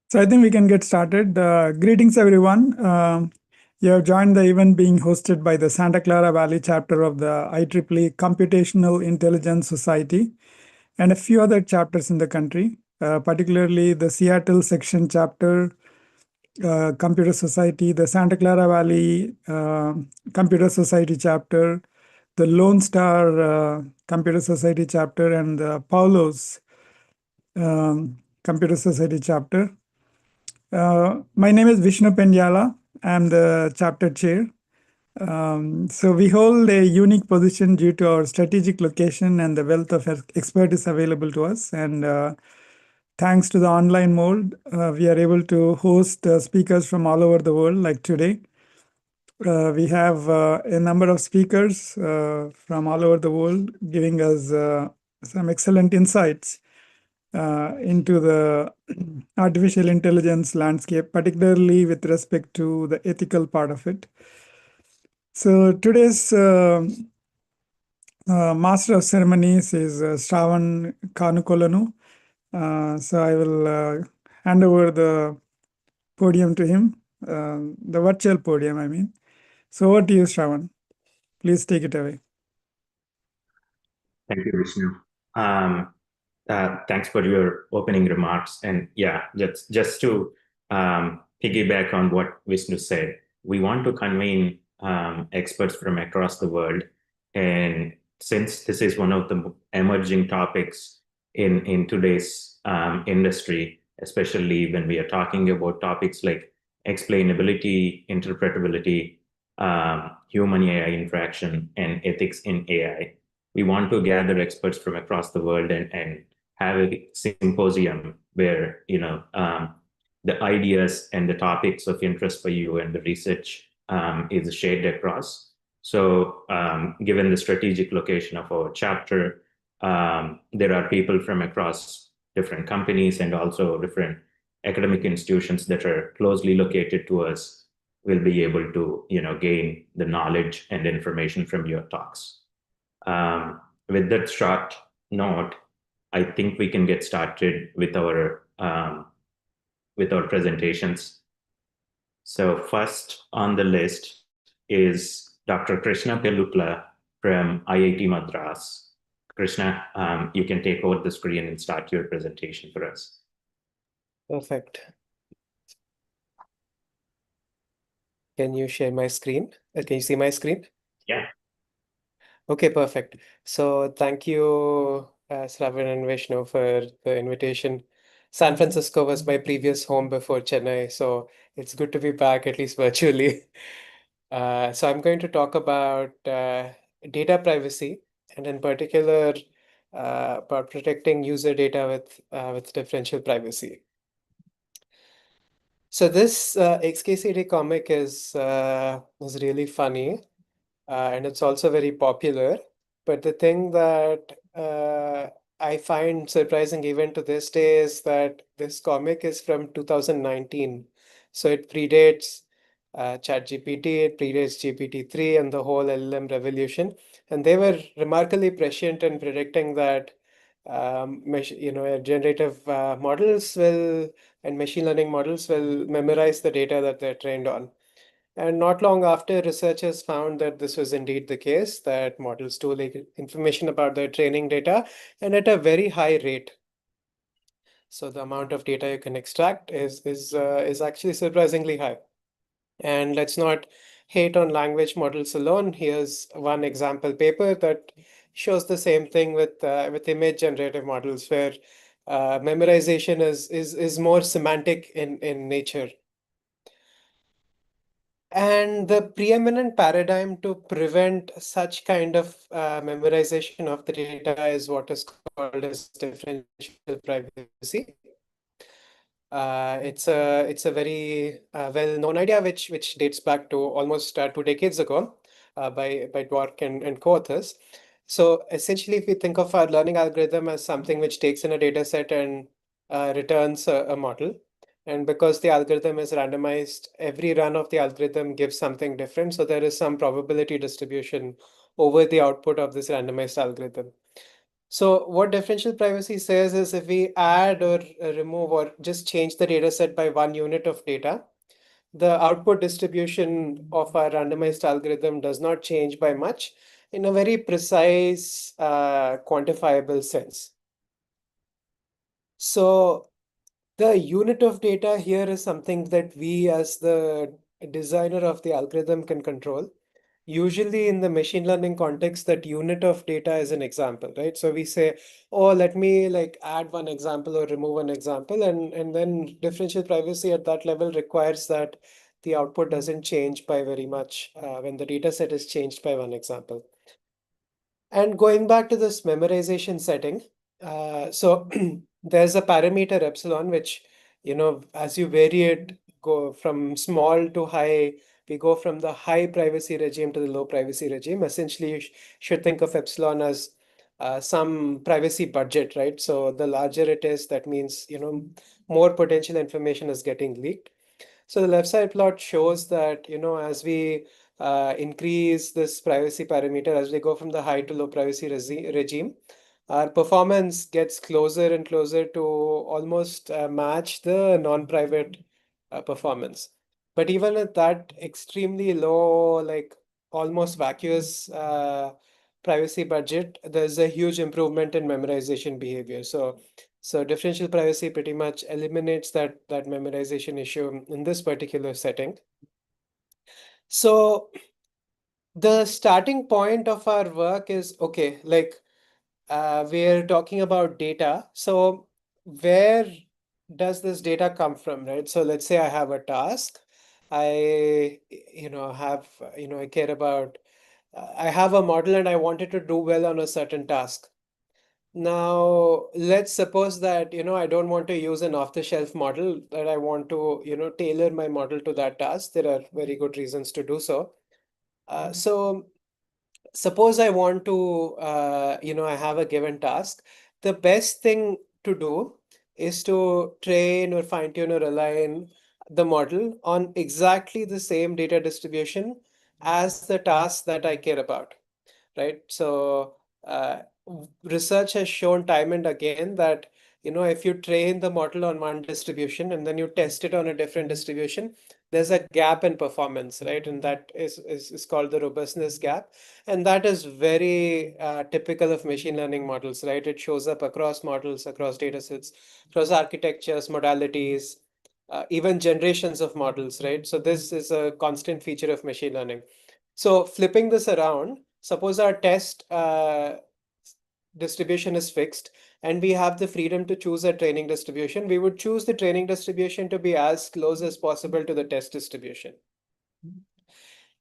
So I think we can get started. Greetings, everyone. You have joined the event being hosted by the Santa Clara Valley chapter of the IEEE Computational Intelligence Society and a few other chapters in the country, particularly the Seattle section chapter, Computer Society, the Santa Clara Valley Computer Society chapter, the Lone Star Computer Society chapter, and the Paulos Computer Society chapter. My name is Vishnu Pendyala. I'm the chapter chair. So we hold a unique position due to our strategic location and the wealth of expertise available to us. And thanks to the online mode, we are able to host speakers from all over the world, like today. We have a number of speakers from all over the world giving us some excellent insights into the artificial intelligence landscape, particularly with respect to the ethical part of it. So today's master of ceremonies is Shravan Kanukolanu. So I will hand over the podium to him, the virtual podium, I mean. So over to you, Shravan. Please take it away. Thank you, Vishnu. Thanks for your opening remarks. And yeah, just to piggyback on what Vishnu said, we want to convene experts from across the world. And since this is one of the emerging topics in today's industry, especially when we are talking about topics like explainability, interpretability, human AI interaction, and ethics in AI, we want to gather experts from across the world and have a symposium where the ideas and the topics of interest for you and the research is shared across. So given the strategic location of our chapter, there are people from across different companies and also different academic institutions that are closely located to us will be able to gain the knowledge and information from your talks. With that short note, I think we can get started with our presentations. So first on the list is Dr. Krishna Pelupla from IIT Madras. Krishna, you can take over the screen and start your presentation for us. Perfect. Can you share my screen? Can you see my screen? Yeah. Okay, perfect. So thank you, Shravan and Vishnu, for the invitation. San Francisco was my previous home before Chennai, so it's good to be back, at least virtually. So I'm going to talk about data privacy, and in particular, about protecting user data with differential privacy. So this XKCD comic is really funny, and it's also very popular. But the thing that I find surprising even to this day is that this comic is from 2019. So it predates ChatGPT, it predates GPT-3 and the whole LLM revolution. And they were remarkably prescient in predicting that generative models and machine learning models will memorize the data that they're trained on. And not long after, researchers found that this was indeed the case, that models store information about their training data and at a very high rate. So the amount of data you can extract is actually surprisingly high. And let's not hate on language models alone. Here's one example paper that shows the same thing with image generative models, where memorization is more semantic in nature. And the preeminent paradigm to prevent such kind of memorization of the data is what is called as differential privacy. It's a very well-known idea which dates back to almost 2 decades ago by Dwork and co-authors. So essentially, if we think of our learning algorithm as something which takes in a data set and returns a model, and because the algorithm is randomized, every run of the algorithm gives something different. So there is some probability distribution over the output of this randomized algorithm. So what differential privacy says is if we add or remove or just change the data set by 1 unit of data, the output distribution of our randomized algorithm does not change by much in a very precise, quantifiable sense. So the unit of data here is something that we as the designer of the algorithm can control. Usually in the machine learning context, that unit of data is an example, right? So we say, oh, let me like add one example or remove an example. And then differential privacy at that level requires that the output doesn't change by very much when the data set is changed by one example. And going back to this memorization setting, so there's a parameter epsilon, which, as you vary it, go from small to high, we go from the high privacy regime to the low privacy regime. Essentially, you should think of epsilon as some privacy budget, right? So the larger it is, that means, more potential information is getting leaked. So the left side plot shows that, as we increase this privacy parameter, as we go from the high to low privacy regime, our performance gets closer and closer to almost match the non-private performance. But even at that extremely low, like almost vacuous privacy budget, there's a huge improvement in memorization behavior. So differential privacy pretty much eliminates that memorization issue in this particular setting. So the starting point of our work is, okay, like we're talking about data. So where does this data come from, right? So let's say I have a task. I, I care about, I have a model and I wanted to do well on a certain task. Now, let's suppose that, I don't want to use an off-the-shelf model, that I want to, tailor my model to that task. There are very good reasons to do so. So suppose I want to, I have a given task. The best thing to do is to train or fine-tune or align the model on exactly the same data distribution as the task that I care about, right? So research has shown time and again that, if you train the model on one distribution and then you test it on a different distribution, there's a gap in performance, right? And that is called the robustness gap. And that is very typical of machine learning models, right? It shows up across models, across data sets, across architectures, modalities, even generations of models, right? So this is a constant feature of machine learning. So flipping this around, suppose our test distribution is fixed and we have the freedom to choose a training distribution. We would choose the training distribution to be as close as possible to the test distribution.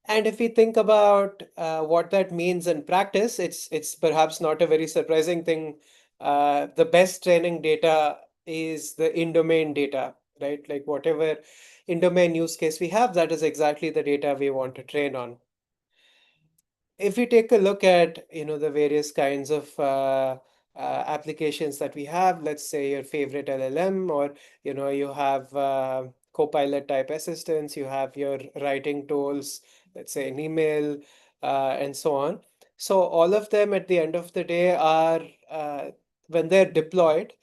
And if we think about what that means in practice, it's perhaps not a very surprising thing. The best training data is the in-domain data, right? Like whatever in-domain use case we have, that is exactly the data we want to train on. If we take a look at, the various kinds of applications that we have, let's say your favorite LLM, or, you have Copilot type assistants, you have your writing tools, let's say an email, and so on. So all of them at the end of the day are, when they're deployed,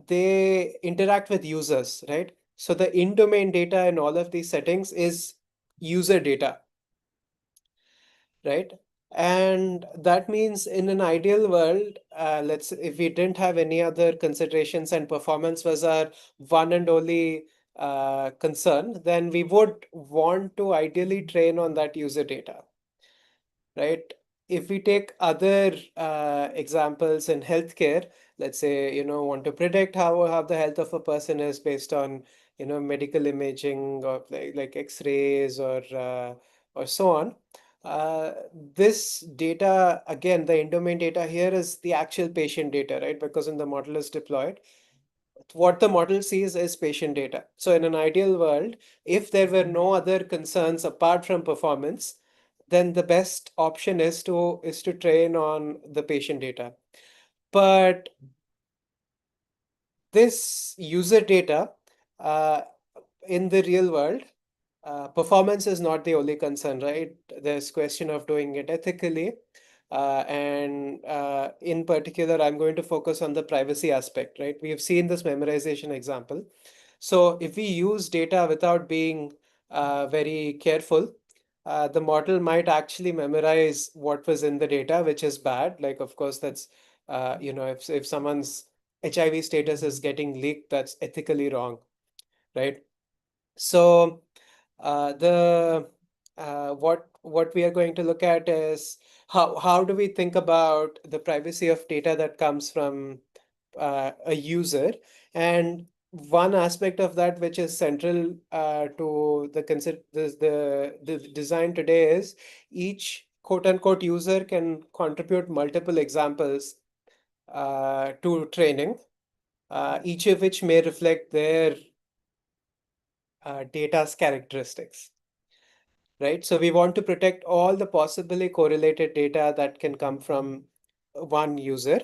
they interact with users, right? So the in-domain data in all of these settings is user data, right? And that means in an ideal world, if we didn't have any other considerations and performance was our one and only concern, then we would want to ideally train on that user data, right? If we take other examples in healthcare, let's say, want to predict how the health of a person is based on, medical imaging or like X-rays or so on. This data, again, the in-domain data here is the actual patient data, right? Because when the model is deployed, what the model sees is patient data. So in an ideal world, if there were no other concerns apart from performance, then the best option is to train on the patient data. But this user data in the real world, performance is not the only concern, right? There's question of doing it ethically. And in particular, I'm going to focus on the privacy aspect, right? We have seen this memorization example. So if we use data without being very careful, the model might actually memorize what was in the data, which is bad. Like, of course, that's, if someone's HIV status is getting leaked, that's ethically wrong, right? So the what we are going to look at is how do we think about the privacy of data that comes from a user, and one aspect of that which is central to the design today is each quote unquote user can contribute multiple examples to training, each of which may reflect their data's characteristics, right? So we want to protect all the possibly correlated data that can come from one user.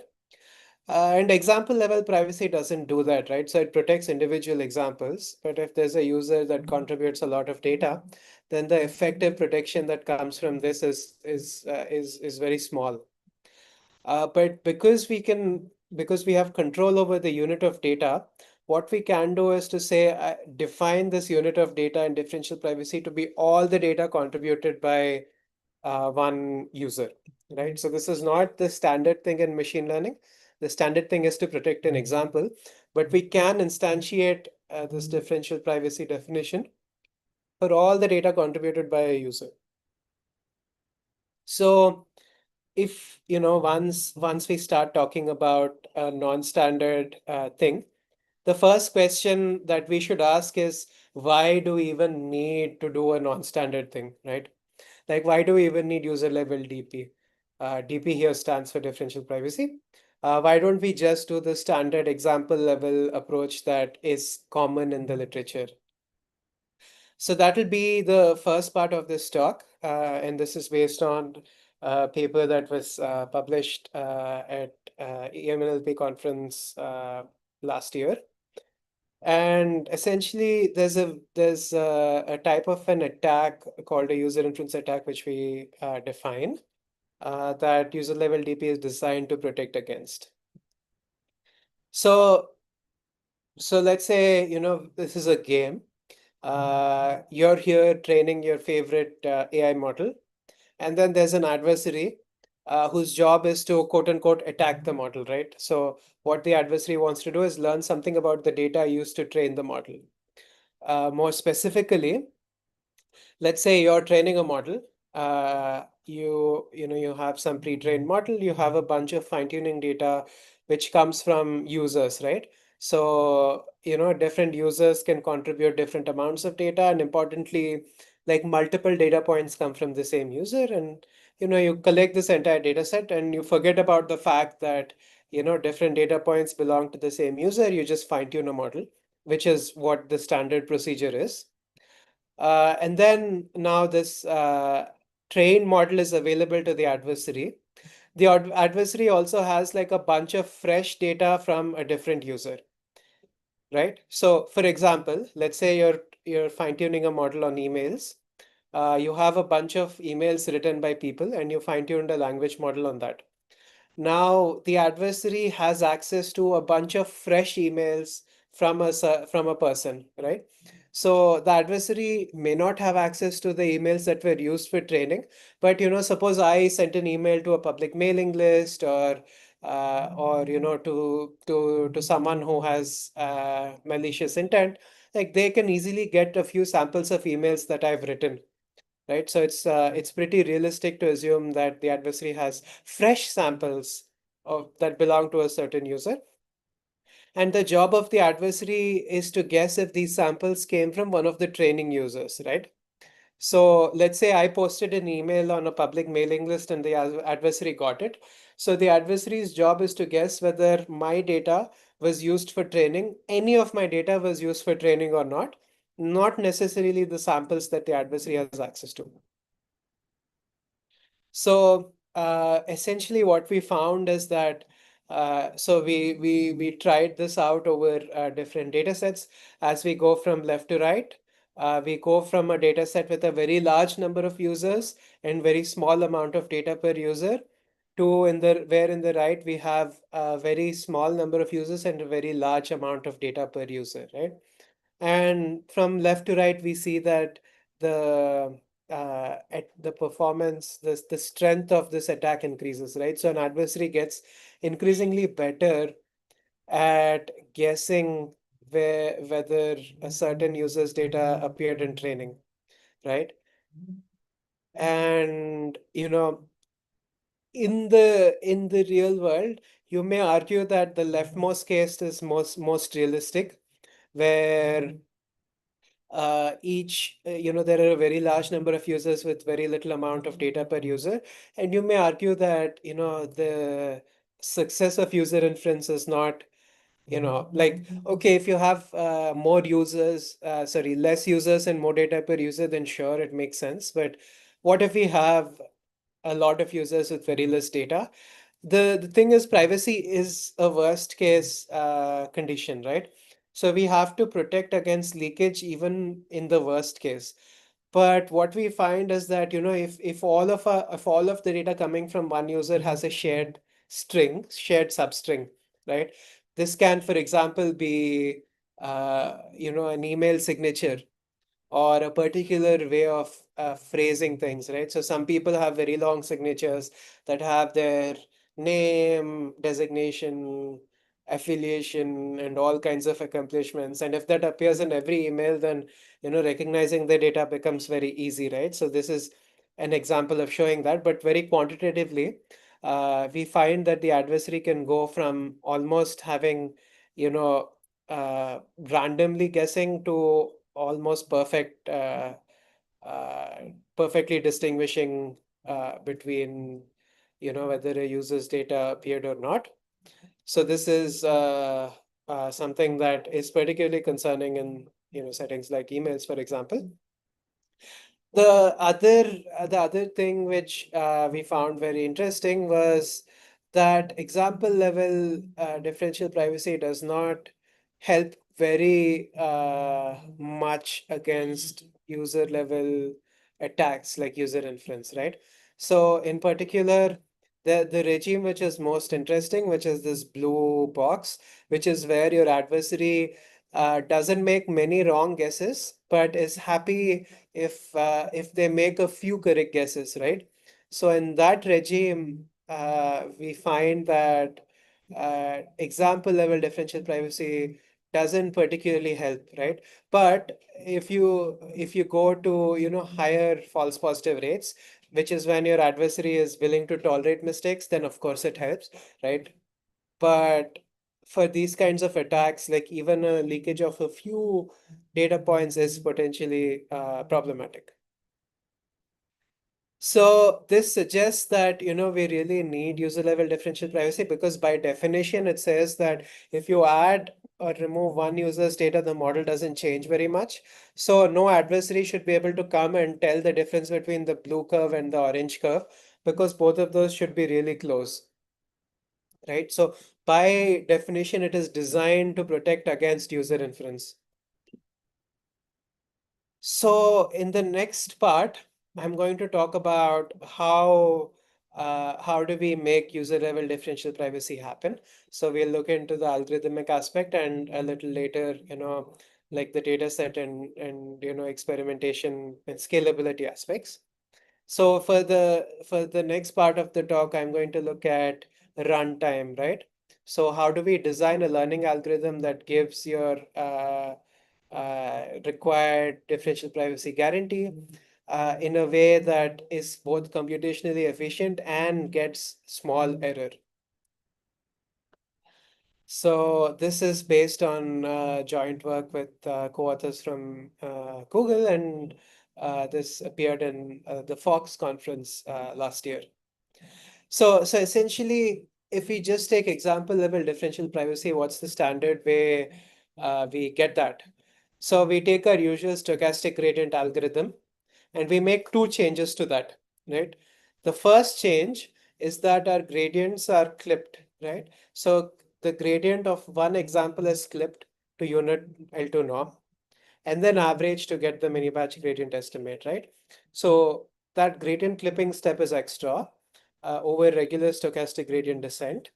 And example level privacy doesn't do that, right? So it protects individual examples, but if there's a user that contributes a lot of data, then the effective protection that comes from this is very small. But because we have control over the unit of data, what we can do is to say, define this unit of data in differential privacy to be all the data contributed by one user, right? So this is not the standard thing in machine learning. The standard thing is to protect an example, but we can instantiate this differential privacy definition for all the data contributed by a user. So if once we start talking about a non-standard thing, the first question that we should ask is, why do we even need to do a non-standard thing, right? Like, why do we even need user level DP? DP here stands for differential privacy. Why don't we just do the standard example level approach that is common in the literature? So that will be the first part of this talk, and this is based on a paper that was published at EMNLP conference last year. And essentially, there's a type of an attack called a user inference attack, which we define, that user level DP is designed to protect against. So let's say this is a game. You're here training your favorite AI model, and then there's an adversary whose job is to quote unquote attack the model, right? So what the adversary wants to do is learn something about the data used to train the model. More specifically, let's say you're training a model. You have some pre-trained model. You have a bunch of fine-tuning data which comes from users, right? So different users can contribute different amounts of data, and importantly, like multiple data points come from the same user, and you collect this entire data set and you forget about the fact that different data points belong to the same user. You just fine-tune a model, which is what the standard procedure is. And then now this trained model is available to the adversary. The adversary also has like a bunch of fresh data from a different user, right? So for example, let's say you're fine-tuning a model on emails. You have a bunch of emails written by people and you fine-tuned a language model on that. Now the adversary has access to a bunch of fresh emails from a person, right? So the adversary may not have access to the emails that were used for training, but suppose I sent an email to a public mailing list, or to someone who has malicious intent, like they can easily get a few samples of emails that I've written, right? So it's pretty realistic to assume that the adversary has fresh samples that belong to a certain user. And the job of the adversary is to guess if these samples came from one of the training users, right? So let's say I posted an email on a public mailing list and the adversary got it. So the adversary's job is to guess whether my data was used for training, any of my data was used for training or not necessarily the samples that the adversary has access to. So essentially what we found is that so we tried this out over different data sets. As we go from left to right, we go from a data set with a very large number of users and very small amount of data per user to where in the right we have a very small number of users and a very large amount of data per user, right? And from left to right, we see that at the performance, the strength of this attack increases, right? So an adversary gets increasingly better at guessing whether a certain user's data appeared in training, right? And in the real world, you may argue that the leftmost case is most realistic, where there are a very large number of users with very little amount of data per user, and you may argue that the success of user inference is not like, okay, if you have less users and more data per user, then sure, it makes sense. But what if we have a lot of users with very less data? The thing is, privacy is a worst case condition, right? So we have to protect against leakage even in the worst case. But what we find is that, if all of the data coming from one user has a shared substring, right? This can, for example, be an email signature or a particular way of phrasing things, right? So some people have very long signatures that have their name, designation, affiliation, and all kinds of accomplishments. And if that appears in every email, then recognizing the data becomes very easy, right? So this is an example of showing that, but very quantitatively, we find that the adversary can go from almost having, randomly guessing to almost uh, perfectly distinguishing between, whether a user's data appeared or not. So this is something that is particularly concerning in, settings like emails, for example. The other thing which we found very interesting was that example level differential privacy does not help very much against user level attacks like user inference, right? So in particular, the regime which is most interesting, which is this blue box, which is where your adversary doesn't make many wrong guesses, but is happy if they make a few correct guesses, right? So in that regime, we find that example level differential privacy doesn't particularly help, right? But if you go to higher false positive rates, which is when your adversary is willing to tolerate mistakes, then of course it helps, right? But for these kinds of attacks, like even a leakage of a few data points is potentially problematic. So this suggests that we really need user level differential privacy, because by definition it says that if you add or remove one user's data, the model doesn't change very much. So no adversary should be able to come and tell the difference between the blue curve and the orange curve, because both of those should be really close, right? So by definition, it is designed to protect against user inference. So in the next part, I'm going to talk about how do we make user level differential privacy happen. So we'll look into the algorithmic aspect, and a little later, like the data set and experimentation and scalability aspects. So for the next part of the talk, I'm going to look at runtime, right? So how do we design a learning algorithm that gives your required differential privacy guarantee in a way that is both computationally efficient and gets small error. So this is based on joint work with co-authors from Google, and this appeared in the Fox conference last year. So essentially, if we just take example level differential privacy, what's the standard way we get that? So we take our usual stochastic gradient algorithm and we make two changes to that, right? The first change is that our gradients are clipped, right? So the gradient of one example is clipped to unit L2 norm, and then average to get the mini batch gradient estimate, right? So that gradient clipping step is extra, over regular stochastic gradient descent.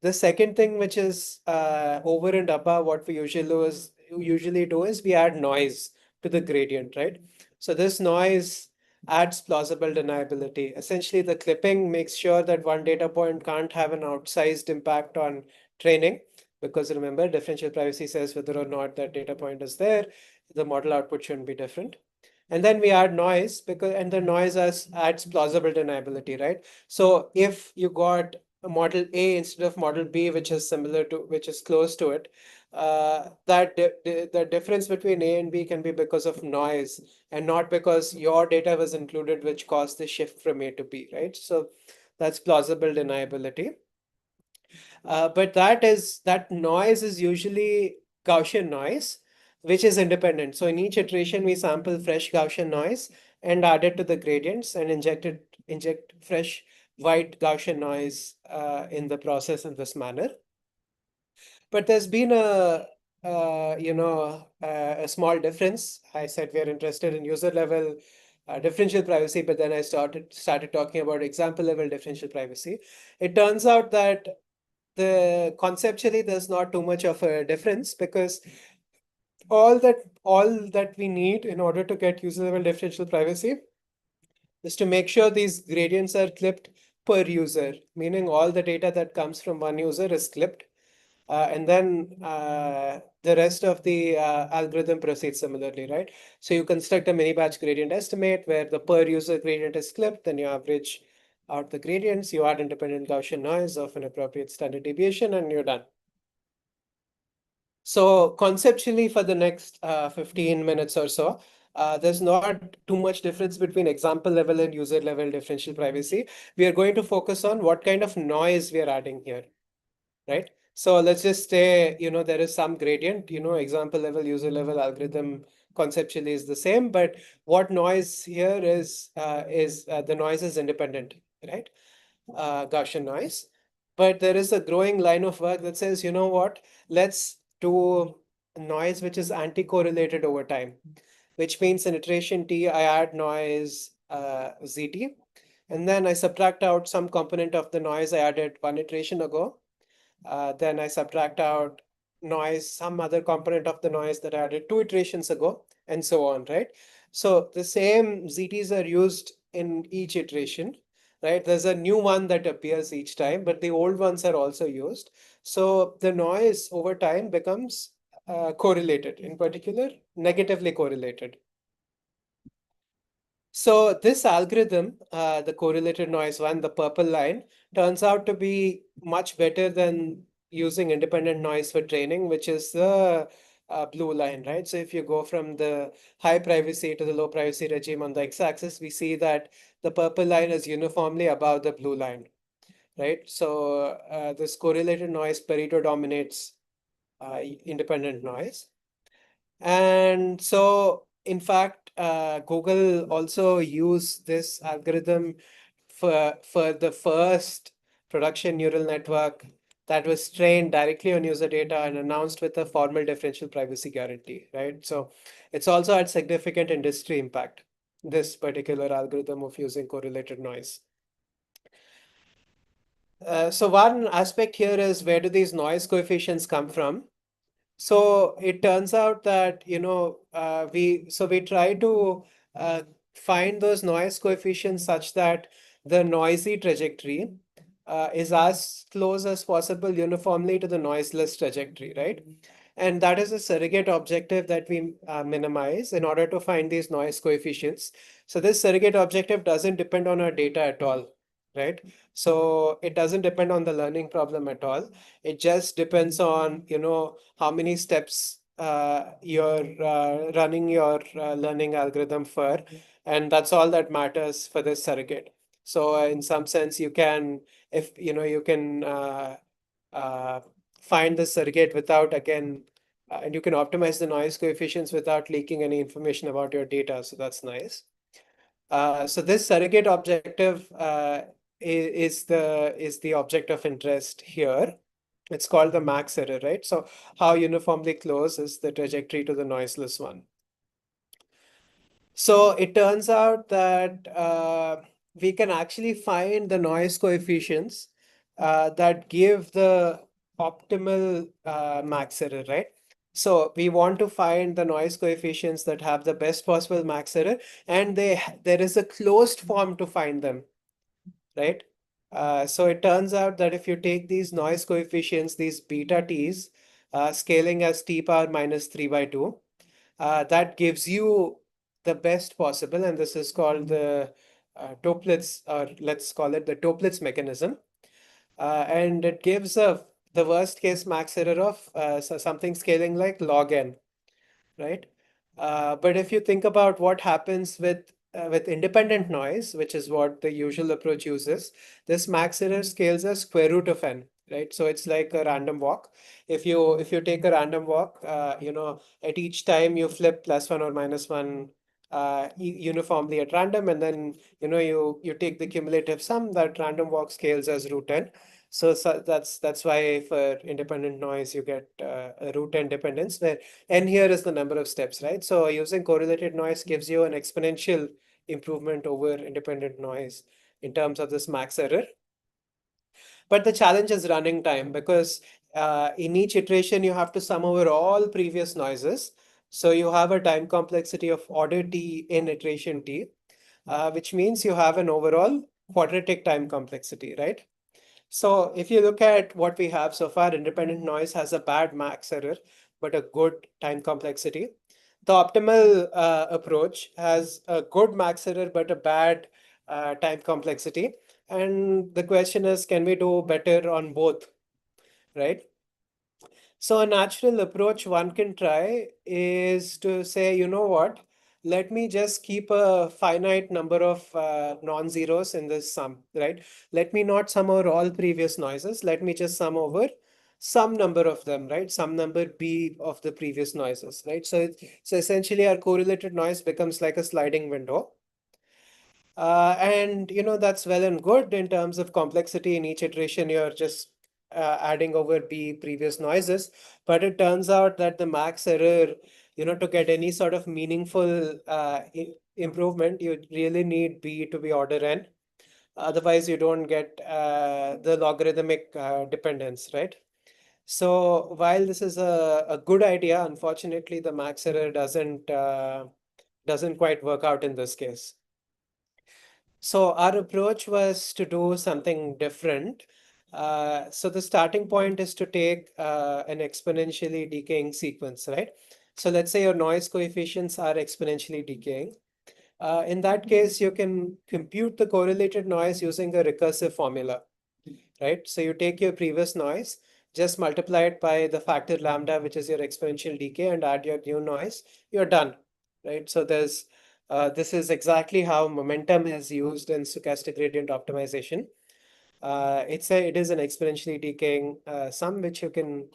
The second thing, which is over and above what we usually do is we add noise to the gradient, right? So this noise adds plausible deniability. Essentially, the clipping makes sure that one data point can't have an outsized impact on training, because remember, differential privacy says whether or not that data point is there, the model output shouldn't be different. And then we add noise and the noise adds plausible deniability, right? So if you got a model A instead of model B, which is which is close to it, the difference between A and B can be because of noise and not because your data was included, which caused the shift from A to B, right? So that's plausible deniability. But that noise is usually Gaussian noise, which is independent. So in each iteration, we sample fresh Gaussian noise and add it to the gradients and inject fresh white Gaussian noise in the process in this manner. But there's been a small difference. I said we are interested in user level differential privacy, but then I started talking about example level differential privacy. It turns out that conceptually there's not too much of a difference, because all that we need in order to get user level differential privacy is to make sure these gradients are clipped per user, meaning all the data that comes from one user is clipped. And then the rest of the algorithm proceeds similarly, right? So you construct a mini batch gradient estimate where the per user gradient is clipped, then you average out the gradients, you add independent Gaussian noise of an appropriate standard deviation, and you're done. So conceptually, for the next 15 minutes or so, there's not too much difference between example level and user level differential privacy. We are going to focus on what kind of noise we are adding here, right? So let's just say, there is some gradient, example level, user level algorithm conceptually is the same, but what noise here is the noise is independent, right? Gaussian noise. But there is a growing line of work that says, you know what, let's do noise which is anti-correlated over time, which means in iteration T, I add noise ZT, and then I subtract out some component of the noise I added one iteration ago. Then I subtract out noise, some other component of the noise that I added two iterations ago, and so on, right? So the same ZTs are used in each iteration, right? There's a new one that appears each time, but the old ones are also used. So the noise over time becomes correlated, in particular, negatively correlated. So this algorithm, the correlated noise one, the purple line, turns out to be much better than using independent noise for training, which is the blue line, right? So if you go from the high privacy to the low privacy regime on the x-axis, we see that the purple line is uniformly above the blue line, right? So this correlated noise Pareto dominates independent noise. And so, in fact, Google also used this algorithm for the first production neural network that was trained directly on user data and announced with a formal differential privacy guarantee, right? So it's also had significant industry impact, this particular algorithm of using correlated noise. So one aspect here is, where do these noise coefficients come from? So it turns out that, we try to find those noise coefficients such that the noisy trajectory is as close as possible uniformly to the noiseless trajectory, right? And that is a surrogate objective that we minimize in order to find these noise coefficients. So this surrogate objective doesn't depend on our data at all, right? So it doesn't depend on the learning problem at all. It just depends on, how many steps you're running your learning algorithm for. And that's all that matters for this surrogate. So in some sense, you can, if you can find the surrogate without, again, and you can optimize the noise coefficients without leaking any information about your data. So that's nice. So this surrogate objective is the object of interest here. It's called the max error, right? So how uniformly close is the trajectory to the noiseless one? So it turns out that we can actually find the noise coefficients that give the optimal max error, right? So we want to find the noise coefficients that have the best possible max error, and there is a closed form to find them, right? So it turns out that if you take these noise coefficients, these beta t's, scaling as t power minus 3 by 2, that gives you the best possible, and this is called the Toeplitz, or let's call it the Toeplitz mechanism. And it gives the worst case max error of something scaling like log n, right? But if you think about what happens with independent noise, which is what the usual approach uses, this max error scales as square root of n, right? So it's like a random walk. If you take a random walk, at each time you flip +1 or -1 uniformly at random, and then you take the cumulative sum. That random walk scales as root n. So that's why for independent noise you get a root n dependence, where n here is the number of steps, right? So using correlated noise gives you an exponential improvement over independent noise in terms of this max error. But the challenge is running time, because in each iteration you have to sum over all previous noises. So you have a time complexity of order t in iteration t, which means you have an overall quadratic time complexity, right? So if you look at what we have so far, independent noise has a bad max error, but a good time complexity. The optimal approach has a good max error, but a bad time complexity. And the question is, can we do better on both, right? So a natural approach one can try is to say, you know what, let me just keep a finite number of non-zeros in this sum, right? Let me not sum over all previous noises. Let me just sum over some number of them, right? Some number b of the previous noises, right? So essentially our correlated noise becomes like a sliding window. And that's well and good in terms of complexity. In each iteration, you're just adding over b previous noises. But it turns out that the max error, to get any sort of meaningful improvement, you really need b to be order n. Otherwise, you don't get the logarithmic dependence, right? So while this is a good idea, unfortunately, the max error doesn't quite work out in this case. So our approach was to do something different. So the starting point is to take an exponentially decaying sequence, right? So let's say your noise coefficients are exponentially decaying. In that case, you can compute the correlated noise using a recursive formula, right? So you take your previous noise, just multiply it by the factor lambda, which is your exponential decay, and add your new noise, you're done, right? So this is exactly how momentum is used in stochastic gradient optimization. It is an exponentially decaying sum, which you can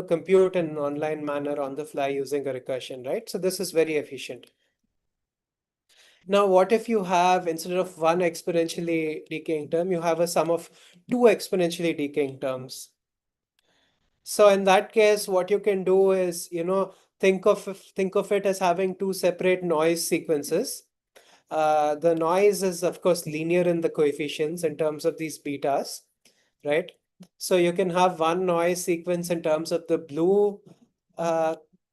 compute in an online manner on the fly using a recursion, right? So this is very efficient. Now, what if you have, instead of one exponentially decaying term, you have a sum of two exponentially decaying terms? So in that case, what you can do is, think of it as having two separate noise sequences. The noise is, of course, linear in the coefficients in terms of these betas, right? So you can have one noise sequence in terms of the blue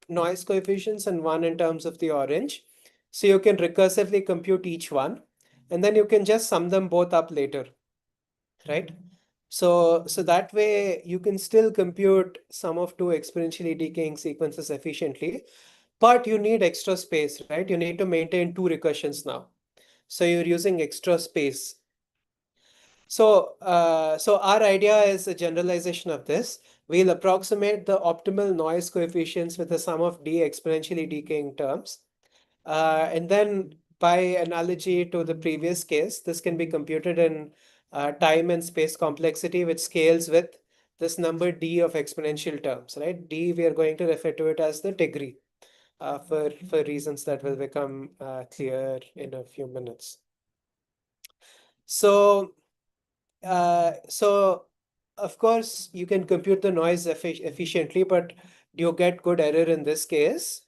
noise coefficients and one in terms of the orange. So you can recursively compute each one, and then you can just sum them both up later, right? So that way you can still compute sum of two exponentially decaying sequences efficiently, but you need extra space, right? You need to maintain two recursions now. So you're using extra space. So our idea is a generalization of this. We'll approximate the optimal noise coefficients with the sum of d exponentially decaying terms. And then by analogy to the previous case, this can be computed in time and space complexity, which scales with this number d of exponential terms, right? D, we are going to refer to it as the degree for reasons that will become clear in a few minutes. So of course, you can compute the noise efficiently, but do you get good error in this case?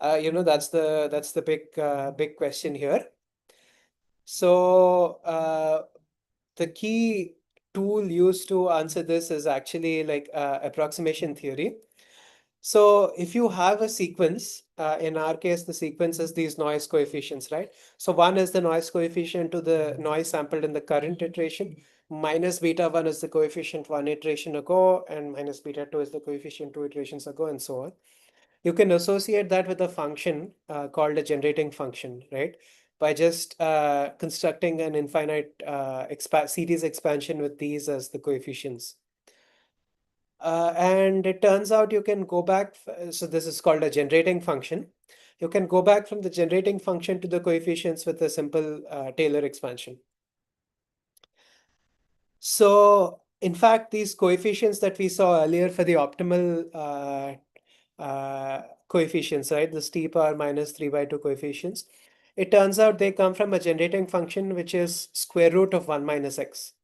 That's the big question here. So the key tool used to answer this is actually like approximation theory. So if you have a sequence, in our case, the sequence is these noise coefficients, right? So one is the noise coefficient to the noise sampled in the current iteration, minus beta 1 is the coefficient 1 iteration ago, and minus beta 2 is the coefficient 2 iterations ago, and so on. You can associate that with a function called a generating function, right? By just constructing an infinite series expansion with these as the coefficients. And it turns out you can go back, so this is called a generating function. You can go back from the generating function to the coefficients with a simple Taylor expansion. So in fact, these coefficients that we saw earlier for the optimal coefficients, right? The t power minus 3/2 coefficients. It turns out they come from a generating function which is square root of 1 minus x,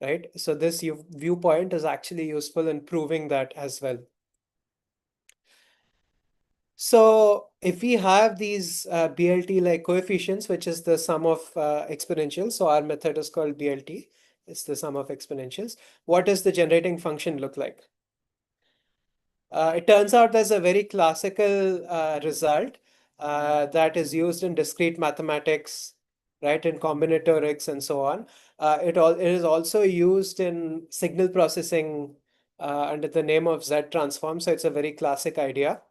right? So this viewpoint is actually useful in proving that as well. So if we have these BLT-like coefficients, which is the sum of exponentials, so our method is called BLT, it's the sum of exponentials. What does the generating function look like? It turns out there's a very classical result that is used in discrete mathematics, right, in combinatorics and so on. It is also used in signal processing under the name of Z transform. So it's a very classic idea.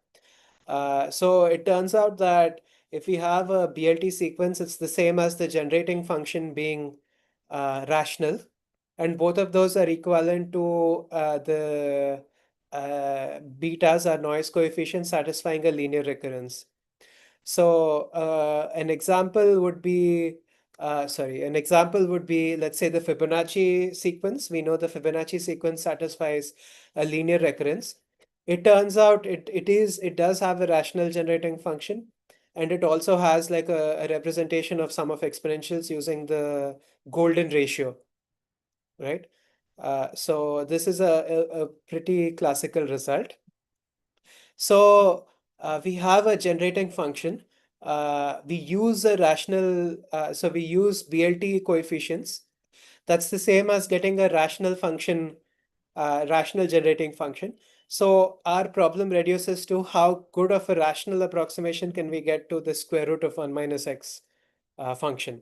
So it turns out that if we have a BLT sequence, it's the same as the generating function being rational. And both of those are equivalent to the betas are noise coefficients satisfying a linear recurrence. So an example would be, let's say the Fibonacci sequence. We know the Fibonacci sequence satisfies a linear recurrence. It turns out it does have a rational generating function, and it also has like a representation of sum of exponentials using the golden ratio, right? So this is a pretty classical result. So we have a generating function. We use a rational, so we use BLT coefficients. That's the same as getting a rational function, rational generating function. So our problem reduces to how good of a rational approximation can we get to the square root of 1 minus x function.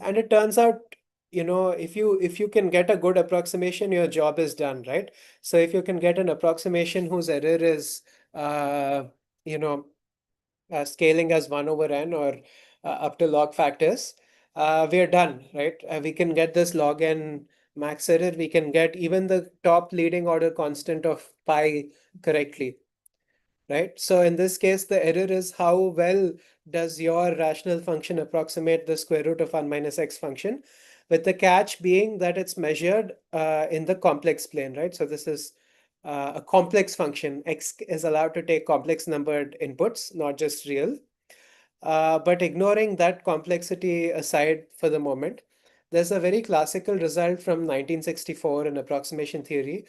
And it turns out, if you can get a good approximation, your job is done, right? So if you can get an approximation whose error is, you know, scaling as 1 over n or up to log factors, we're done, right? We can get this log n max error. We can get even the top leading order constant of pi correctly, right? So in this case, the error is how well does your rational function approximate the square root of 1 minus x function, with the catch being that it's measured in the complex plane, right? So this is a complex function. X is allowed to take complex numbered inputs, not just real. But ignoring that complexity aside for the moment, there's a very classical result from 1964 in approximation theory,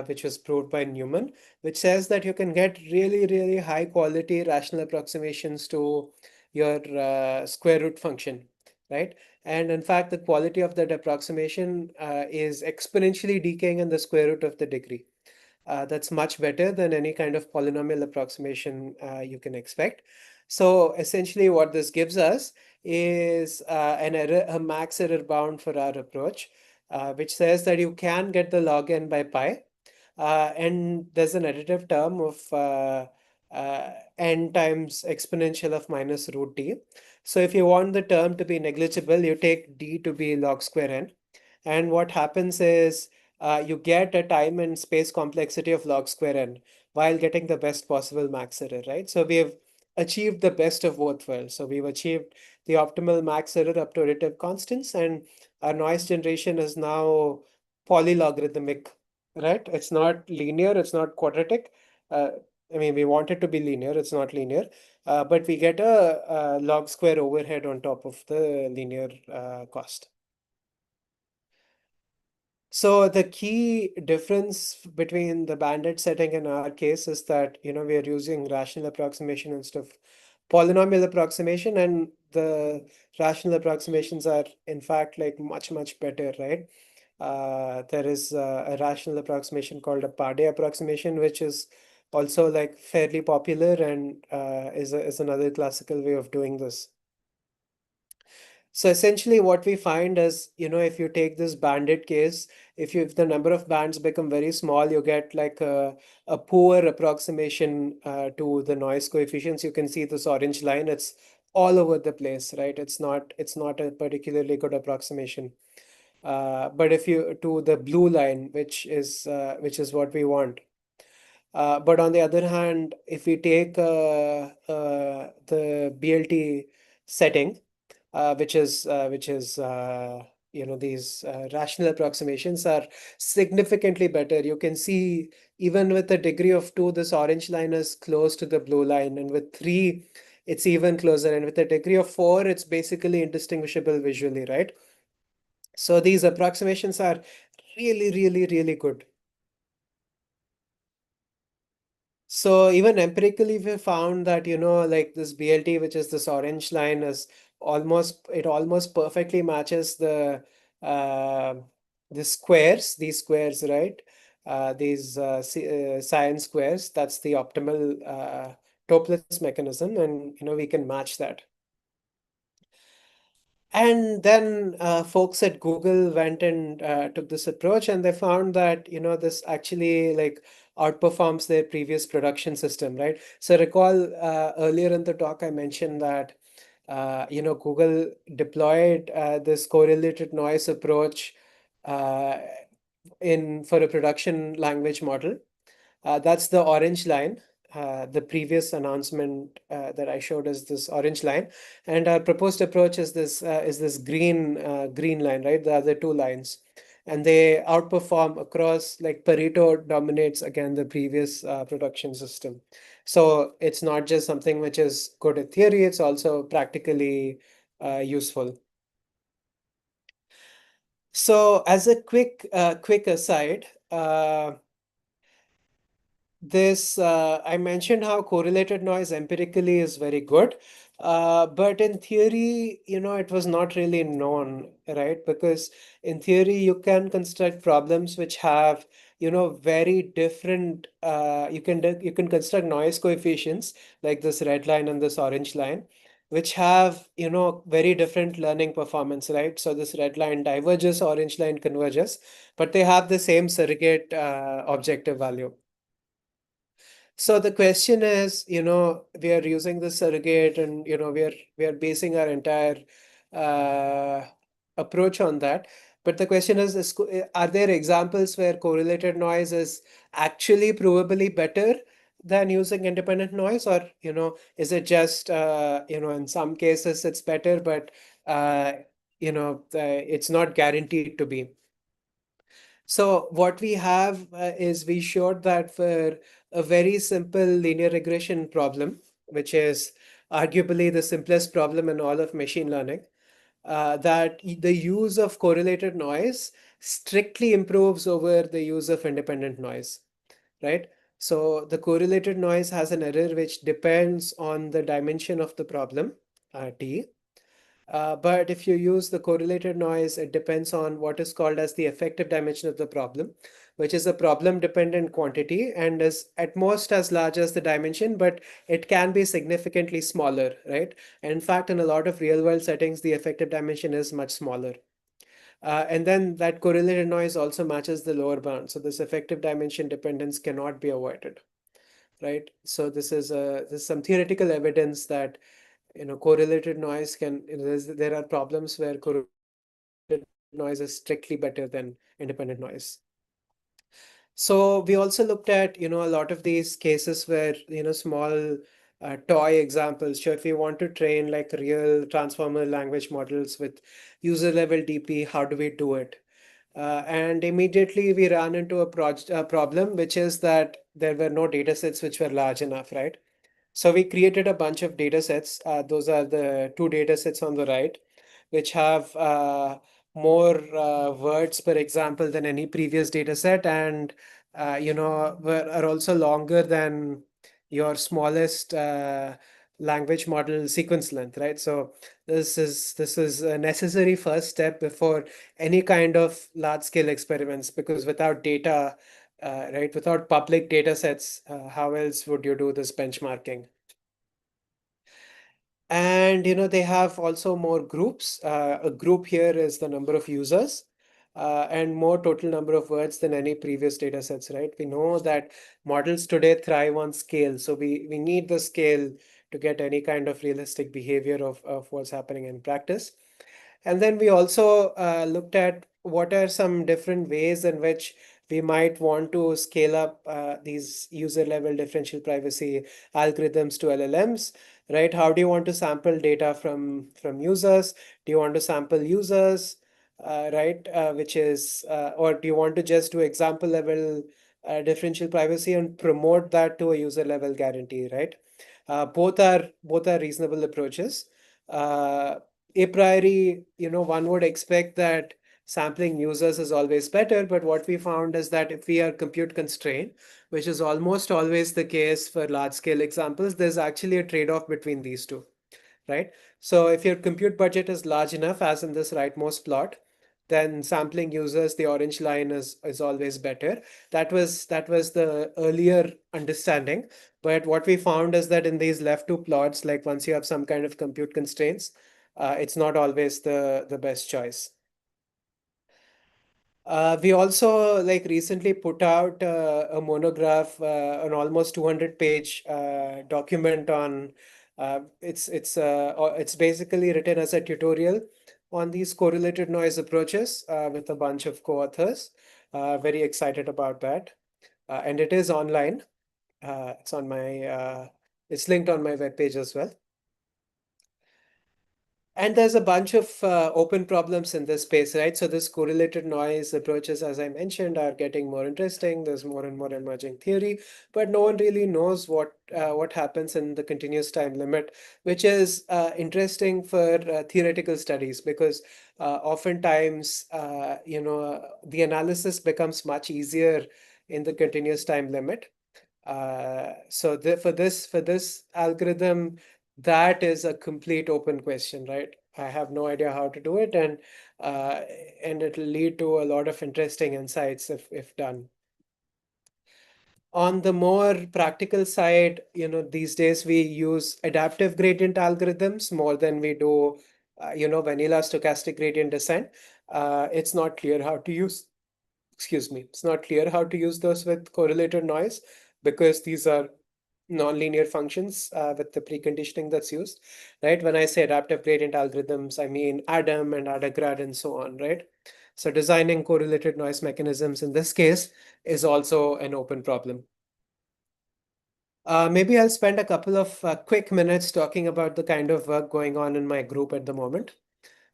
which was proved by Newman, which says that you can get really, really high quality rational approximations to your square root function, right? And in fact, the quality of that approximation is exponentially decaying in the square root of the degree. That's much better than any kind of polynomial approximation you can expect. So essentially what this gives us is a max error bound for our approach, which says that you can get the log n by pi. And there's an additive term of n times exponential of minus root d. So if you want the term to be negligible, you take d to be log square n. And what happens is you get a time and space complexity of log square n while getting the best possible max error, right? So we have achieved the best of both worlds. So we've achieved the optimal max error up to additive constants, and our noise generation is now polylogarithmic, right? It's not linear, it's not quadratic. I mean, we want it to be linear, it's not linear, but we get a log square overhead on top of the linear cost. So the key difference between the bandit setting and our case is that, we are using rational approximation instead of polynomial approximation. And the rational approximations are in fact like much better, right? There is a rational approximation called a Pardee approximation, which is also like fairly popular and is another classical way of doing this. So essentially what we find is, if you take this banded case, if the number of bands become very small, you get like a poor approximation to the noise coefficients. You can see this orange line, it's all over the place, right? It's not a particularly good approximation. But if you to the blue line, which is what we want. But on the other hand, if we take the BLT setting, these rational approximations are significantly better. You can see even with a degree of 2, this orange line is close to the blue line, and with 3, it's even closer, and with a degree of 4, it's basically indistinguishable visually, right? So these approximations are really good. So even empirically, we found that, like this BLT, which is this orange line, almost perfectly matches uh, these squares, right? These science squares. That's the optimal Toeplitz mechanism, and we can match that. And then folks at Google went and took this approach, and they found that this actually like outperforms their previous production system, right? So recall earlier in the talk I mentioned that Google deployed this correlated noise approach uh, in for a production language model. That's the orange line. The previous announcement that I showed is this orange line, and our proposed approach is this green line, right? The other two lines, and they outperform across, like Pareto dominates again the previous production system. So it's not just something which is good in theory; it's also practically useful. So as a quick aside. I mentioned how correlated noise empirically is very good, but in theory, it was not really known, right? Because in theory, you can construct problems which have, very different. You can construct noise coefficients like this red line and this orange line, which have, very different learning performance, right? So this red line diverges, orange line converges, but they have the same surrogate objective value. So the question is, we are using the surrogate, and we are basing our entire uh, approach on that. But the question is, are there examples where correlated noise is actually provably better than using independent noise, or is it just in some cases it's better, but it's not guaranteed to be. So what we have is we showed that for a very simple linear regression problem, which is arguably the simplest problem in all of machine learning, that the use of correlated noise strictly improves over the use of independent noise, right? So the correlated noise has an error which depends on the dimension of the problem, t. But if you use the correlated noise, it depends on what is called as the effective dimension of the problem, which is a problem-dependent quantity and is at most as large as the dimension, but it can be significantly smaller, right? And in fact, in a lot of real-world settings, the effective dimension is much smaller. And then that correlated noise also matches the lower bound. So this effective dimension dependence cannot be avoided, right? So this is some theoretical evidence that correlated noise there are problems where correlated noise is strictly better than independent noise. So we also looked at a lot of these cases where small toy examples. So if we want to train like real transformer language models with user level DP, how do we do it? And immediately we ran into a problem, which is that there were no data sets which were large enough, right? So we created a bunch of data sets. Those are the two data sets on the right, which have more words per example than any previous data set, and are also longer than your smallest language model sequence length, right? So this is a necessary first step before any kind of large scale experiments, because without data, right, without public data sets, how else would you do this benchmarking? And they have also more groups. A group here is the number of users, and more total number of words than any previous data sets, right? We know that models today thrive on scale, so we need the scale to get any kind of realistic behavior of what's happening in practice. And then we also looked at what are some different ways in which we might want to scale up these user level differential privacy algorithms to LLMs, right? How do you want to sample data from users? Do you want to sample users, right? Which is, or do you want to just do example level differential privacy and promote that to a user level guarantee, right? Both are reasonable approaches. A priori, one would expect that sampling users is always better, but what we found is that if we are compute constrained, which is almost always the case for large scale examples, there's actually a trade-off between these two, right? So if your compute budget is large enough, as in this rightmost plot, then sampling users, the orange line is always better. That was the earlier understanding. But what we found is that in these left two plots, like once you have some kind of compute constraints, it's not always the best choice. We also like recently put out a monograph, an almost 200-page document on. It's basically written as a tutorial on these correlated noise approaches with a bunch of co-authors. Very excited about that, and it is online. It's on my. It's linked on my webpage as well. And there's a bunch of open problems in this space, right? So this correlated noise approaches, as I mentioned, are getting more interesting. There's more and more emerging theory, but no one really knows what happens in the continuous time limit, which is interesting for theoretical studies, because oftentimes, the analysis becomes much easier in the continuous time limit. For this algorithm, that is a complete open question, right? I have no idea how to do it, and it'll lead to a lot of interesting insights if done. On the more practical side, these days we use adaptive gradient algorithms more than we do, vanilla stochastic gradient descent. It's not clear how to use, excuse me, it's not clear how to use those with correlated noise, because these are nonlinear functions with the preconditioning that's used, right? When I say adaptive gradient algorithms, I mean ADAM and ADAGRAD and so on, right? So designing correlated noise mechanisms in this case is also an open problem. Maybe I'll spend a couple of quick minutes talking about the kind of work going on in my group at the moment.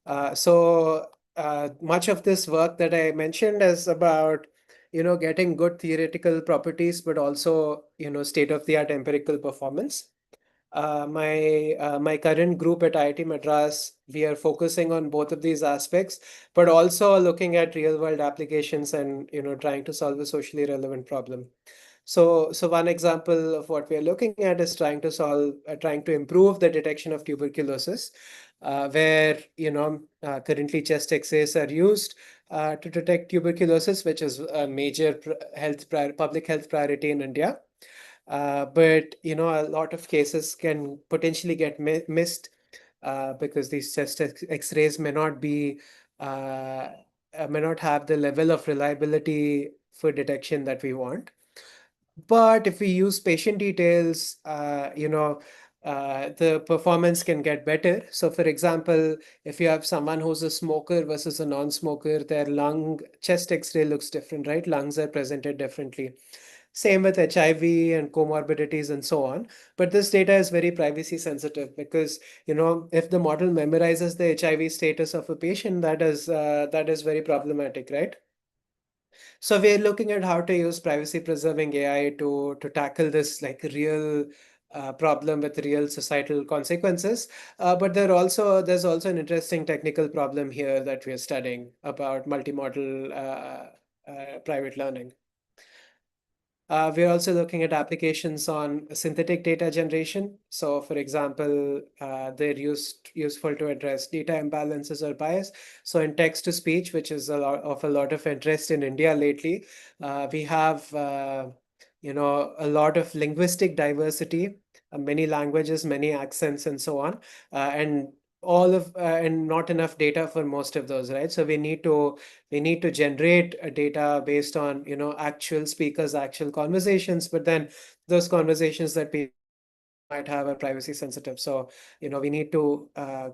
Much of this work that I mentioned is about, getting good theoretical properties, but also, state-of-the-art empirical performance. My current group at IIT Madras, we are focusing on both of these aspects, but also looking at real-world applications and, trying to solve a socially relevant problem. So one example of what we are looking at is trying to improve the detection of tuberculosis, where currently chest X-rays are used to detect tuberculosis, which is a major public health priority in India. But a lot of cases can potentially get missed because these chest X-rays may not have the level of reliability for detection that we want. But if we use patient details, the performance can get better. So for example, if you have someone who's a smoker versus a non-smoker, their chest X-ray looks different, right? Lungs are presented differently. Same with HIV and comorbidities and so on. But this data is very privacy sensitive, because, if the model memorizes the HIV status of a patient, that is very problematic, right? So we're looking at how to use privacy preserving AI to tackle this like real problem with real societal consequences. But there's also an interesting technical problem here that we're studying about multimodal private learning. We're also looking at applications on synthetic data generation. So, for example, they're useful to address data imbalances or bias. So, in text to speech, which is a lot of interest in India lately, we have a lot of linguistic diversity, many languages, many accents, and so on, and and not enough data for most of those, right? So we need to generate a data based on actual speakers, actual conversations, but then those conversations that people might have are privacy sensitive. So we need to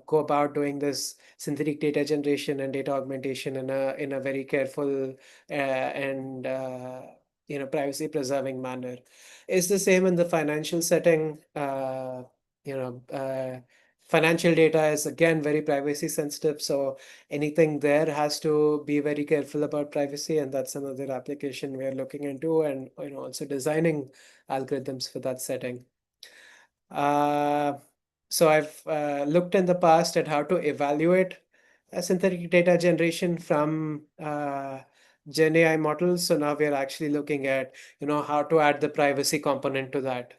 go about doing this synthetic data generation and data augmentation in a very careful and privacy preserving manner. It's the same in the financial setting. You know Financial data is again very privacy sensitive, so anything there has to be very careful about privacy, and that's another application we are looking into, and also designing algorithms for that setting. So I've looked in the past at how to evaluate synthetic data generation from Gen AI models. So now we're actually looking at how to add the privacy component to that.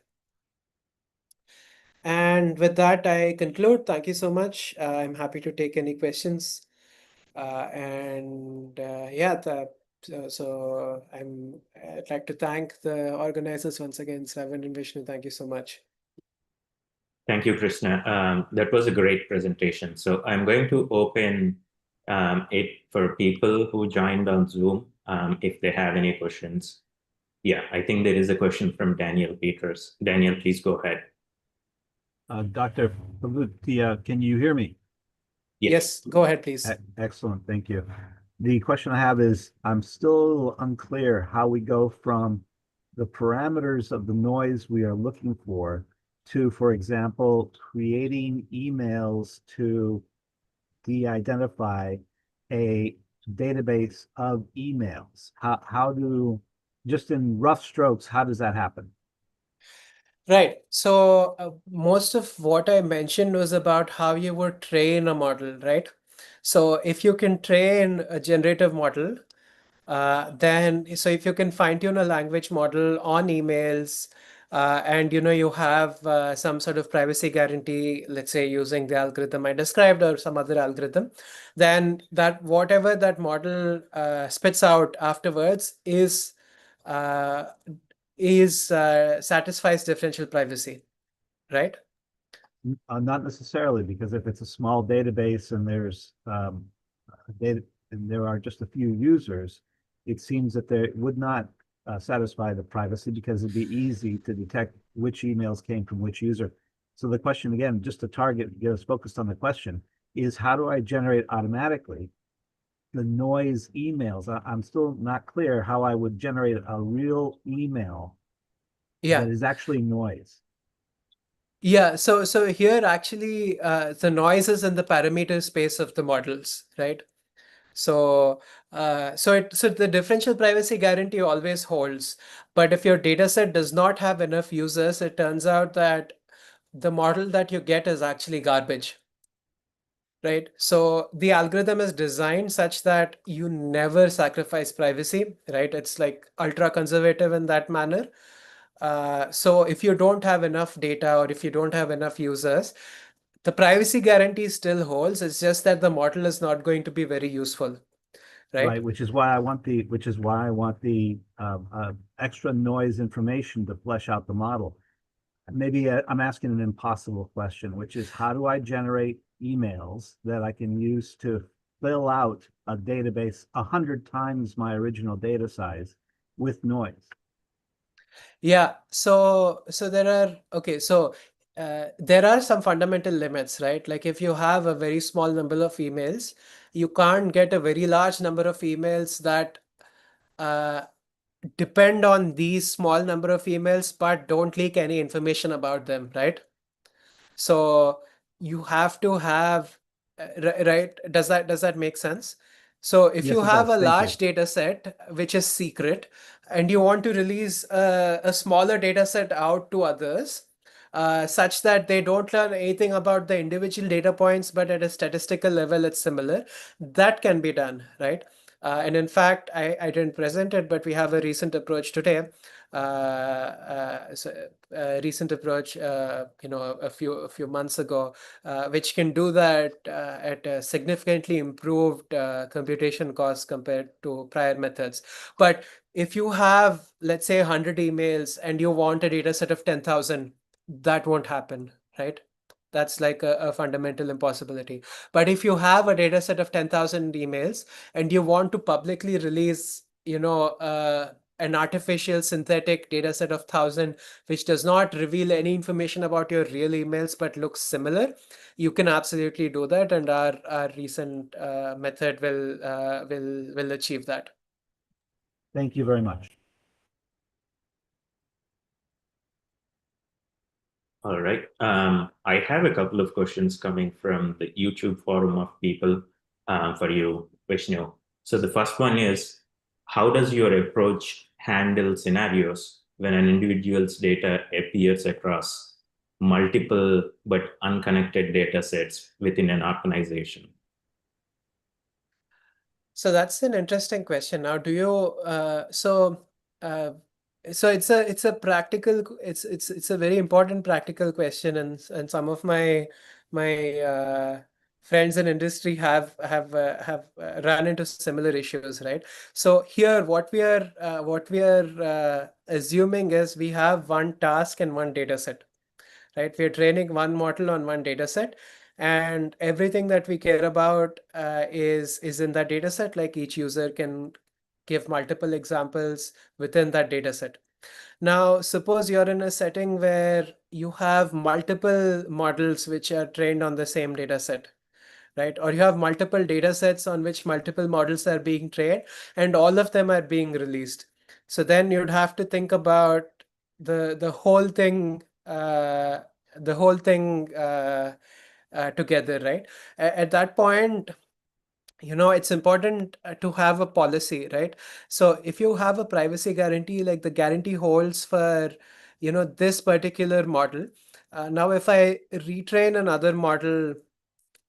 And with that, I conclude. Thank you so much. I'm happy to take any questions. I'd like to thank the organizers once again, Shravan and Vishnu. Thank you so much. Thank you, Krishna. That was a great presentation. So I'm going to open it for people who joined on Zoom if they have any questions. Yeah, I think there is a question from Daniel Peters. Daniel, please go ahead. Dr. Pavutia, can you hear me? Yes, go ahead, please. Excellent, thank you. The question I have is, I'm still unclear how we go from the parameters of the noise we are looking for, for example, creating emails to de-identify a database of emails. Just in rough strokes, how does that happen? Right. So most of what I mentioned was about how you would train a model, right? So if you can train a generative model, so if you can fine tune a language model on emails, and you have some sort of privacy guarantee, let's say using the algorithm I described or some other algorithm, then that whatever that model spits out afterwards uh, satisfies differential privacy, right? Not necessarily, because if it's a small database and there's data and there are just a few users, it seems that they would not satisfy the privacy, because it'd be easy to detect which emails came from which user. So the question, again, just to get us focused on the question, is how do I generate automatically the noise emails? I'm still not clear how I would generate a real email that is actually noise. Yeah, so here actually the noise is in the parameter space of the models, right? So the differential privacy guarantee always holds, but if your data set does not have enough users, it turns out that the model that you get is actually garbage. Right. So the algorithm is designed such that you never sacrifice privacy, right? It's like ultra conservative in that manner. So if you don't have enough data or if you don't have enough users, the privacy guarantee still holds. It's just that the model is not going to be very useful, right? Which is why I want the extra noise information to flesh out the model. Maybe I'm asking an impossible question, which is, how do I generate emails that I can use to fill out a database 100 times my original data size with noise? Yeah, so there are some fundamental limits, right? Like if you have a very small number of emails, you can't get a very large number of emails that depend on these small number of emails, but don't leak any information about them, right? So you have to have, right? Does that make sense? So if Yes, you it have does. a Thank large you. data set which is secret, and you want to release a smaller data set out to others, such that they don't learn anything about the individual data points, but at a statistical level it's similar, that can be done, right? And in fact, I didn't present it, but we have a recent approach today recent approach, a few months ago, which can do that at a significantly improved computation cost compared to prior methods. But if you have, let's say, 100 emails and you want a data set of 10,000, that won't happen, right? That's like a fundamental impossibility. But if you have a data set of 10,000 emails and you want to publicly release, an artificial synthetic data set of 1,000, which does not reveal any information about your real emails but looks similar, you can absolutely do that, and our recent method will achieve that. Thank you very much. All right. I have a couple of questions coming from the YouTube forum of people for you, Vishnu. So the first one is, how does your approach handle scenarios when an individual's data appears across multiple but unconnected data sets within an organization? So that's an interesting question. Now, do you so it's a practical, it's a very important practical question, and some of my friends in industry have run into similar issues, right? So here, what we are assuming is we have one task and one data set, right? We're training one model on one data set, and everything that we care about is in that data set. Like, each user can give multiple examples within that data set. Now, suppose you're in a setting where you have multiple models which are trained on the same data set, right? Or you have multiple data sets on which multiple models are being trained, and all of them are being released. So then you'd have to think about the whole thing, together, right? At that point, it's important to have a policy, right? So if you have a privacy guarantee, like the guarantee holds for, this particular model. Now, if I retrain another model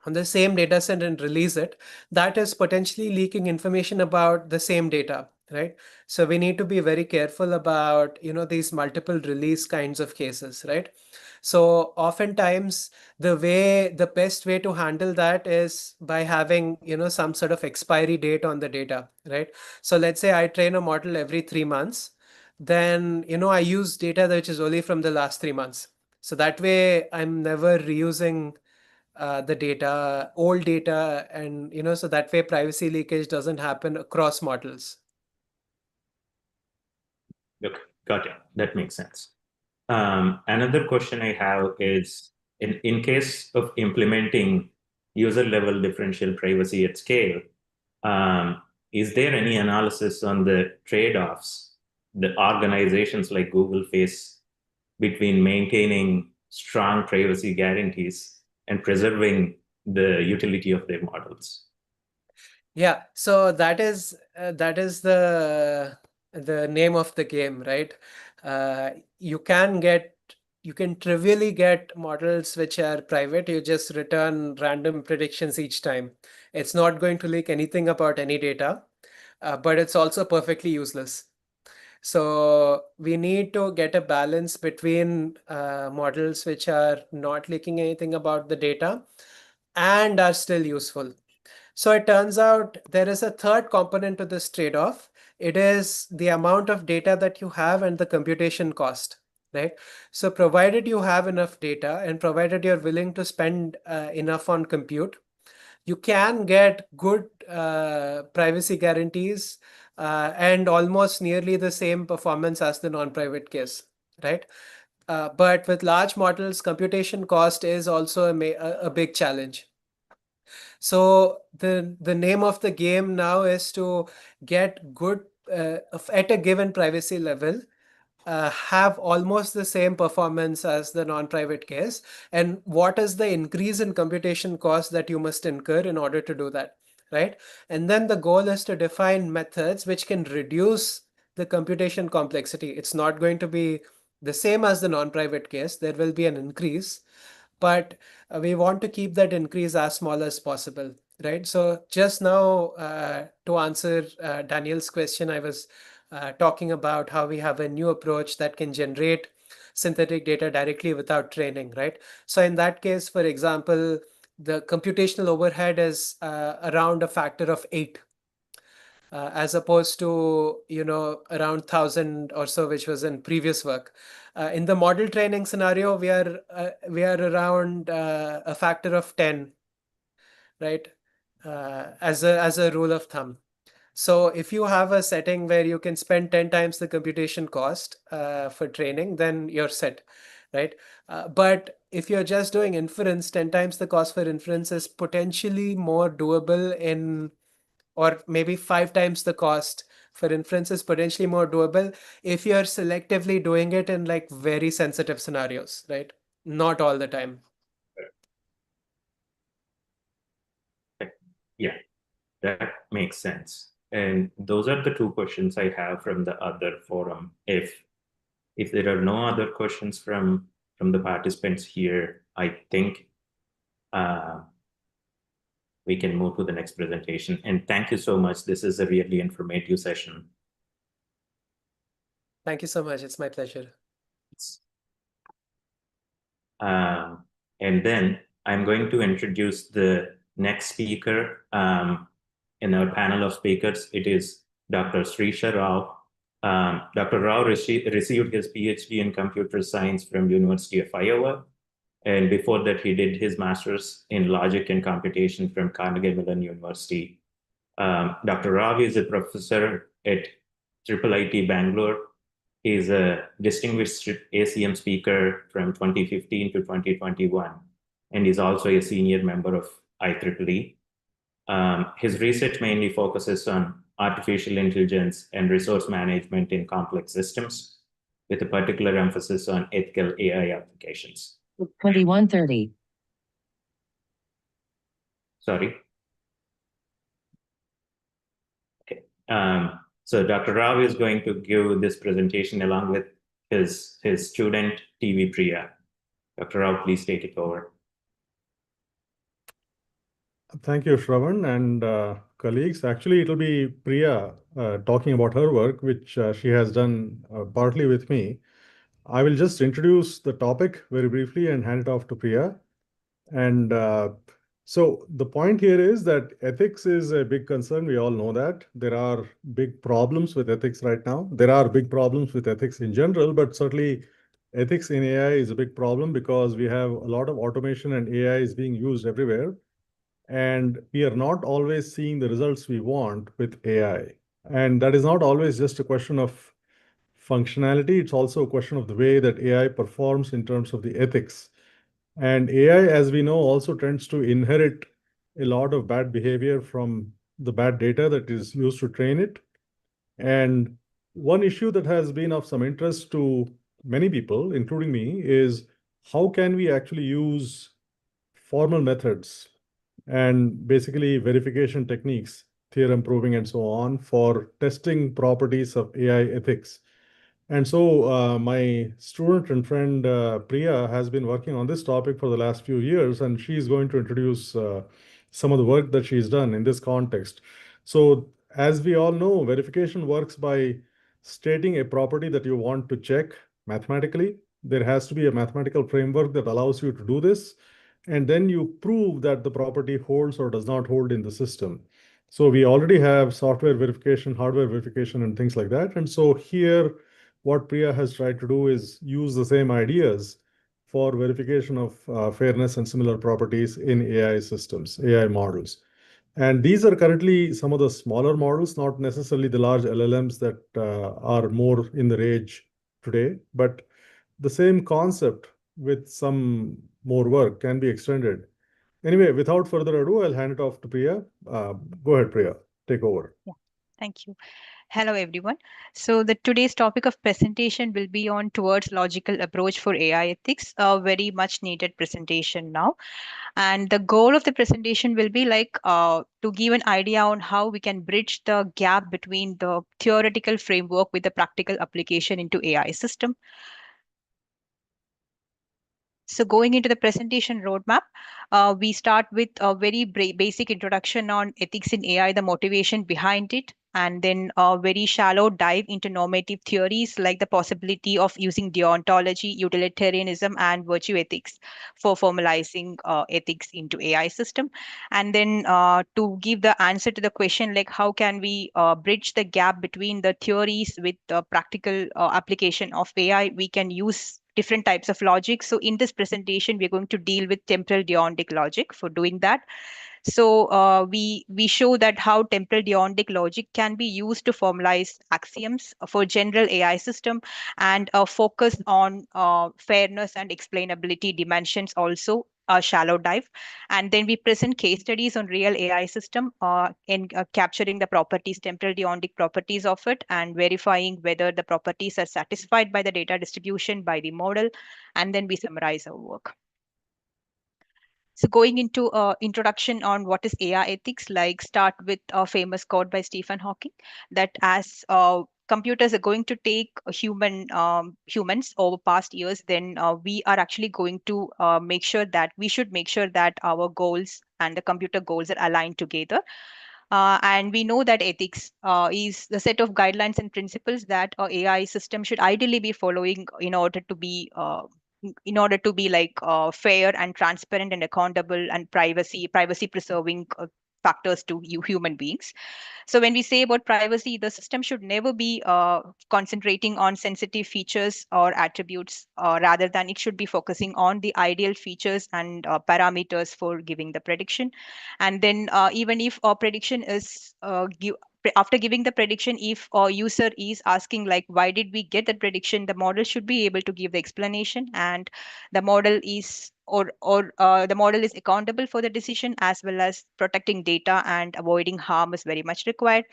on the same data set and release it, that is potentially leaking information about the same data, right? So we need to be very careful about, these multiple release kinds of cases, right? So oftentimes the best way to handle that is by having, some sort of expiry date on the data, right? So let's say I train a model every 3 months, then, I use data which is only from the last 3 months. So that way I'm never reusing the data, old data, and so that way privacy leakage doesn't happen across models. Okay, got it. That makes sense. Another question I have is, in case of implementing user level differential privacy at scale, is there any analysis on the trade-offs the organizations like Google face between maintaining strong privacy guarantees and preserving the utility of their models? Yeah, so that is the name of the game, right? You can trivially get models which are private. You just return random predictions each time. It's not going to leak anything about any data, but it's also perfectly useless. So we need to get a balance between models which are not leaking anything about the data and are still useful. So it turns out there is a third component to this trade-off. It is the amount of data that you have and the computation cost, right? So provided you have enough data and provided you're willing to spend enough on compute, you can get good privacy guarantees and almost nearly the same performance as the non-private case, right? But with large models, computation cost is also a big challenge. So the name of the game now is to get good at a given privacy level, have almost the same performance as the non-private case, and what is the increase in computation cost that you must incur in order to do that, right? And then the goal is to define methods which can reduce the computation complexity. It's not going to be the same as the non-private case. There will be an increase, but we want to keep that increase as small as possible, right? So just now, to answer Daniel's question, I was talking about how we have a new approach that can generate synthetic data directly without training, right? So in that case, for example, the computational overhead is around a factor of 8. As opposed to around 1,000 or so, which was in previous work. In the model training scenario, we are around a factor of 10, right? As a rule of thumb. So if you have a setting where you can spend 10 times the computation cost for training, then you're set, right? But if you're just doing inference, 10 times the cost for inference is potentially more doable in, or maybe 5 times the cost for inference is potentially more doable if you're selectively doing it in like very sensitive scenarios, right? Not all the time. Yeah, that makes sense. And those are the two questions I have from the other forum. If there are no other questions from the participants here, I think we can move to the next presentation. And thank you so much. This is a really informative session. Thank you so much. It's my pleasure. And then I'm going to introduce the next speaker in our panel of speakers. It is Dr. Srisha Rao. Dr. Rao received his PhD in computer science from University of Iowa. And before that, he did his master's in logic and computation from Carnegie Mellon University. Dr. Rao is a professor at IIIT Bangalore. He is a distinguished ACM speaker from 2015 to 2021, and he's also a senior member of IEEE. His research mainly focuses on artificial intelligence and resource management in complex systems, with a particular emphasis on ethical AI applications. 2130. Sorry. Okay. So Dr. Rao is going to give this presentation along with his student, TV Priya. Dr. Rao, please take it over. Thank you, Shravan and colleagues. Actually, it'll be Priya talking about her work, which she has done partly with me. I will just introduce the topic very briefly and hand it off to Priya. And so the point here is that ethics is a big concern. We all know that. There are big problems with ethics right now. There are big problems with ethics in general, but certainly ethics in AI is a big problem because we have a lot of automation and AI is being used everywhere. And we are not always seeing the results we want with AI. And that is not always just a question of functionality. It's also a question of the way that AI performs in terms of the ethics. And AI, as we know, also tends to inherit a lot of bad behavior from the bad data that is used to train it. And one issue that has been of some interest to many people, including me, is how can we actually use formal methods and basically verification techniques, theorem proving and so on, for testing properties of AI ethics. And so my student and friend Priya has been working on this topic for the last few years, and she's going to introduce some of the work that she's done in this context. So as we all know, verification works by stating a property that you want to check mathematically. There has to be a mathematical framework that allows you to do this. And then you prove that the property holds or does not hold in the system. So we already have software verification, hardware verification, and things like that. And so here, what Priya has tried to do is use the same ideas for verification of fairness and similar properties in AI systems, AI models. And these are currently some of the smaller models, not necessarily the large LLMs that are more in the rage today, but the same concept with some more work can be extended. Anyway, without further ado, I'll hand it off to Priya. Go ahead, Priya, take over. Yeah, thank you. Hello, everyone. So today's topic of presentation will be on towards logical approach for AI ethics, a very much needed presentation now. And the goal of the presentation will be to give an idea on how we can bridge the gap between the theoretical framework with the practical application into AI system. So going into the presentation roadmap, we start with a very basic introduction on ethics in AI, the motivation behind it, and then a very shallow dive into normative theories like the possibility of using deontology, utilitarianism, and virtue ethics for formalizing ethics into AI system. And then to give the answer to the question, like how can we bridge the gap between the theories with the practical application of AI, we can use different types of logic. So in this presentation, we're going to deal with temporal deontic logic for doing that. So we show that how temporal deontic logic can be used to formalize axioms for general AI system, and focus on fairness and explainability dimensions also. A shallow dive, and then we present case studies on real AI system in capturing the properties, temporal deontic properties of it, and verifying whether the properties are satisfied by the data distribution by the model, and then we summarize our work. So going into introduction on what is AI ethics, like start with a famous quote by Stephen Hawking that as computers are going to take humans over past years, then we are actually going to make sure that we should make sure that our goals and the computer goals are aligned together. And we know that ethics is the set of guidelines and principles that AI system should ideally be following in order to be like fair and transparent and accountable and privacy preserving factors to you human beings. So when we say about privacy, the system should never be concentrating on sensitive features or attributes, rather than it should be focusing on the ideal features and parameters for giving the prediction. And then even if a prediction is after giving the prediction, if a user is asking like why did we get that prediction, the model should be able to give the explanation, and the model is the model is accountable for the decision, as well as protecting data and avoiding harm is very much required.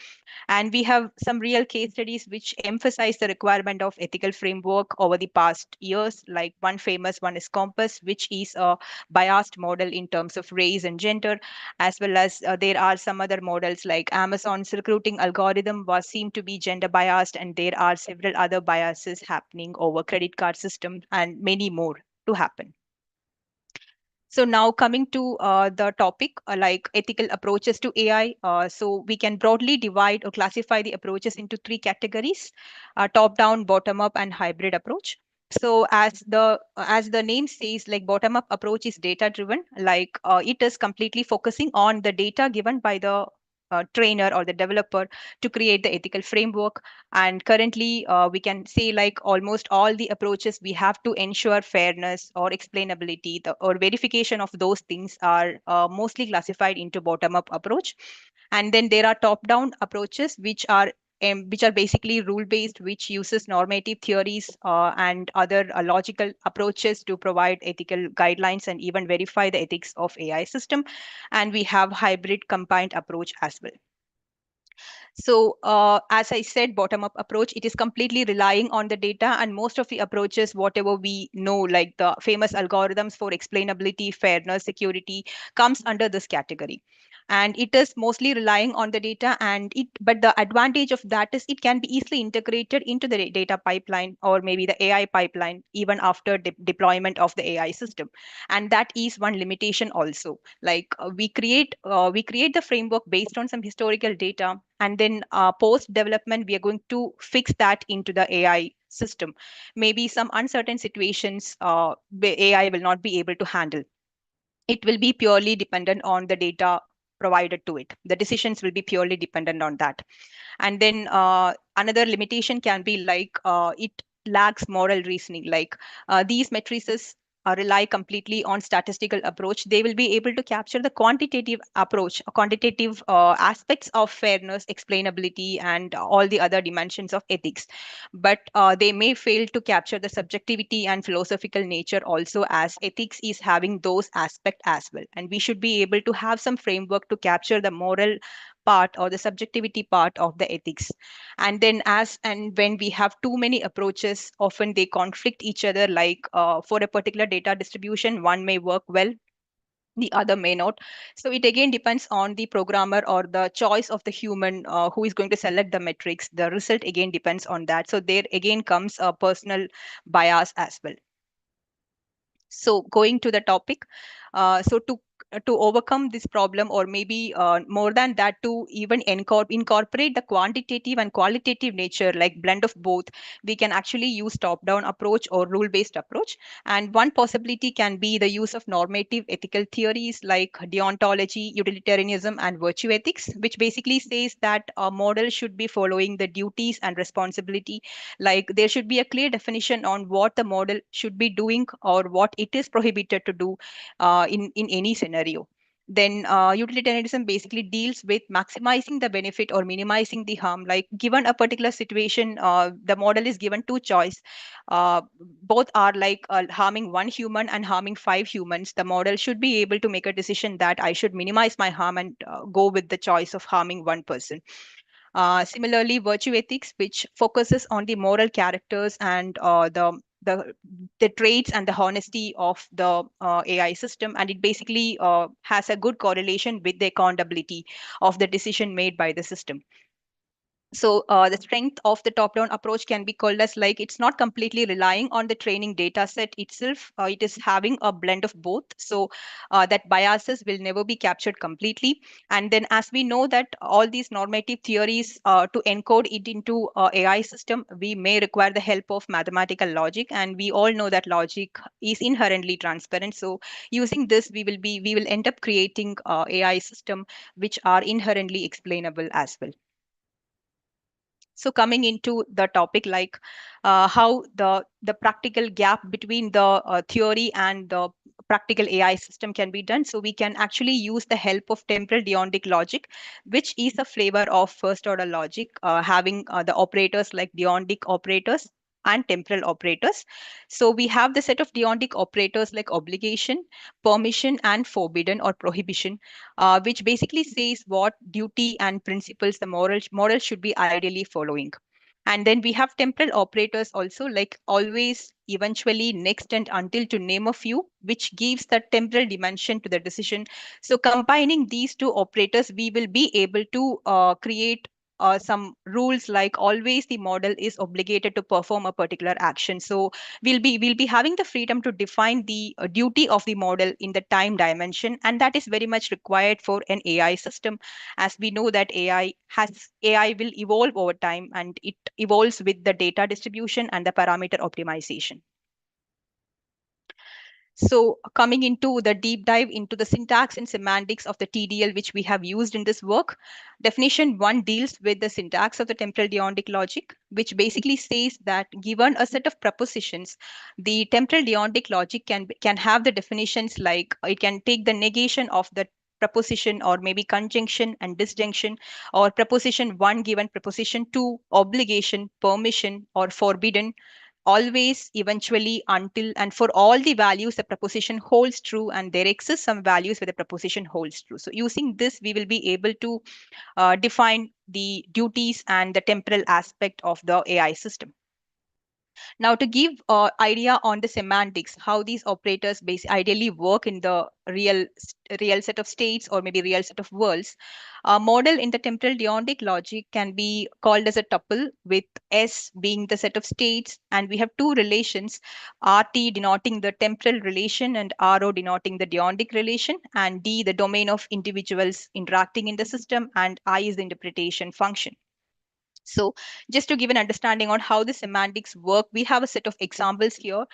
And we have some real case studies which emphasize the requirement of ethical framework over the past years. Like one famous one is Compass, which is a biased model in terms of race and gender, as well as there are some other models like Amazon's recruiting algorithm was seen to be gender biased, and there are several other biases happening over credit card systems and many more to happen. So now coming to the topic, like ethical approaches to AI. So we can broadly divide or classify the approaches into three categories: top-down, bottom-up, and hybrid approach. So as the name says, like bottom-up approach is data-driven, like it is completely focusing on the data given by the trainer or the developer to create the ethical framework. And currently, we can say like almost all the approaches we have to ensure fairness or explainability or verification of those things are mostly classified into bottom-up approach. And then there are top-down approaches, which are basically rule-based, which uses normative theories and other logical approaches to provide ethical guidelines and even verify the ethics of AI system. And we have hybrid combined approach as well. So as I said, bottom-up approach, it is completely relying on the data, and most of the approaches, whatever we know, like the famous algorithms for explainability, fairness, security, comes under this category. And it is mostly relying on the data, but the advantage of that is it can be easily integrated into the data pipeline or maybe the AI pipeline even after deployment of the AI system. And that is one limitation also. Like we create the framework based on some historical data, and then post development we are going to fix that into the AI system. Maybe some uncertain situations where AI will not be able to handle. It will be purely dependent on the data provided to it. The decisions will be purely dependent on that. And then another limitation can be like it lacks moral reasoning. Like these matrices rely completely on statistical approach. They will be able to capture the quantitative approach, quantitative aspects of fairness, explainability, and all the other dimensions of ethics. But they may fail to capture the subjectivity and philosophical nature also, as ethics is having those aspects as well. And we should be able to have some framework to capture the moral part or the subjectivity part of the ethics. And then as and when we have too many approaches, often they conflict each other. Like for a particular data distribution, one may work well, the other may not. So it again depends on the programmer or the choice of the human who is going to select the metrics. The result again depends on that. So there again comes a personal bias as well. So going to the topic, So to overcome this problem, or maybe more than that, to even incorporate the quantitative and qualitative nature, like blend of both, we can actually use top-down approach or rule-based approach. And one possibility can be the use of normative ethical theories like deontology, utilitarianism, and virtue ethics, which basically says that a model should be following the duties and responsibility. Like there should be a clear definition on what the model should be doing or what it is prohibited to do in any scenario. Then utilitarianism basically deals with maximizing the benefit or minimizing the harm. Like given a particular situation, the model is given two choice. Both are like harming one human and harming five humans. The model should be able to make a decision that I should minimize my harm and go with the choice of harming one person. Similarly, virtue ethics, which focuses on the moral characters and the traits and the honesty of the AI system, and it basically has a good correlation with the accountability of the decision made by the system. So the strength of the top-down approach can be called as like it's not completely relying on the training data set itself. It is having a blend of both. So that biases will never be captured completely. And then as we know that all these normative theories to encode it into AI system, we may require the help of mathematical logic. And we all know that logic is inherently transparent. So using this, we will end up creating AI system which are inherently explainable as well. So coming into the topic, like how the practical gap between the theory and the practical AI system can be done. So we can actually use the help of temporal deontic logic, which is a flavor of first order logic, having the operators like deontic operators and temporal operators. So we have the set of deontic operators like obligation, permission, and forbidden or prohibition, which basically says what duty and principles the moral should be ideally following. And then we have temporal operators also, like always, eventually, next, and until, to name a few, which gives the temporal dimension to the decision. So combining these two operators, we will be able to create some rules, like always the model is obligated to perform a particular action. So we'll be having the freedom to define the duty of the model in the time dimension, and that is very much required for an AI system, as we know that AI will evolve over time, and it evolves with the data distribution and the parameter optimization. So coming into the deep dive into the syntax and semantics of the TDL, which we have used in this work, definition 1 deals with the syntax of the temporal deontic logic, which basically says that given a set of propositions, the temporal deontic logic can have the definitions like it can take the negation of the proposition, or maybe conjunction and disjunction, or proposition 1 given proposition 2, obligation, permission, or forbidden, always, eventually, until, and for all the values the proposition holds true, and there exist some values where the proposition holds true. So using this, we will be able to define the duties and the temporal aspect of the AI system. Now, to give idea on the semantics, how these operators ideally work in the real set of states, or maybe real set of worlds, a model in the temporal deontic logic can be called as a tuple, with S being the set of states, and we have two relations, RT denoting the temporal relation and RO denoting the deontic relation, and D the domain of individuals interacting in the system, and I is the interpretation function. So just to give an understanding on how the semantics work, we have a set of examples here.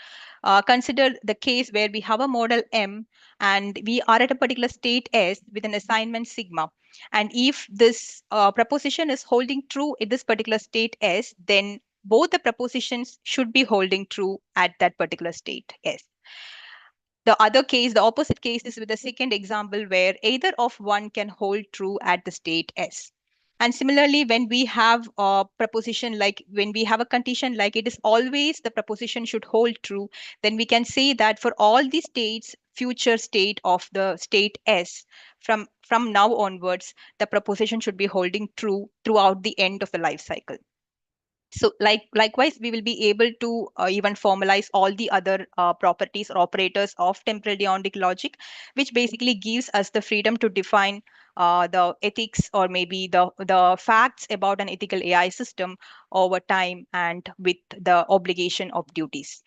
Consider the case where we have a model M and we are at a particular state S with an assignment sigma. And if this proposition is holding true in this particular state S, then both the propositions should be holding true at that particular state S. The other case, the opposite case, is with the second example where either of one can hold true at the state S. And similarly, when we have a proposition, like when we have a condition like it is always the proposition should hold true, then we can say that for all the states, future state of the state S, from now onwards, the proposition should be holding true throughout the end of the life cycle. So likewise, we will be able to even formalize all the other properties or operators of temporal deontic logic, which basically gives us the freedom to define the ethics, or maybe the facts about an ethical AI system over time and with the obligation of duties.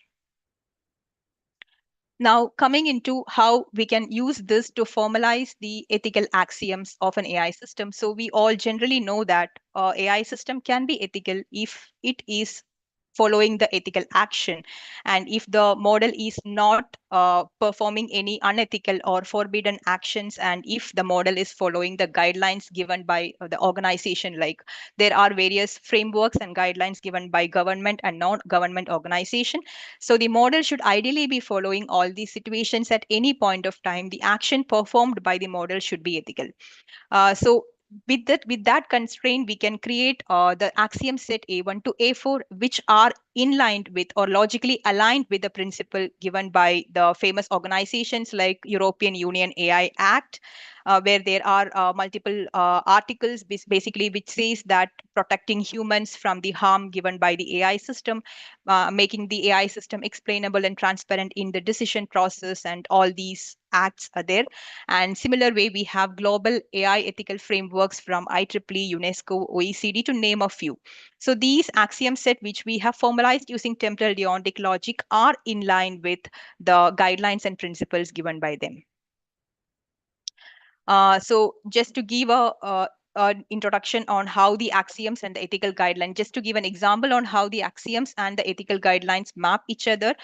Now, coming into how we can use this to formalize the ethical axioms of an AI system. So we all generally know that AI system can be ethical if it is following the ethical action, and if the model is not performing any unethical or forbidden actions, and if the model is following the guidelines given by the organization. Like, there are various frameworks and guidelines given by government and non-government organization. So the model should ideally be following all these situations. At any point of time, the action performed by the model should be ethical. So with that constraint, we can create the axiom set A1 to A4, which are in line with or logically aligned with the principle given by the famous organizations like European Union AI Act, where there are multiple articles basically which says that protecting humans from the harm given by the AI system, making the AI system explainable and transparent in the decision process, and all these acts are there. And similar way, we have global AI ethical frameworks from IEEE, UNESCO, OECD, to name a few. So these axiom set, which we have formalized using temporal deontic logic, are in line with the guidelines and principles given by them. So just to give an introduction on how the axioms and the ethical guidelines, just to give an example on how the axioms and the ethical guidelines map each other.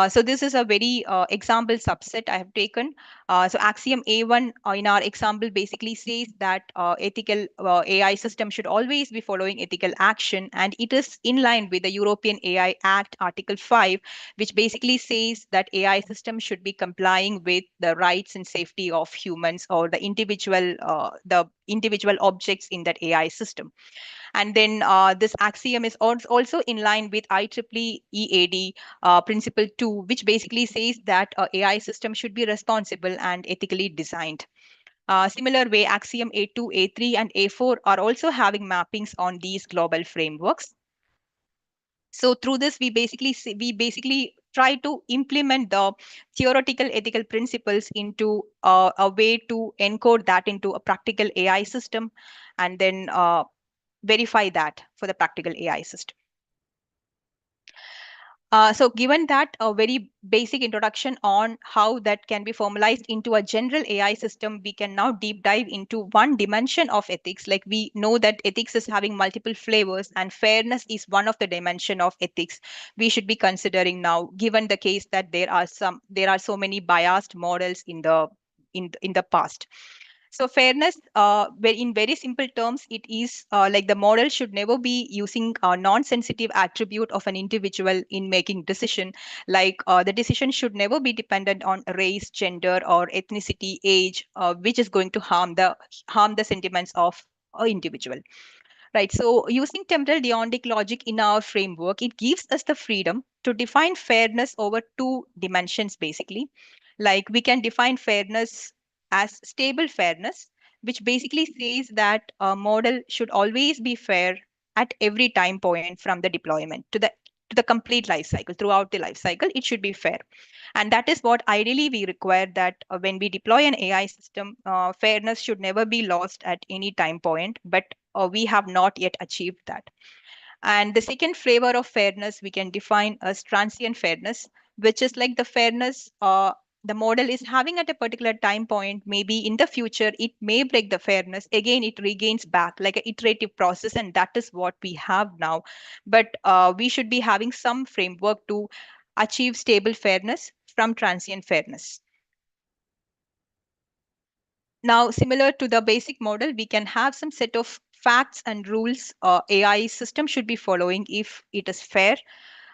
So this is a very example subset I have taken. So axiom A1 in our example basically says that ethical AI system should always be following ethical action, and it is in line with the European AI Act Article 5, which basically says that AI system should be complying with the rights and safety of humans or the individual objects in that AI system. And then this axiom is also in line with IEEE EAD Principle 2, which basically says that AI system should be responsible and ethically designed. Similar way, axiom A2, A3, and A4 are also having mappings on these global frameworks. So through this, we basically try to implement the theoretical ethical principles into a way to encode that into a practical AI system, and then verify that for the practical AI system. So given that a very basic introduction on how that can be formalized into a general AI system, we can now deep dive into one dimension of ethics. Like, we know that ethics is having multiple flavors, and fairness is one of the dimension of ethics we should be considering now, given the case that there are so many biased models in the past. So fairness, in very simple terms, it is like the model should never be using a non-sensitive attribute of an individual in making decision. Like, the decision should never be dependent on race, gender, or ethnicity, age, which is going to harm the sentiments of an individual. Right. So using temporal deontic logic in our framework, it gives us the freedom to define fairness over two dimensions, basically. Like, we can define fairness as stable fairness, which basically says that a model should always be fair at every time point from the deployment to the complete life cycle. Throughout the life cycle, it should be fair. And that is what ideally we require, that when we deploy an AI system, fairness should never be lost at any time point, but we have not yet achieved that. And the second flavor of fairness we can define as transient fairness, which is like the fairness the model is having at a particular time point. Maybe in the future, it may break the fairness. Again, it regains back like an iterative process, and that is what we have now. But we should be having some framework to achieve stable fairness from transient fairness. Now, similar to the basic model, we can have some set of facts and rules AI system should be following if it is fair.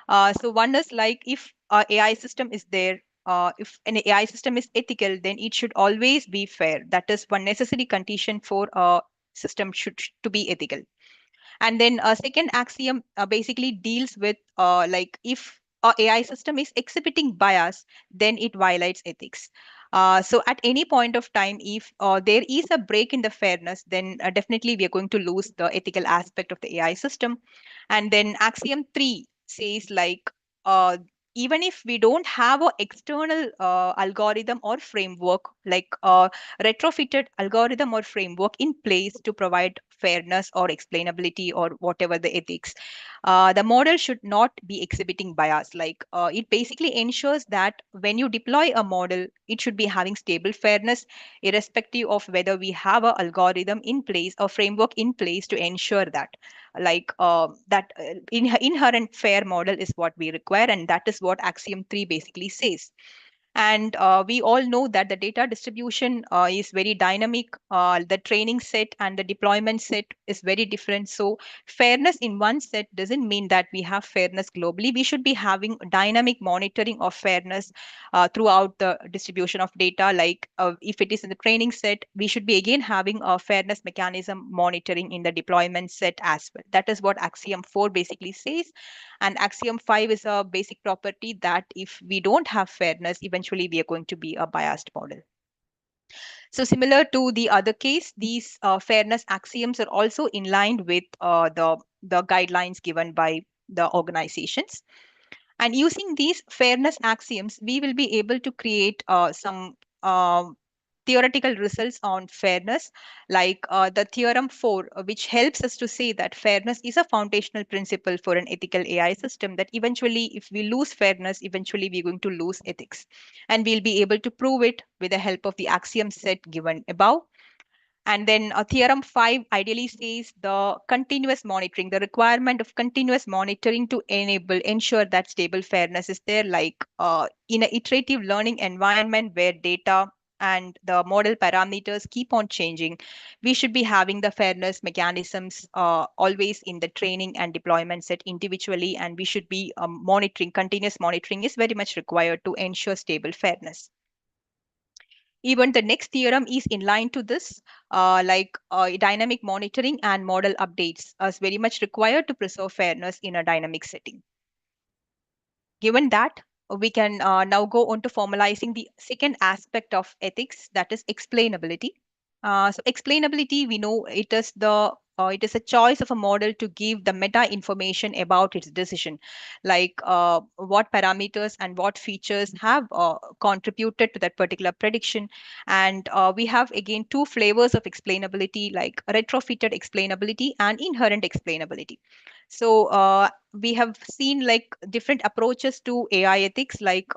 So one is like, if AI system is there, if an AI system is ethical, then it should always be fair. That is one necessary condition for a system to be ethical. And then a second axiom basically deals with like, if a AI system is exhibiting bias, then it violates ethics. So at any point of time, if there is a break in the fairness, then definitely we are going to lose the ethical aspect of the AI system. And then axiom 3 says like, even if we don't have an external algorithm or framework like a retrofitted algorithm or framework in place to provide fairness or explainability or whatever the ethics. The model should not be exhibiting bias. Like it basically ensures that when you deploy a model, it should be having stable fairness, irrespective of whether we have a algorithm in place or framework in place to ensure that. Like that inherent fair model is what we require, and that is what Axiom 3 basically says. And we all know that the data distribution is very dynamic. The training set and the deployment set is very different. So fairness in one set doesn't mean that we have fairness globally. We should be having dynamic monitoring of fairness throughout the distribution of data. Like if it is in the training set, we should be again having a fairness mechanism monitoring in the deployment set as well. That is what Axiom 4 basically says. And Axiom 5 is a basic property that if we don't have fairness, eventually we are going to be a biased model. So similar to the other case, these fairness axioms are also in line with the guidelines given by the organizations. And using these fairness axioms, we will be able to create some theoretical results on fairness, like the theorem 4, which helps us to say that fairness is a foundational principle for an ethical AI system, that eventually, if we lose fairness, eventually we're going to lose ethics. And we'll be able to prove it with the help of the axiom set given above. And then theorem 5 ideally says the continuous monitoring, the requirement of continuous monitoring to ensure that stable fairness is there, like in an iterative learning environment where data and the model parameters keep on changing, we should be having the fairness mechanisms always in the training and deployment set individually, and we should be monitoring. Continuous monitoring is very much required to ensure stable fairness. Even the next theorem is in line to this, like dynamic monitoring and model updates is very much required to preserve fairness in a dynamic setting. Given that, we can now go on to formalizing the second aspect of ethics, that is explainability. So explainability, we know it is a choice of a model to give the meta information about its decision, like what parameters and what features have contributed to that particular prediction. And we have again two flavors of explainability, like retrofitted explainability and inherent explainability. So we have seen like different approaches to AI ethics, like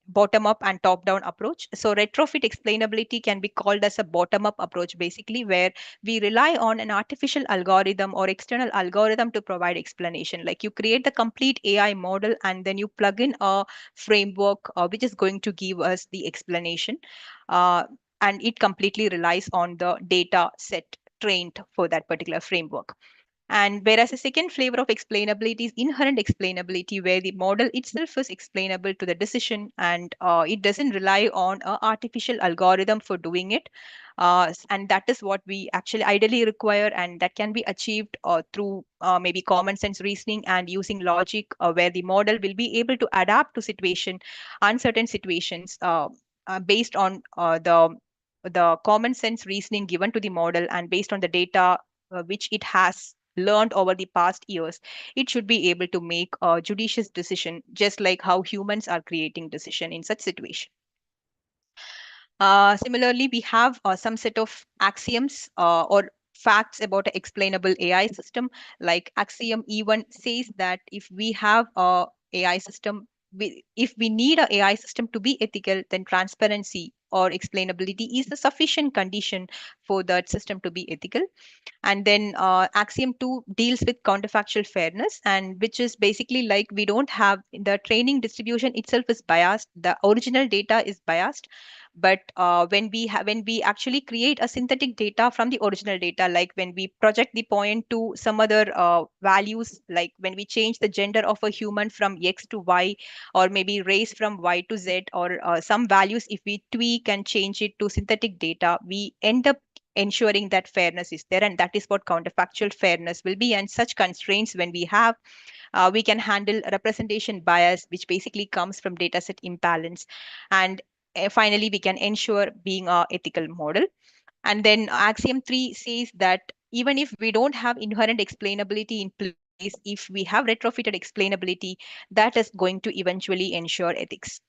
bottom up and top down approach. So retrofit explainability can be called as a bottom up approach, basically, where we rely on an artificial algorithm or external algorithm to provide explanation. Like you create the complete AI model and then you plug in a framework which is going to give us the explanation. And it completely relies on the data set trained for that particular framework. And whereas a second flavor of explainability is inherent explainability, where the model itself is explainable to the decision and it doesn't rely on an artificial algorithm for doing it. And that is what we actually ideally require, and that can be achieved through maybe common sense reasoning and using logic, where the model will be able to adapt to uncertain situations based on the common sense reasoning given to the model, and based on the data which it has learned over the past years, it should be able to make a judicious decision, just like how humans are creating decision in such situation. Similarly, we have some set of axioms or facts about an explainable AI system. Like axiom E1 says that if we have a AI system, if we need an AI system to be ethical, then transparency or explainability is the sufficient condition for that system to be ethical. And then axiom 2 deals with counterfactual fairness, and which is basically like we don't have the training distribution itself is biased, the original data is biased. But when we actually create a synthetic data from the original data, like when we project the point to some other values, like when we change the gender of a human from X to Y, or maybe race from Y to Z, or some values, if we tweak and change it to synthetic data, we end up ensuring that fairness is there. And that is what counterfactual fairness will be. And such constraints, when we have, we can handle representation bias, which basically comes from dataset imbalance. And finally, we can ensure being a ethical model. And then axiom 3 says that even if we don't have inherent explainability in place, if we have retrofitted explainability, that is going to eventually ensure ethics.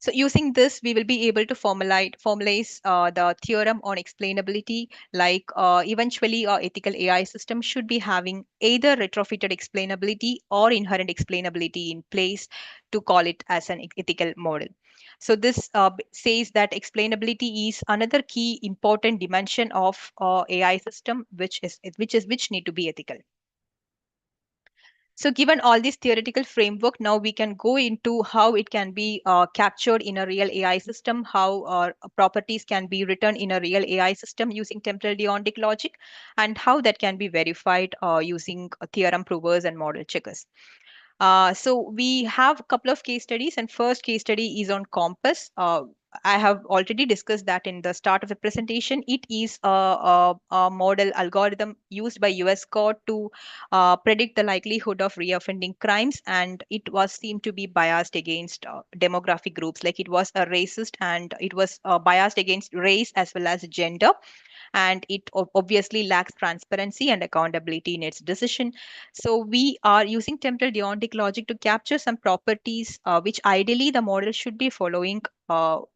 So using this, we will be able to formulate the theorem on explainability, like eventually our ethical AI system should be having either retrofitted explainability or inherent explainability in place to call it as an ethical model. So this says that explainability is another key important dimension of AI system, which need to be ethical. So given all this theoretical framework, now we can go into how it can be captured in a real AI system, how properties can be written in a real AI system using temporal deontic logic, and how that can be verified using theorem provers and model checkers. So we have a couple of case studies, and first case study is on Compass. I have already discussed that in the start of the presentation. It is a model algorithm used by US court to predict the likelihood of reoffending crimes, and it was seemed to be biased against demographic groups. Like it was a racist, and it was biased against race as well as gender, and it obviously lacks transparency and accountability in its decision. So we are using temporal deontic logic to capture some properties which ideally the model should be following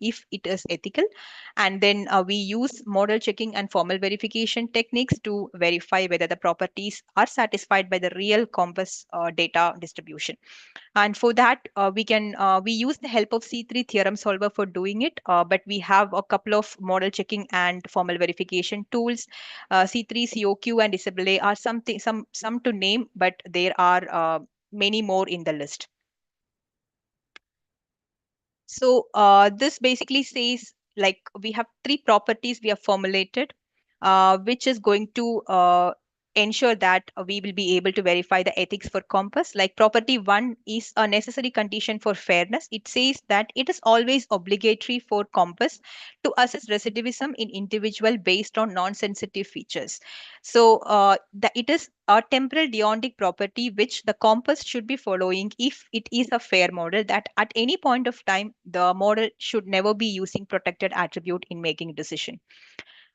if it is ethical. And then we use model checking and formal verification techniques to verify whether the properties are satisfied by the real Compass data distribution. And for that, we use the help of C3 theorem solver for doing it, but we have a couple of model checking and formal verification tools. C3, COQ, and Disable are some to name, but there are many more in the list. So this basically says, like, we have three properties we have formulated, which is going to ensure that we will be able to verify the ethics for Compass. Like property one is a necessary condition for fairness. It says that it is always obligatory for Compass to assess recidivism in individual based on non-sensitive features. So it is a temporal deontic property which the Compass should be following if it is a fair model, that at any point of time, the model should never be using protected attribute in making decision.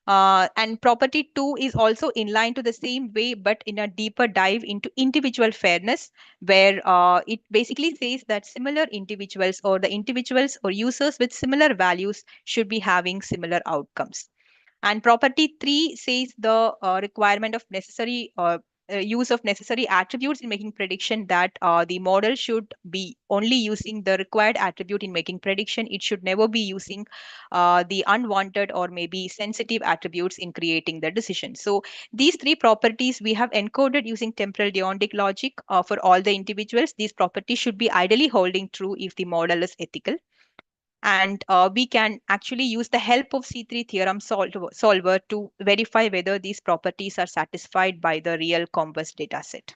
And property two is also in line to the same way, but in a deeper dive into individual fairness, where it basically says that similar individuals or the individuals or users with similar values should be having similar outcomes. And property three says the requirement of necessary use of necessary attributes in making prediction, that the model should be only using the required attribute in making prediction. It should never be using the unwanted or maybe sensitive attributes in creating the decision. So these three properties we have encoded using temporal deontic logic for all the individuals. These properties should be ideally holding true if the model is ethical. And we can actually use the help of C3 theorem solver to verify whether these properties are satisfied by the real Compass dataset.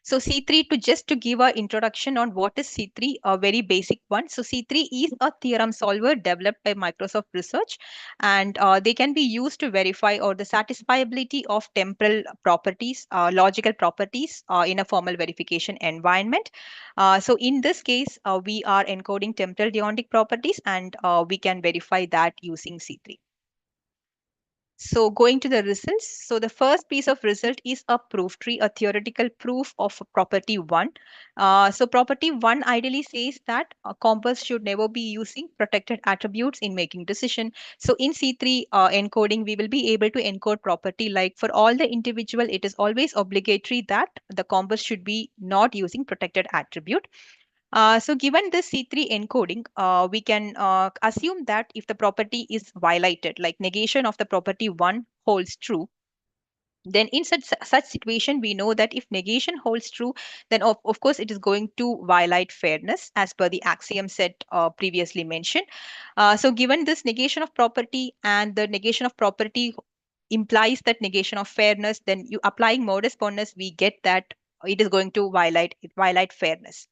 So C3, to give an introduction on what is C3, a very basic one. So C3 is a theorem solver developed by Microsoft Research, and they can be used to verify or the satisfiability of temporal properties, logical properties in a formal verification environment. So in this case, we are encoding temporal deontic properties, and we can verify that using C3. So going to the results. So the first piece of result is a proof tree, a theoretical proof of property one. So property one ideally says that a Compass should never be using protected attributes in making decision. So in C3 encoding, we will be able to encode property like for all the individual, it is always obligatory that the Compass should be not using protected attribute. So given this C3 encoding, we can assume that if the property is violated, like negation of the property one holds true, then in such situation, we know that if negation holds true, then of course it is going to violate fairness as per the axiom set previously mentioned. So given this negation of property and the negation of property implies that negation of fairness, then you applying modus ponens, we get that it is going to violate fairness.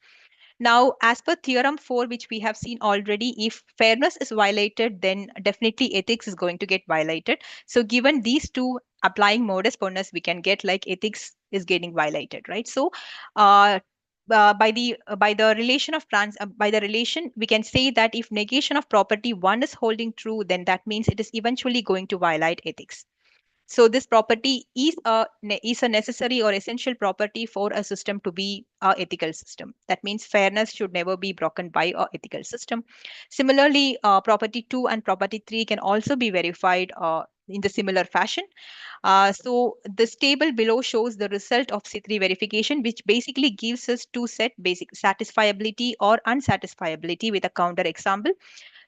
Now, as per theorem 4, which we have seen already, if fairness is violated, then definitely ethics is going to get violated. So given these two applying modus ponens, we can get like ethics is getting violated, right? So by the relation of by the relation, we can say that if negation of property one is holding true, then that means it is eventually going to violate ethics. So this property is a necessary or essential property for a system to be an ethical system. That means fairness should never be broken by an ethical system. Similarly, property 2 and property 3 can also be verified in the similar fashion. So this table below shows the result of C3 verification, which basically gives us two set basic satisfiability or unsatisfiability with a counter example.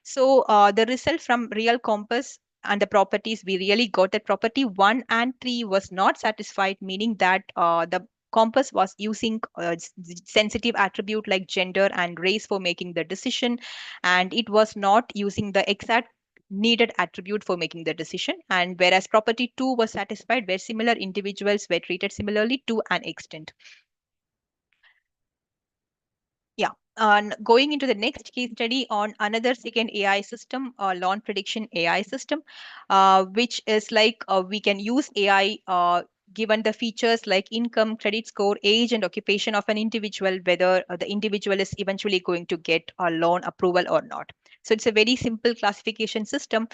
So the result from real compass and the properties, we really got that property 1 and 3 was not satisfied, meaning that the compass was using sensitive attribute like gender and race for making the decision, and it was not using the exact needed attribute for making the decision. And whereas property 2 was satisfied, where similar individuals were treated similarly to an extent. Yeah. Going into the next case study on another second AI system, loan prediction AI system, which is like we can use AI given the features like income, credit score, age, and occupation of an individual, whether the individual is eventually going to get a loan approval or not. So it's a very simple classification system.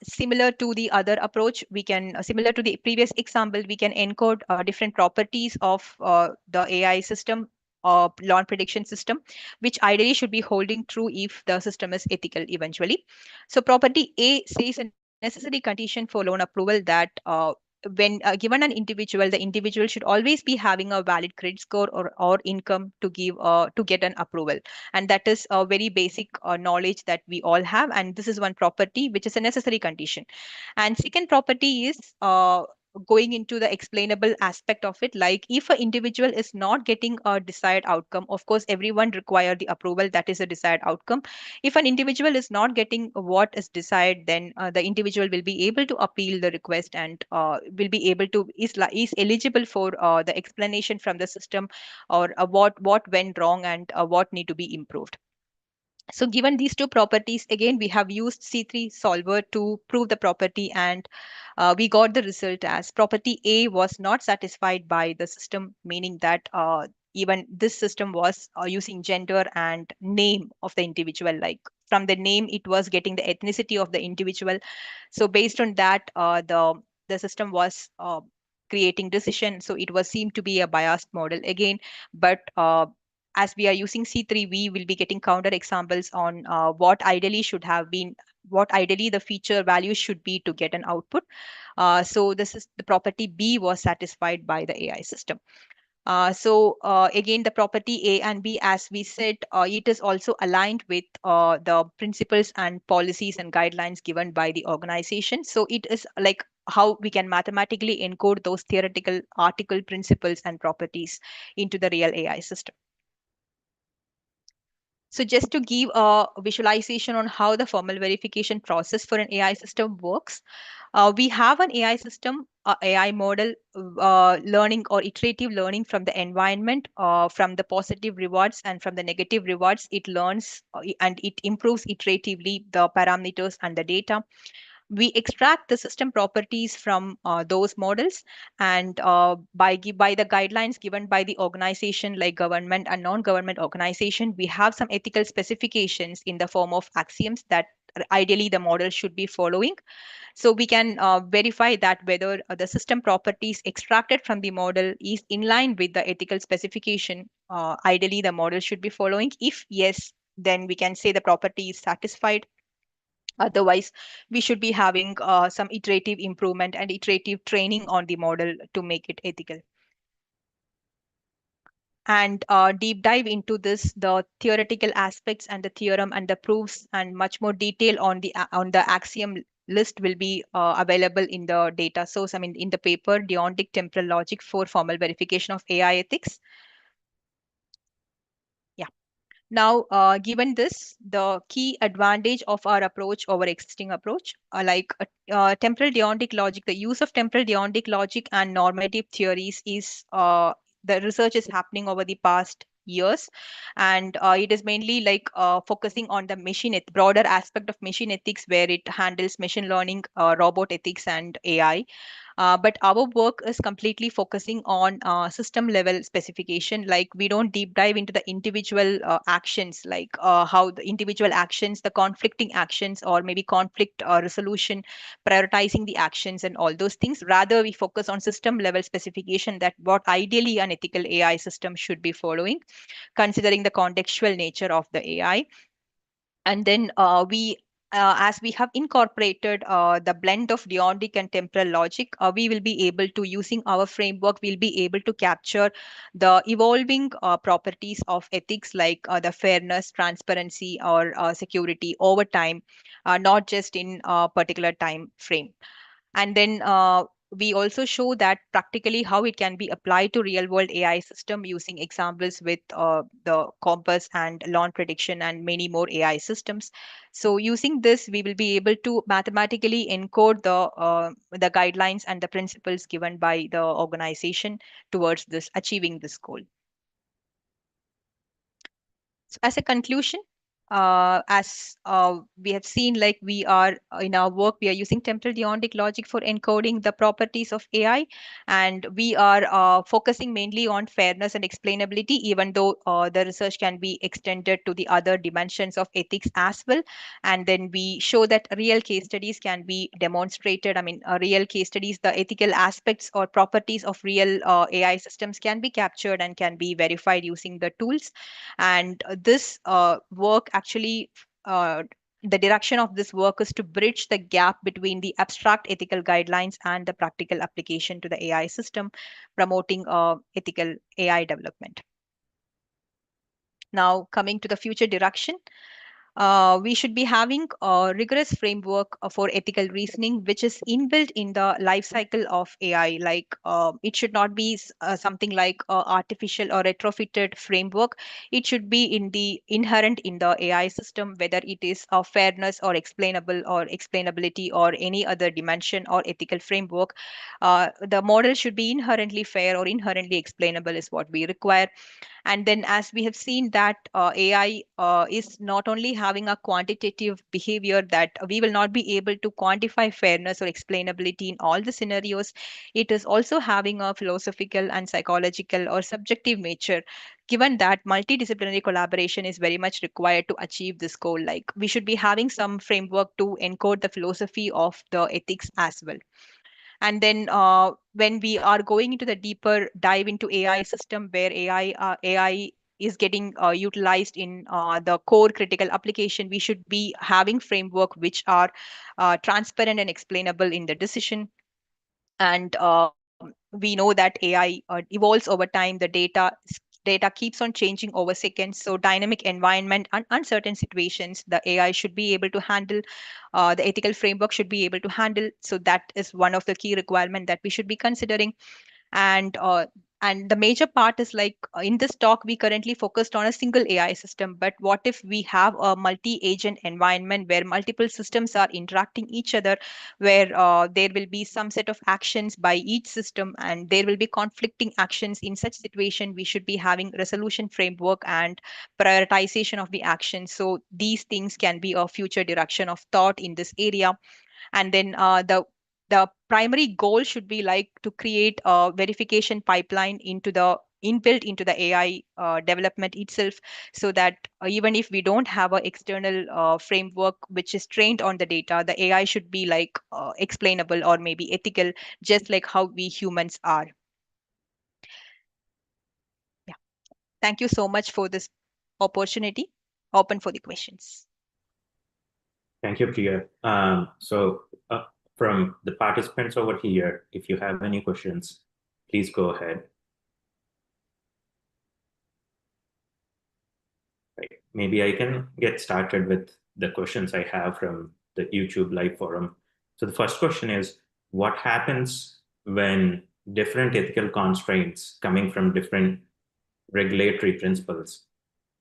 Similar to the other approach, we can, similar to the previous example, we can encode different properties of the AI system loan prediction system, which ideally should be holding true if the system is ethical eventually. So property A says a necessary condition for loan approval that when given an individual, the individual should always be having a valid credit score or income to give to get an approval. And that is a very basic knowledge that we all have. And this is one property which is a necessary condition. And second property is going into the explainable aspect of it, like if an individual is not getting a desired outcome, of course everyone require the approval, that is a desired outcome. If an individual is not getting what is desired, then the individual will be able to appeal the request and will be able to is eligible for the explanation from the system, or what went wrong and what need to be improved. So given these two properties, again, we have used C3 solver to prove the property, and we got the result as property A was not satisfied by the system, meaning that even this system was using gender and name of the individual. Like from the name, it was getting the ethnicity of the individual. So based on that, the system was creating decision. So it was seemed to be a biased model again, but as we are using C3, we will be getting counter examples on what ideally should have been, what ideally the feature value should be to get an output. So this is the property B was satisfied by the AI system. Again, the property A and B, as we said, it is also aligned with the principles and policies and guidelines given by the organization. So it is like how we can mathematically encode those theoretical article principles and properties into the real AI system. So just to give a visualization on how the formal verification process for an AI system works, we have an AI system, AI model, learning or iterative learning from the environment, from the positive rewards and from the negative rewards. It learns and it improves iteratively the parameters and the data. We extract the system properties from those models, and by the guidelines given by the organization like government and non-government organization, we have some ethical specifications in the form of axioms that ideally the model should be following. So we can verify that whether the system properties extracted from the model is in line with the ethical specification ideally the model should be following. If yes, then we can say the property is satisfied. Otherwise, we should be having some iterative improvement and iterative training on the model to make it ethical. And deep dive into this, the theoretical aspects and the theorem and the proofs and much more detail on the axiom list will be available in the data source. I mean, in the paper, Deontic Temporal Logic for Formal Verification of AI Ethics. Now, given this, the key advantage of our approach over existing approach, temporal deontic logic, the use of temporal deontic logic and normative theories is the research is happening over the past years, and it is mainly like focusing on the broader aspect of machine ethics, where it handles machine learning, robot ethics, and AI. But our work is completely focusing on system level specification. Like we don't deep dive into the individual actions, like how the individual actions, the conflicting actions, or maybe conflict resolution, prioritizing the actions and all those things. Rather, we focus on system level specification, that what ideally an ethical AI system should be following, considering the contextual nature of the AI. And then as we have incorporated the blend of deontic and temporal logic, we will be able to, using our framework, we'll be able to capture the evolving properties of ethics, like the fairness, transparency, or security over time, not just in a particular time frame. And then we also show that practically how it can be applied to real world AI system, using examples with the compass and lawn prediction and many more AI systems. So using this, we will be able to mathematically encode the guidelines and the principles given by the organization towards this achieving this goal. So as a conclusion, as we have seen, like we are in our work, we are using temporal deontic logic for encoding the properties of AI, and we are focusing mainly on fairness and explainability, even though the research can be extended to the other dimensions of ethics as well. And then we show that real case studies can be demonstrated. I mean, real case studies, the ethical aspects or properties of real AI systems can be captured and can be verified using the tools. And this work actually, the direction of this work is to bridge the gap between the abstract ethical guidelines and the practical application to the AI system, promoting ethical AI development. Now, coming to the future direction, we should be having a rigorous framework for ethical reasoning, which is inbuilt in the life cycle of AI. Like it should not be something like artificial or retrofitted framework. It should be in the inherent in the AI system, whether it is fairness or explainable or explainability or any other dimension or ethical framework. The model should be inherently fair or inherently explainable is what we require. And then, as we have seen that AI is not only having a quantitative behavior, that we will not be able to quantify fairness or explainability in all the scenarios, it is also having a philosophical and psychological or subjective nature, given that multidisciplinary collaboration is very much required to achieve this goal. Like we should be having some framework to encode the philosophy of the ethics as well. And then when we are going into the deeper dive into AI system, where AI is getting utilized in the core critical application, we should be having framework which are transparent and explainable in the decision. And we know that AI evolves over time. The data keeps on changing over seconds. So dynamic environment and uncertain situations, the AI should be able to handle, the ethical framework should be able to handle. So that is one of the key requirement that we should be considering. And and the major part is like in this talk we currently focused on a single AI system, but what if we have a multi-agent environment where multiple systems are interacting each other, where there will be some set of actions by each system and there will be conflicting actions. In such situation, we should be having resolution framework and prioritization of the actions. So these things can be a future direction of thought in this area. And then the primary goal should be like to create a verification pipeline into the inbuilt into the AI development itself, so that even if we don't have an external framework which is trained on the data, the AI should be like explainable or maybe ethical, just like how we humans are. Yeah. Thank you so much for this opportunity. Open for the questions. Thank you, Priya. So from the participants over here, if you have any questions, please go ahead. Right. Maybe I can get started with the questions I have from the YouTube live forum. So the first question is, what happens when different ethical constraints coming from different regulatory principles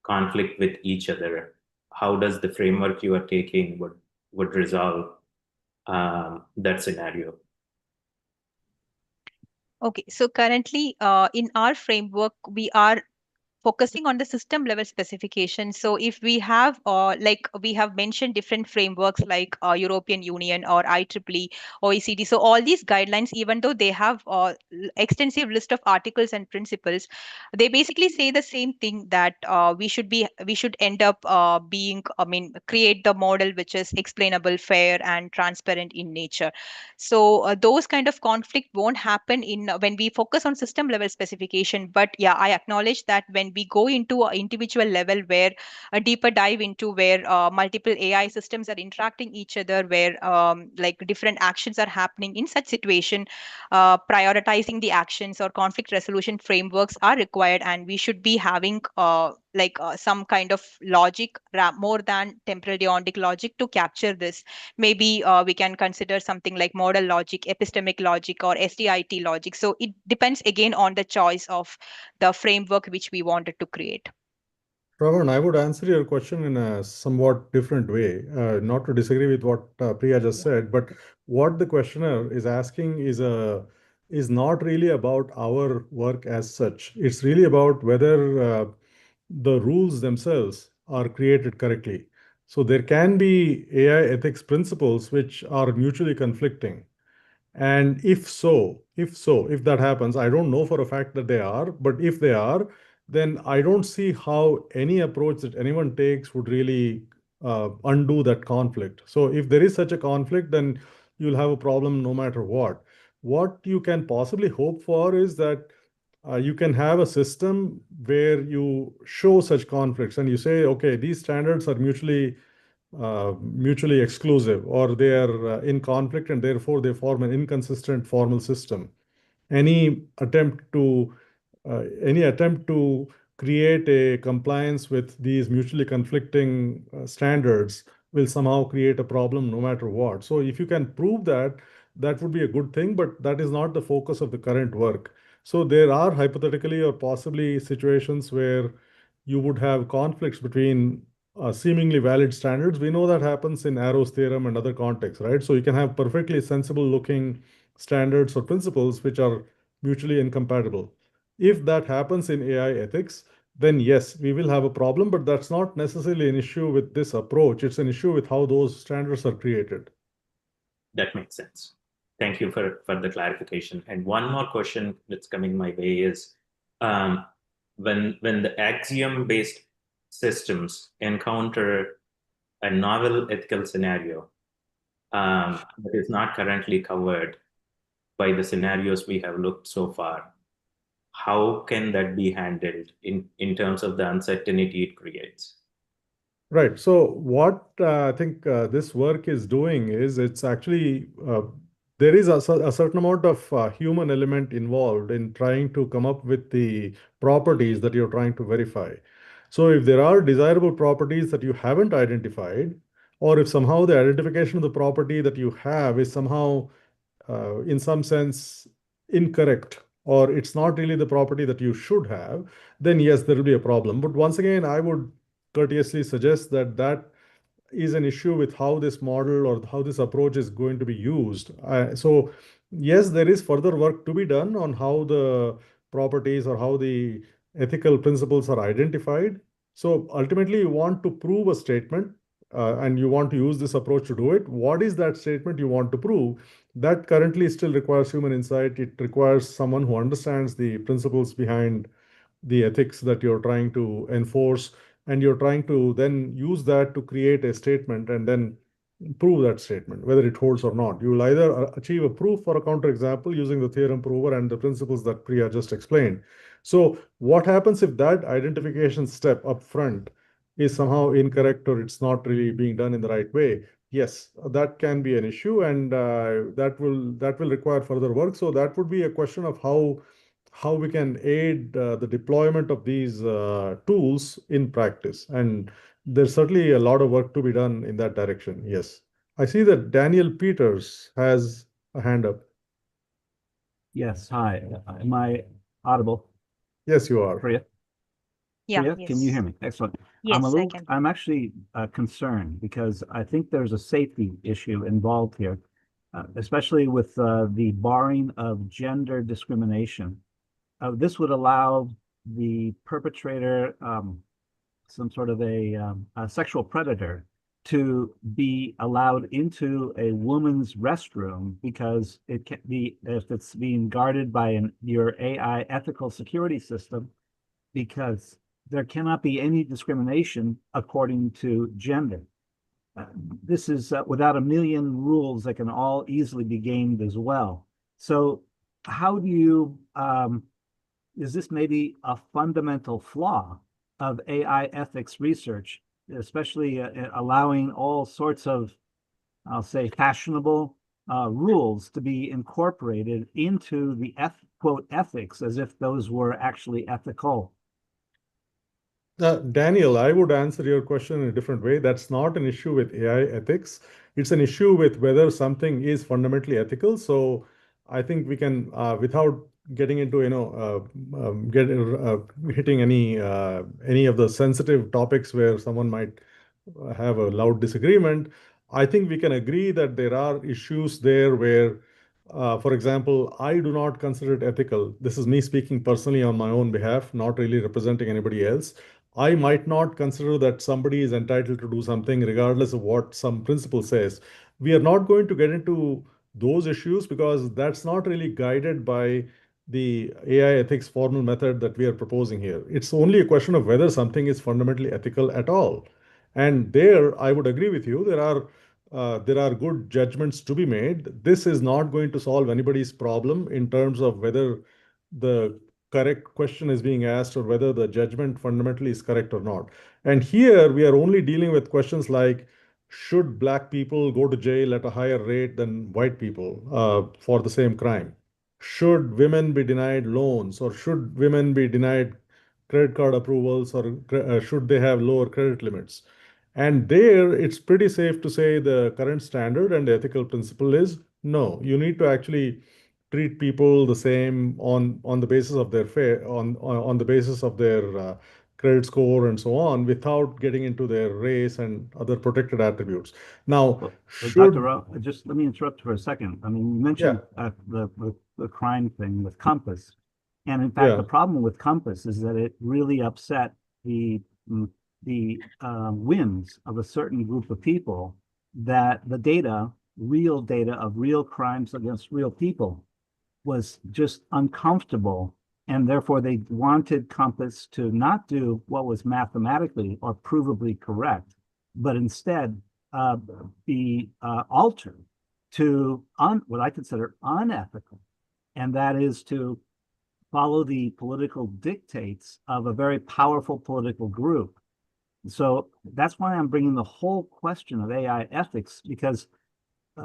conflict with each other? How does the framework you are taking would resolve that scenario? Okay, so currently in our framework, we are focusing on the system level specification. So if we have, like we have mentioned different frameworks like European Union or IEEE, OECD. So all these guidelines, even though they have extensive list of articles and principles, they basically say the same thing, that we should end up being, I mean, create the model which is explainable, fair, and transparent in nature. So those kind of conflict won't happen in when we focus on system level specification. But yeah, I acknowledge that when we go into an individual level, where a deeper dive into where multiple AI systems are interacting each other, where like different actions are happening in such situation, prioritizing the actions or conflict resolution frameworks are required, and we should be having some kind of logic more than temporal deontic logic to capture this. Maybe we can consider something like model logic, epistemic logic, or SDIT logic. So it depends again on the choice of the framework which we wanted to create. Shravan, I would answer your question in a somewhat different way, not to disagree with what Priya just said, but what the questioner is asking is not really about our work as such. It's really about whether the rules themselves are created correctly. So there can be AI ethics principles which are mutually conflicting. And if that happens, I don't know for a fact that they are, but if they are, then I don't see how any approach that anyone takes would really undo that conflict. So if there is such a conflict, then you'll have a problem no matter what. What you can possibly hope for is that you can have a system where you show such conflicts and you say, okay, these standards are mutually exclusive, or they are in conflict, and therefore they form an inconsistent formal system. Any attempt to create a compliance with these mutually conflicting standards will somehow create a problem no matter what. So if you can prove that, that would be a good thing, but that is not the focus of the current work. So there are hypothetically or possibly situations where you would have conflicts between seemingly valid standards. We know that happens in Arrow's theorem and other contexts, right? So you can have perfectly sensible looking standards or principles which are mutually incompatible. If that happens in AI ethics, then yes, we will have a problem, but that's not necessarily an issue with this approach. It's an issue with how those standards are created. That makes sense. Thank you for the clarification. And one more question that's coming my way is, when the axiom-based systems encounter a novel ethical scenario that is not currently covered by the scenarios we have looked so far, how can that be handled in terms of the uncertainty it creates? Right. So what I think this work is doing is it's actually there is a certain amount of human element involved in trying to come up with the properties that you're trying to verify. So if there are desirable properties that you haven't identified, or if somehow the identification of the property that you have is somehow in some sense incorrect, or it's not really the property that you should have, then yes, there will be a problem. But once again, I would courteously suggest that that is an issue with how this model or how this approach is going to be used. So yes, there is further work to be done on how the properties or how the ethical principles are identified. So ultimately, you want to prove a statement, and you want to use this approach to do it. What is that statement you want to prove? That currently still requires human insight. It requires someone who understands the principles behind the ethics that you're trying to enforce, and you're trying to then use that to create a statement and then prove that statement, whether it holds or not. You will either achieve a proof or a counterexample using the theorem prover and the principles that Priya just explained. So what happens if that identification step up front is somehow incorrect, or it's not really being done in the right way? Yes, that can be an issue, and that will require further work. So that would be a question of how we can aid the deployment of these tools in practice. And there's certainly a lot of work to be done in that direction. Yes. I see that Daniel Peters has a hand up. Yes, hi. Am I audible, Yes, you are. Priya? Yeah, Priya, yes. can you hear me? Excellent. Yes, I can. I'm actually concerned because I think there's a safety issue involved here, especially with the barring of gender discrimination. This would allow the perpetrator, some sort of a sexual predator, to be allowed into a woman's restroom because it can be, if it's being guarded by your AI ethical security system, because there cannot be any discrimination according to gender. This is without a million rules that can all easily be gamed as well. So how do you, is this maybe a fundamental flaw of AI ethics research, especially allowing all sorts of, I'll say, fashionable rules to be incorporated into the quote ethics as if those were actually ethical? Daniel, I would answer your question in a different way. That's not an issue with AI ethics. It's an issue with whether something is fundamentally ethical. So I think we can, without getting into, hitting any of the sensitive topics where someone might have a loud disagreement, I think we can agree that there are issues there where, for example, I do not consider it ethical. This is me speaking personally on my own behalf, not really representing anybody else. I might not consider that somebody is entitled to do something regardless of what some principle says. We are not going to get into those issues because that's not really guided by the AI ethics formal method that we are proposing here. It's only a question of whether something is fundamentally ethical at all. And there, I would agree with you. There are good judgments to be made. This is not going to solve anybody's problem in terms of whether the correct question is being asked or whether the judgment fundamentally is correct or not. And here we are only dealing with questions like, should black people go to jail at a higher rate than white people for the same crime? Should women be denied loans, or should women be denied credit card approvals, or should they have lower credit limits? And there, it's pretty safe to say the current standard and ethical principle is no, you need to actually treat people the same on the basis of their on the basis of their credit score and so on, without getting into their race and other protected attributes. Now, Well, should Dr. Rao, just let me interrupt for a second. I mean, you mentioned the crime thing with Compass. And in fact, yeah, the problem with Compass is that it really upset the whims of a certain group of people, that the data, real data of real crimes against real people, was just uncomfortable. And therefore, they wanted Compass to not do what was mathematically or provably correct, but instead be altered to what I consider unethical, and that is to follow the political dictates of a very powerful political group. So that's why I'm bringing the whole question of AI ethics, because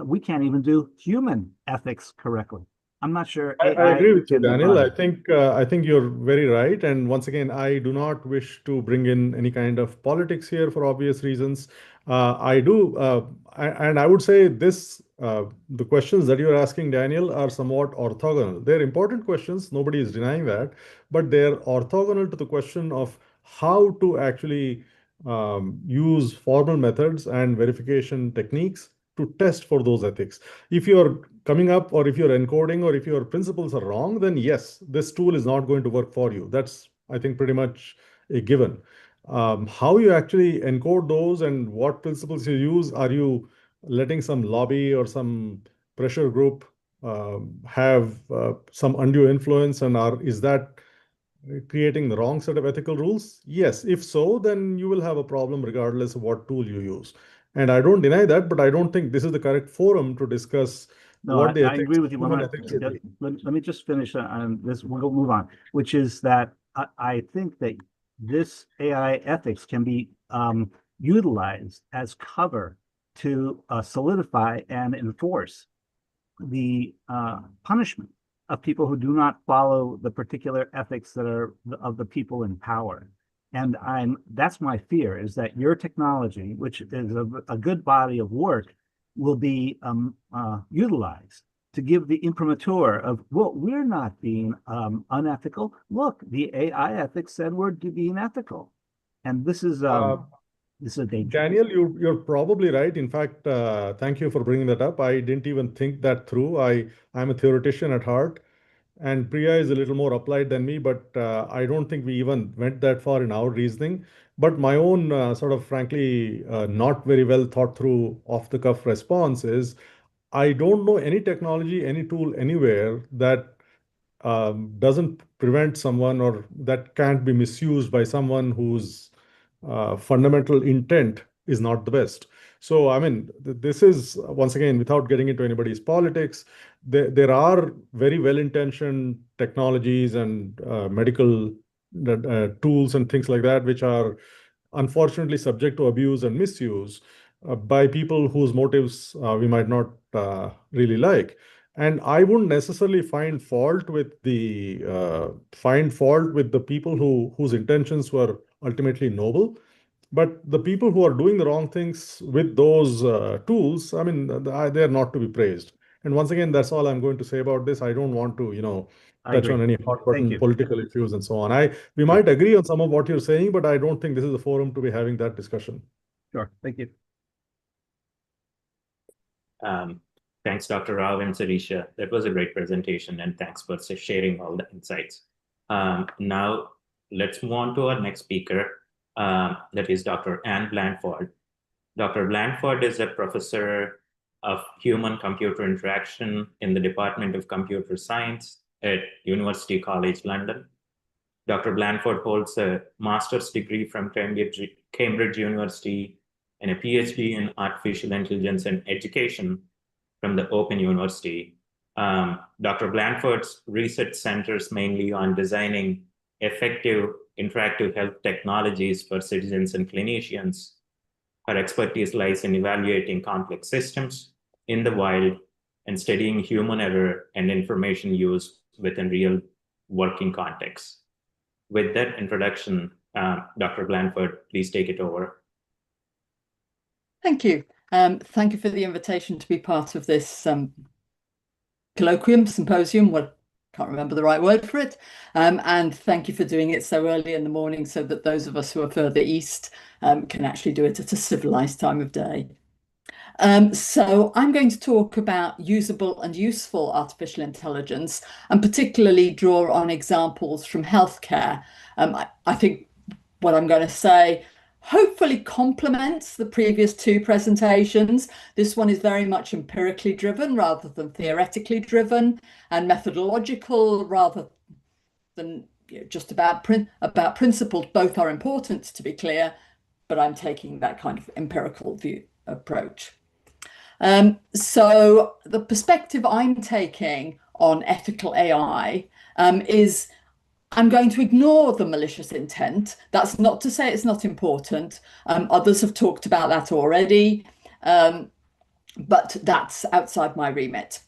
we can't even do human ethics correctly. I'm not sure I AI agree with you, can be Daniel. run. I think you're very right. And once again, I do not wish to bring in any kind of politics here for obvious reasons. I do, and I would say this: the questions that you're asking, Daniel, are somewhat orthogonal. They're important questions. Nobody is denying that, but they're orthogonal to the question of how to actually use formal methods and verification techniques to test for those ethics. If you're coming up, or if you're encoding, or if your principles are wrong, then yes, this tool is not going to work for you. That's, I think, pretty much a given. How you actually encode those and what principles you use, are you letting some lobby or some pressure group have some undue influence, and is that creating the wrong set of ethical rules? Yes. If so, then you will have a problem regardless of what tool you use. And I don't deny that, but I don't think this is the correct forum to discuss No, what the I agree with you human 100%. ethics should be. Let me just finish on this. We'll move on, which is that I think that this AI ethics can be utilized as cover to solidify and enforce the punishment of people who do not follow the particular ethics that are of the people in power. And that's my fear, is that your technology, which is a good body of work, will be utilized to give the imprimatur of, well, we're not being unethical. Look, the AI ethics said we're being ethical. And this is a danger. Daniel, you're probably right. In fact, thank you for bringing that up. I didn't even think that through. I'm a theoretician at heart, And Priya is a little more applied than me, but I don't think we even went that far in our reasoning. But my own sort of frankly not very well thought through off the cuff response is I don't know any technology, any tool anywhere that doesn't prevent someone or that can't be misused by someone whose fundamental intent is not the best. So, I mean, this is once again, without getting into anybody's politics, there are very well-intentioned technologies and medical tools and things like that, which are unfortunately subject to abuse and misuse by people whose motives we might not really like. And I wouldn't necessarily find fault with the people whose intentions were ultimately noble, but the people who are doing the wrong things with those tools, I mean, they are not to be praised. And once again, that's all I'm going to say about this. I don't want to, I touch agree. on any hot Thank button you. political issues and so on. We might agree on some of what you're saying, but I don't think this is the forum to be having that discussion. Sure. Thank you. Thanks, Dr. Rao and Sirisha. That was a great presentation, and thanks for sharing all the insights. Now, let's move on to our next speaker, that is Dr. Anne Blandford. Dr. Blandford is a professor of human-computer interaction in the Department of Computer Science at University College London. Dr. Blandford holds a master's degree from Cambridge University and a PhD in artificial intelligence and education from the Open University. Dr. Blandford's research centers mainly on designing effective interactive health technologies for citizens and clinicians. Her expertise lies in evaluating complex systems in the wild and studying human error and information use within real working contexts. With that introduction, Dr. Blandford, please take it over. Thank you. Thank you for the invitation to be part of this colloquium, symposium, can't remember the right word for it. And thank you for doing it so early in the morning so that those of us who are further east can actually do it at a civilized time of day. So I'm going to talk about usable and useful artificial intelligence and particularly draw on examples from healthcare. I think what I'm going to say hopefully complements the previous two presentations. This one is very much empirically driven rather than theoretically driven, and methodological rather than just about principles. Both are important, to be clear, but I'm taking that kind of empirical view approach. So the perspective I'm taking on ethical AI is I'm going to ignore the malicious intent. That's not to say it's not important. Others have talked about that already, but that's outside my remit.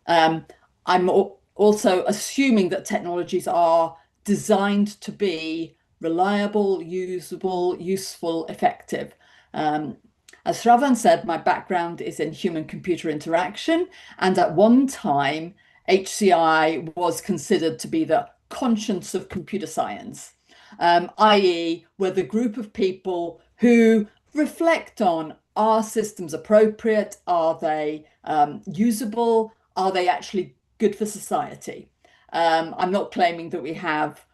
I'm also assuming that technologies are designed to be reliable, usable, useful, effective. As Shravan said, my background is in human-computer interaction, and at one time, HCI was considered to be the conscience of computer science, i.e. we're the group of people who reflect on, are systems appropriate? Are they usable? Are they actually good for society? I'm not claiming that we have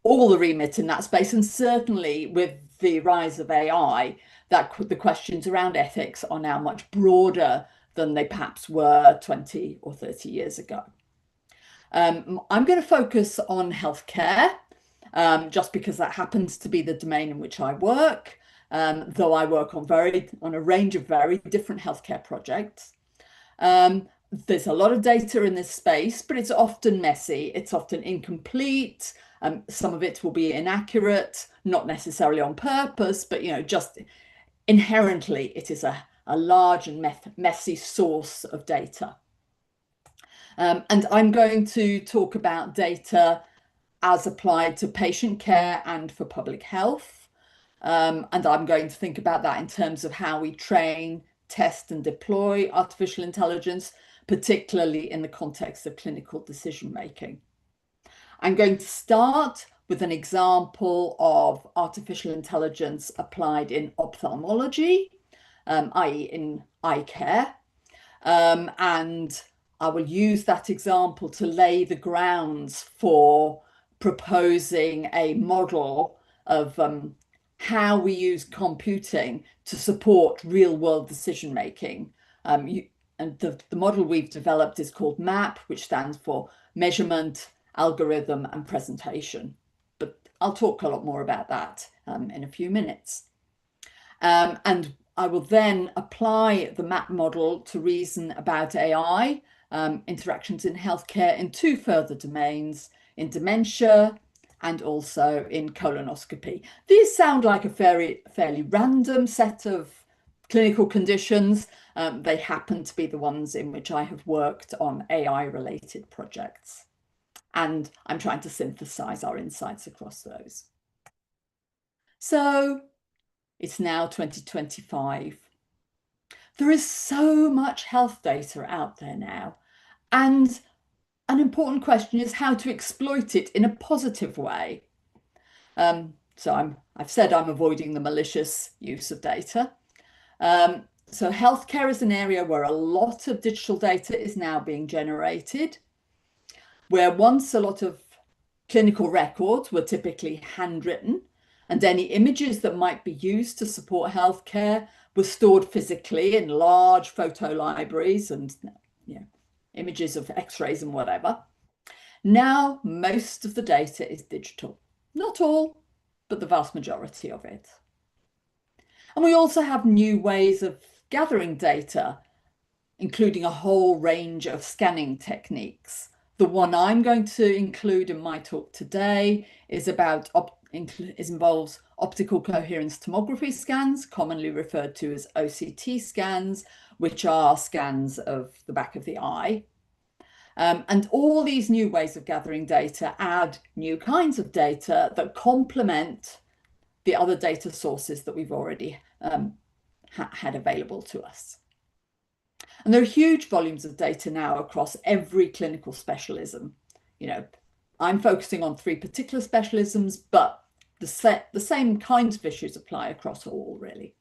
all the remit in that space, and certainly with the rise of AI, the questions around ethics are now much broader than they perhaps were 20 or 30 years ago. I'm going to focus on healthcare, just because that happens to be the domain in which I work, though I work on a range of very different healthcare projects. There's a lot of data in this space, but it's often messy, it's often incomplete. Some of it will be inaccurate, not necessarily on purpose, but just inherently it is a large and messy source of data. And I'm going to talk about data as applied to patient care and for public health. And I'm going to think about that in terms of how we train, test and deploy artificial intelligence, particularly in the context of clinical decision making. I'm going to start with an example of artificial intelligence applied in ophthalmology, i.e. in eye care. And I will use that example to lay the grounds for proposing a model of how we use computing to support real-world decision-making. And the model we've developed is called MAP, which stands for Measurement, Algorithm, and Presentation. But I'll talk a lot more about that in a few minutes. And I will then apply the MAP model to reason about AI, interactions in healthcare in two further domains, in dementia and also in colonoscopy. These sound like a fairly random set of clinical conditions. They happen to be the ones in which I have worked on AI-related projects. And I'm trying to synthesize our insights across those. So it's now 2025. There is so much health data out there now. And an important question is how to exploit it in a positive way. So I've said I'm avoiding the malicious use of data. So healthcare is an area where a lot of digital data is now being generated, where once a lot of clinical records were typically handwritten, and any images that might be used to support healthcare were stored physically in large photo libraries and images of x-rays and whatever. Now, most of the data is digital. Not all, but the vast majority of it. And we also have new ways of gathering data, including a whole range of scanning techniques. The one I'm going to include in my talk today is involves optical coherence tomography scans, commonly referred to as OCT scans, which are scans of the back of the eye. And all these new ways of gathering data add new kinds of data that complement the other data sources that we've already had available to us. And there are huge volumes of data now across every clinical specialism. I'm focusing on 3 particular specialisms, but the same kinds of issues apply across all, really.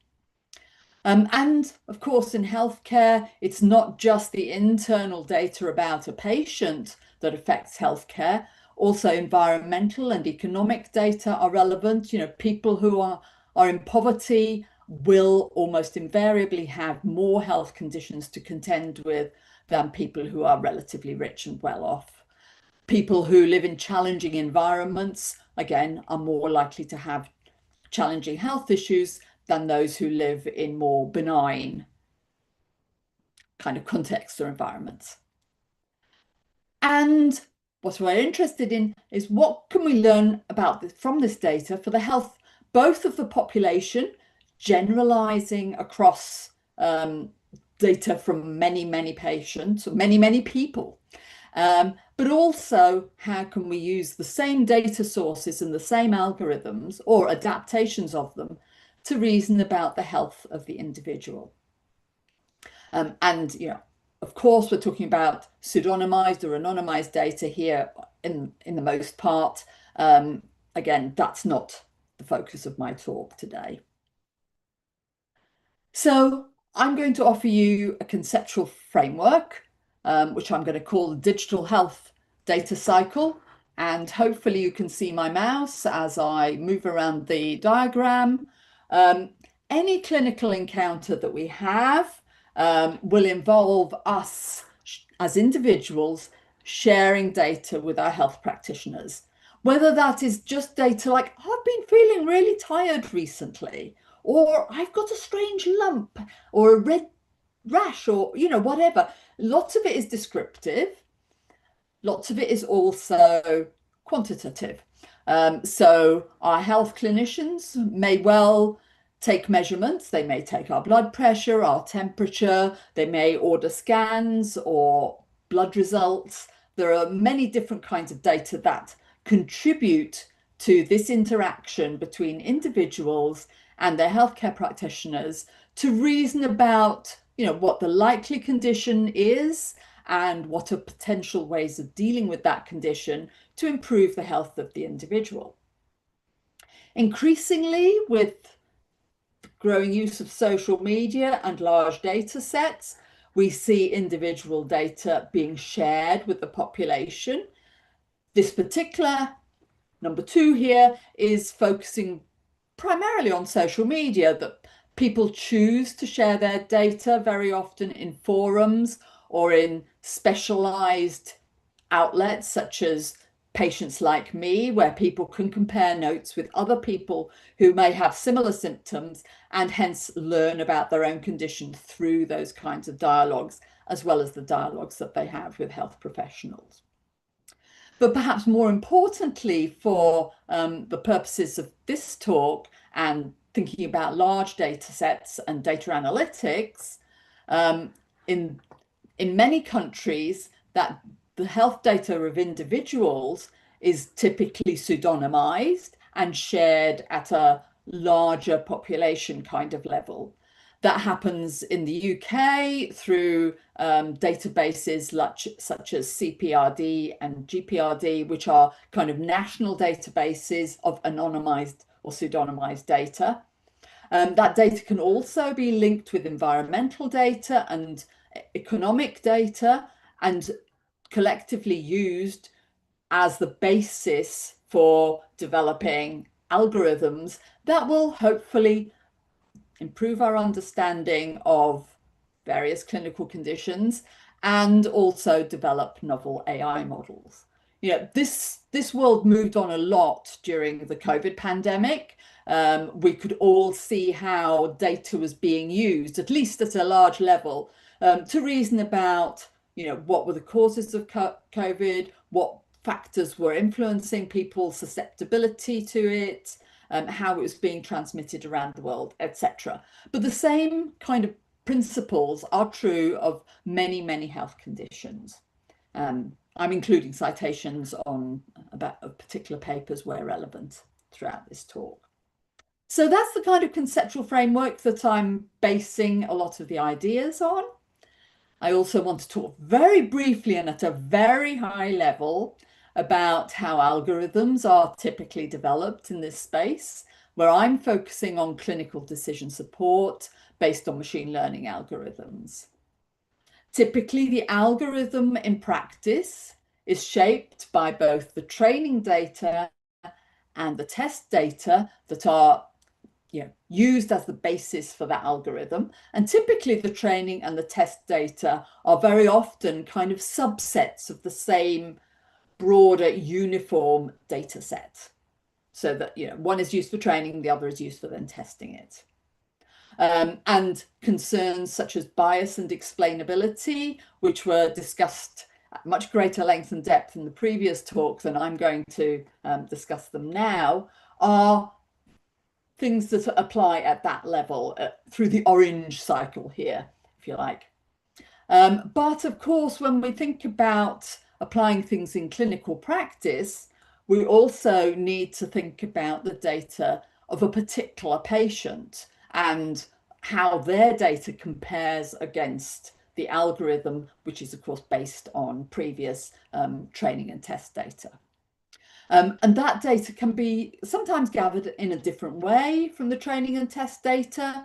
And of course, in healthcare, it's not just the internal data about a patient that affects healthcare. Also, environmental and economic data are relevant. People who are in poverty will almost invariably have more health conditions to contend with than people who are relatively rich and well off. People who live in challenging environments, again, are more likely to have challenging health issues than those who live in more benign kind of contexts or environments. And what we're interested in is what can we learn from this data for the health, both of the population, generalizing across data from many, many patients, many, many people, but also how can we use the same data sources and the same algorithms or adaptations of them to reason about the health of the individual. And of course, we're talking about pseudonymized or anonymized data here in the most part. Again, that's not the focus of my talk today. So I'm going to offer you a conceptual framework, which I'm going to call the digital health data cycle. And hopefully you can see my mouse as I move around the diagram. Any clinical encounter that we have will involve us as individuals sharing data with our health practitioners, whether that is just data like, I've been feeling really tired recently, or I've got a strange lump or a red rash, or whatever. Lots of it is descriptive. Lots of it is also quantitative. So our health clinicians may well take measurements. They may take our blood pressure, our temperature. They may order scans or blood results. There are many different kinds of data that contribute to this interaction between individuals and their healthcare practitioners to reason about, what the likely condition is and what are potential ways of dealing with that condition to improve the health of the individual. Increasingly, with growing use of social media and large data sets, we see individual data being shared with the population. This particular number 2 here is focusing primarily on social media, that people choose to share their data very often in forums or in specialized outlets such as Patients Like Me, where people can compare notes with other people who may have similar symptoms and hence learn about their own condition through those kinds of dialogues, as well as the dialogues that they have with health professionals. But perhaps more importantly, for the purposes of this talk and thinking about large data sets and data analytics, in many countries, that the health data of individuals is typically pseudonymized and shared at a larger population kind of level. That happens in the UK through databases such as CPRD and GPRD, which are kind of national databases of anonymized or pseudonymized data. That data can also be linked with environmental data and economic data and collectively used as the basis for developing algorithms that will hopefully improve our understanding of various clinical conditions and also develop novel AI models. This world moved on a lot during the COVID pandemic. We could all see how data was being used, at least at a large level, to reason about what were the causes of COVID, what factors were influencing people's susceptibility to it, how it was being transmitted around the world, etc. But the same kind of principles are true of many, many health conditions. I'm including citations about particular papers where relevant throughout this talk. So that's the kind of conceptual framework that I'm basing a lot of the ideas on. I also want to talk very briefly and at a very high level about how algorithms are typically developed in this space, where I'm focusing on clinical decision support based on machine learning algorithms. Typically, the algorithm in practice is shaped by both the training data and the test data that are used as the basis for that algorithm. And typically the training and the test data are very often kind of subsets of the same broader uniform data set. So that one is used for training, the other is used for then testing it. And concerns such as bias and explainability, which were discussed at much greater length and depth in the previous talk than I'm going to discuss them now, are things that apply at that level through the orange cycle here, if you like. But of course, when we think about applying things in clinical practice, we also need to think about the data of a particular patient and how their data compares against the algorithm, which is of course based on previous training and test data. And that data can be sometimes gathered in a different way from the training and test data.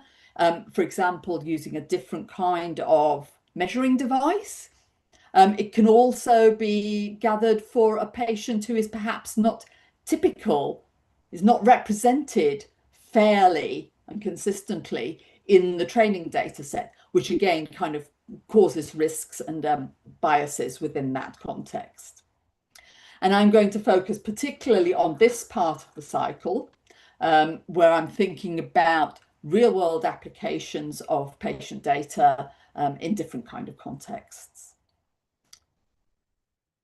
For example, using a different kind of measuring device. It can also be gathered for a patient who is perhaps not typical, is not represented fairly and consistently in the training data set, which again kind of causes risks and biases within that context. And I'm going to focus particularly on this part of the cycle, where I'm thinking about real-world applications of patient data in different kind of contexts.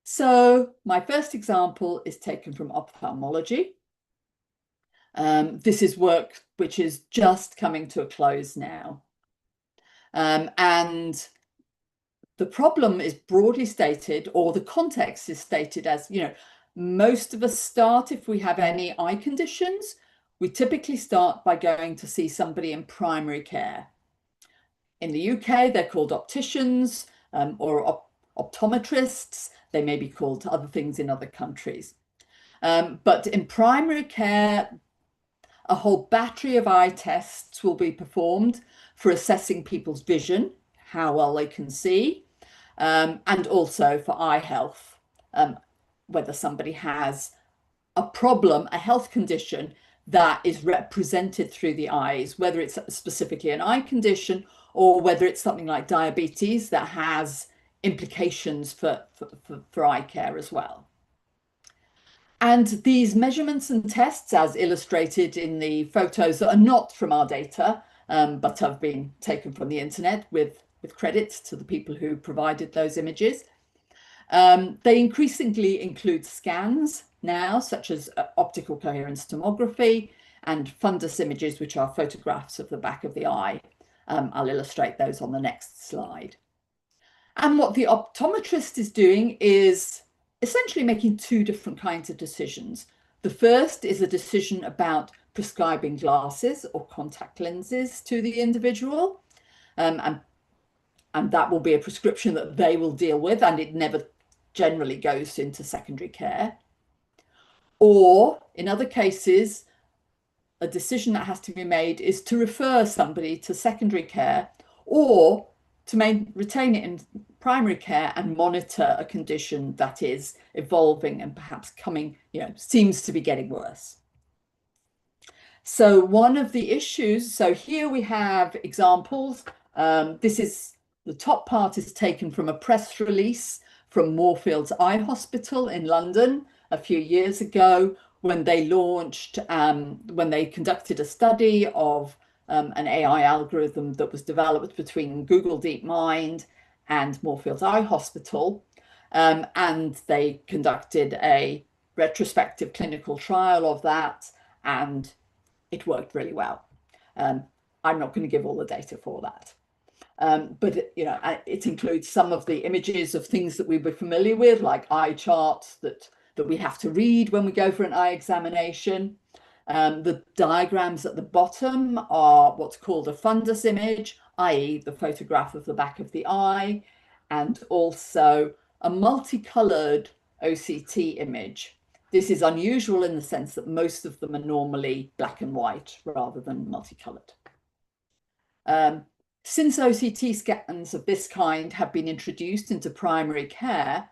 So my first example is taken from ophthalmology. This is work which is just coming to a close now. And the problem is broadly stated, or the context is stated as, most of us start, if we have any eye conditions, we typically start by going to see somebody in primary care. In the UK, they're called opticians or optometrists. They may be called other things in other countries. But in primary care, a whole battery of eye tests will be performed for assessing people's vision, how well they can see, and also for eye health, whether somebody has a problem, a health condition that is represented through the eyes, whether it's specifically an eye condition or whether it's something like diabetes that has implications for eye care as well. And these measurements and tests, as illustrated in the photos that are not from our data, but have been taken from the internet with credits to the people who provided those images, they increasingly include scans now, such as optical coherence tomography and fundus images, which are photographs of the back of the eye. I'll illustrate those on the next slide. And what the optometrist is doing is essentially making two different kinds of decisions. The first is a decision about prescribing glasses or contact lenses to the individual. And that will be a prescription that they will deal with, and it never generally goes into secondary care. Or in other cases, a decision that has to be made is to refer somebody to secondary care or to retain it in primary care and monitor a condition that is evolving and perhaps seems to be getting worse. So one of the issues, so here we have examples. The top part is taken from a press release from Moorfields Eye Hospital in London a few years ago, when they launched, when they conducted a study of an AI algorithm that was developed between Google DeepMind and Moorfields Eye Hospital. And they conducted a retrospective clinical trial of that, and it worked really well. I'm not going to give all the data for that. But it includes some of the images of things that we were familiar with, like eye charts that we have to read when we go for an eye examination. The diagrams at the bottom are what's called a fundus image, i.e. the photograph of the back of the eye, and also a multicolored OCT image. This is unusual in the sense that most of them are normally black and white rather than multicolored. Since OCT scans of this kind have been introduced into primary care,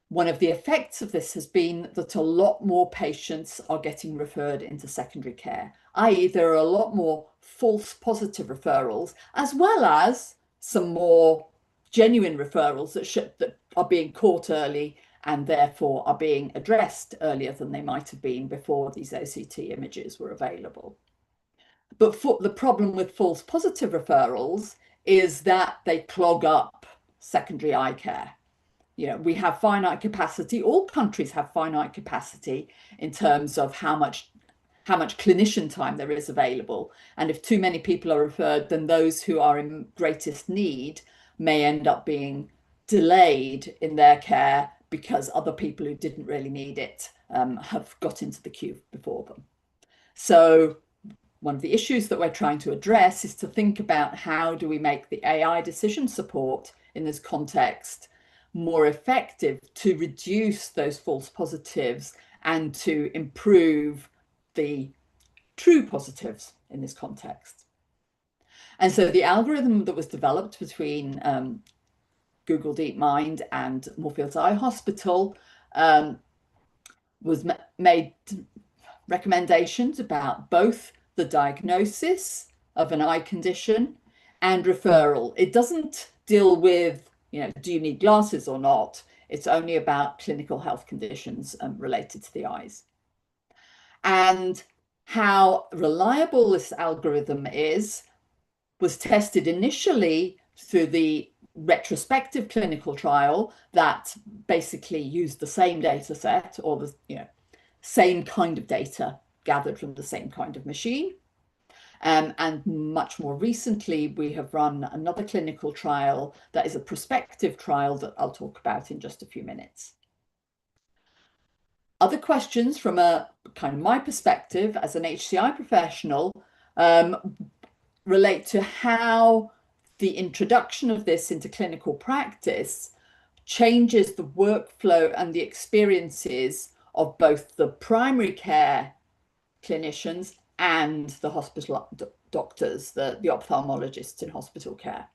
one of the effects of this has been that a lot more patients are getting referred into secondary care, i.e. there are a lot more false positive referrals, as well as some more genuine referrals that are being caught early and therefore are being addressed earlier than they might have been before these OCT images were available. But the problem with false positive referrals is that they clog up secondary eye care. We have finite capacity. All countries have finite capacity in terms of how much clinician time there is available. And if too many people are referred, then those who are in greatest need may end up being delayed in their care because other people who didn't really need it have got into the queue before them. So one of the issues that we're trying to address is to think about how do we make the AI decision support in this context more effective to reduce those false positives and to improve the true positives in this context. And so the algorithm that was developed between Google DeepMind and Moorfields Eye Hospital made recommendations about both the diagnosis of an eye condition and referral. It doesn't deal with do you need glasses or not? It's only about clinical health conditions related to the eyes. And how reliable this algorithm was tested initially through the retrospective clinical trial that basically used the same data set or the same kind of data gathered from the same kind of machine. And much more recently, we have run another clinical trial that is a prospective trial that I'll talk about in just a few minutes. Other questions from a kind of my perspective as an HCI professional relate to how the introduction of this into clinical practice changes the workflow and the experiences of both the primary care clinicians and the hospital doctors, the ophthalmologists in hospital care.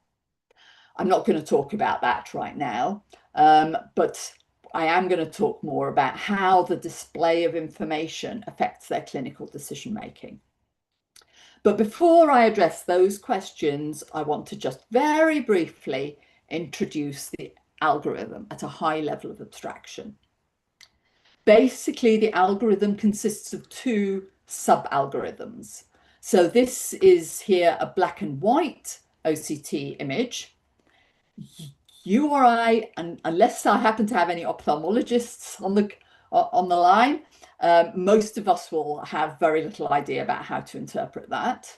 I'm not going to talk about that right now, but I am going to talk more about how the display of information affects their clinical decision making. But before I address those questions, I want to just very briefly introduce the algorithm at a high level of abstraction. Basically, the algorithm consists of two sub-algorithms. So this is here a black and white OCT image. You or I, and unless I happen to have any ophthalmologists on the line, most of us will have very little idea about how to interpret that.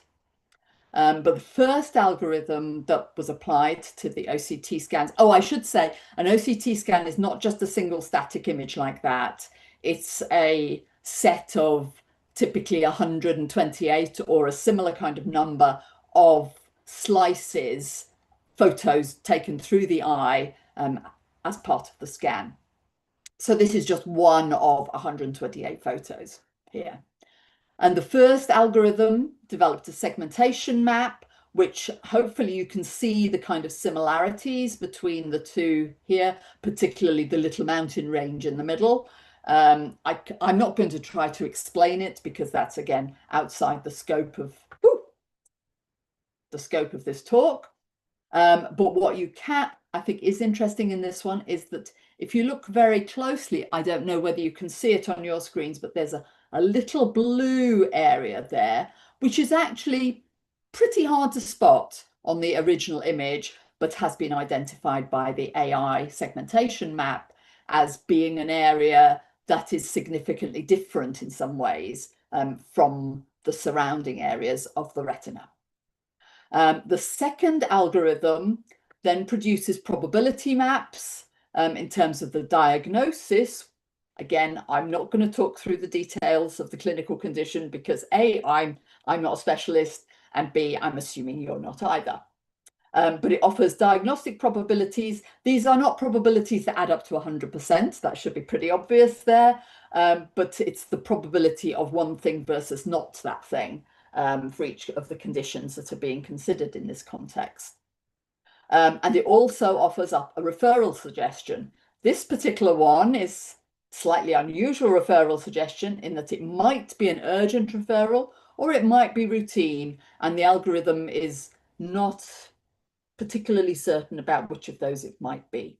But the first algorithm that was applied to the OCT scans, oh, I should say, an OCT scan is not just a single static image like that. It's a set of typically 128 or a similar kind of number of slices, photos taken through the eye as part of the scan. So this is just one of 128 photos here. And the first algorithm developed a segmentation map, which hopefully you can see the kind of similarities between the two here, particularly the little mountain range in the middle. I'm not going to try to explain it because that's, again, outside the scope of this talk. But what you can, I think, is interesting in this one is that if you look very closely, I don't know whether you can see it on your screens, but there's a little blue area there, which is actually pretty hard to spot on the original image, but has been identified by the AI segmentation map as being an area that is significantly different in some ways from the surrounding areas of the retina. The second algorithm then produces probability maps in terms of the diagnosis. Again, I'm not going to talk through the details of the clinical condition because A, I'm not a specialist, and B, I'm assuming you're not either. But it offers diagnostic probabilities. These are not probabilities that add up to 100%. That should be pretty obvious there. But it's the probability of one thing versus not that thing for each of the conditions that are being considered in this context. And it also offers up a referral suggestion. This particular one is slightly unusual referral suggestion in that it might be an urgent referral or it might be routine, and the algorithm is not particularly certain about which of those it might be.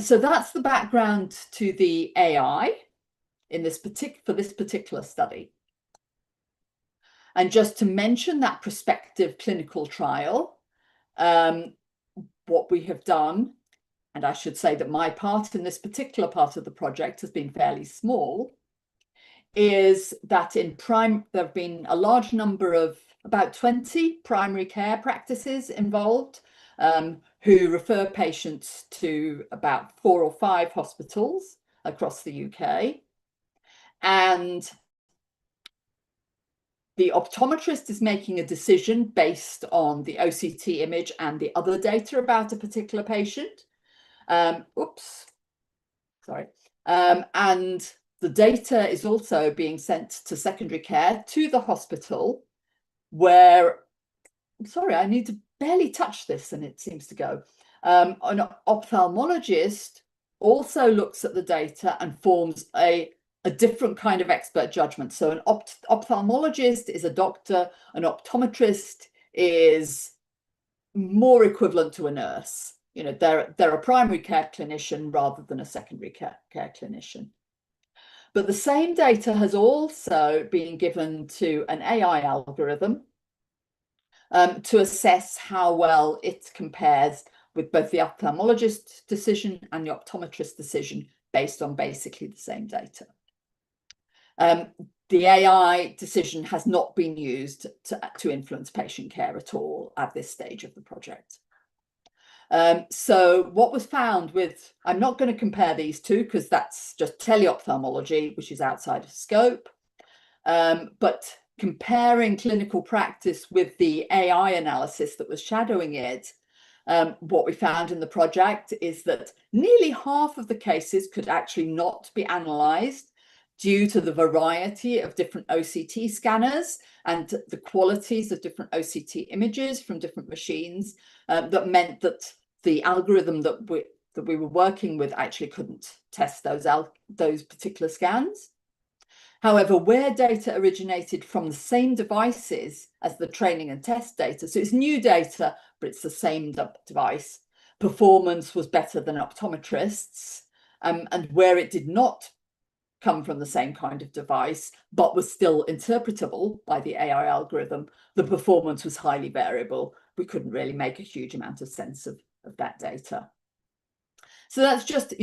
So that's the background to the AI in this for this particular study. And just to mention that prospective clinical trial, what we have done, and I should say that my part in this particular part of the project has been fairly small, is that there have been a large number of about 20 primary care practices involved who refer patients to about 4 or 5 hospitals across the UK. And the optometrist is making a decision based on the OCT image and the other data about a particular patient. And the data is also being sent to secondary care to the hospital where, sorry, I need to barely touch this and it seems to go. An ophthalmologist also looks at the data and forms a different kind of expert judgment. So an ophthalmologist is a doctor, an optometrist is more equivalent to a nurse. You know, they're a primary care clinician rather than a secondary care clinician. But the same data has also been given to an AI algorithm to assess how well it compares with both the ophthalmologist's decision and the optometrist's decision based on basically the same data. The AI decision has not been used to influence patient care at all at this stage of the project. So what was found with, I'm not going to compare these two because that's just teleophthalmology, which is outside of scope, but comparing clinical practice with the AI analysis that was shadowing it, what we found in the project is that nearly half of the cases could actually not be analysed due to the variety of different OCT scanners and the qualities of different OCT images from different machines, that meant that the algorithm that we were working with actually couldn't test those particular scans. However, where data originated from the same devices as the training and test data, so it's new data, but it's the same device, performance was better than optometrists. And where it did not come from the same kind of device, but was still interpretable by the AI algorithm, the performance was highly variable. We couldn't really make a huge amount of sense of that data. So that's just,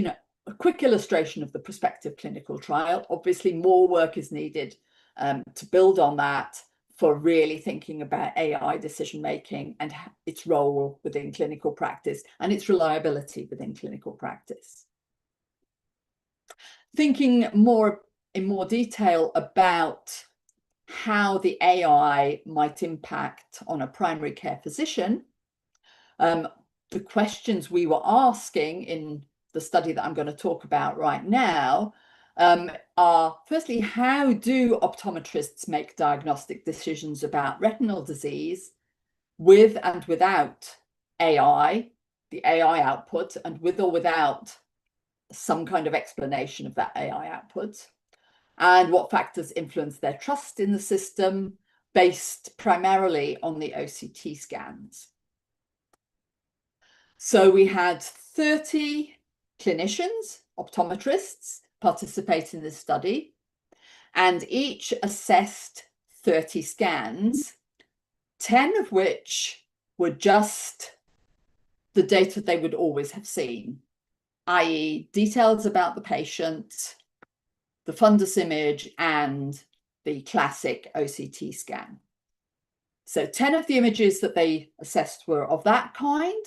a quick illustration of the prospective clinical trial. Obviously, more work is needed to build on that for really thinking about AI decision-making and its role within clinical practice and its reliability within clinical practice. Thinking in more detail about how the AI might impact on a primary care physician, the questions we were asking in the study that I'm going to talk about right now are, firstly, how do optometrists make diagnostic decisions about retinal disease with and without AI, the AI output, and with or without some kind of explanation of that AI output, and what factors influence their trust in the system based primarily on the OCT scans. So we had 30 clinicians, optometrists, participate in this study, and each assessed 30 scans, 10 of which were just the data they would always have seen, i.e. details about the patient, the fundus image, and the classic OCT scan. So 10 of the images that they assessed were of that kind.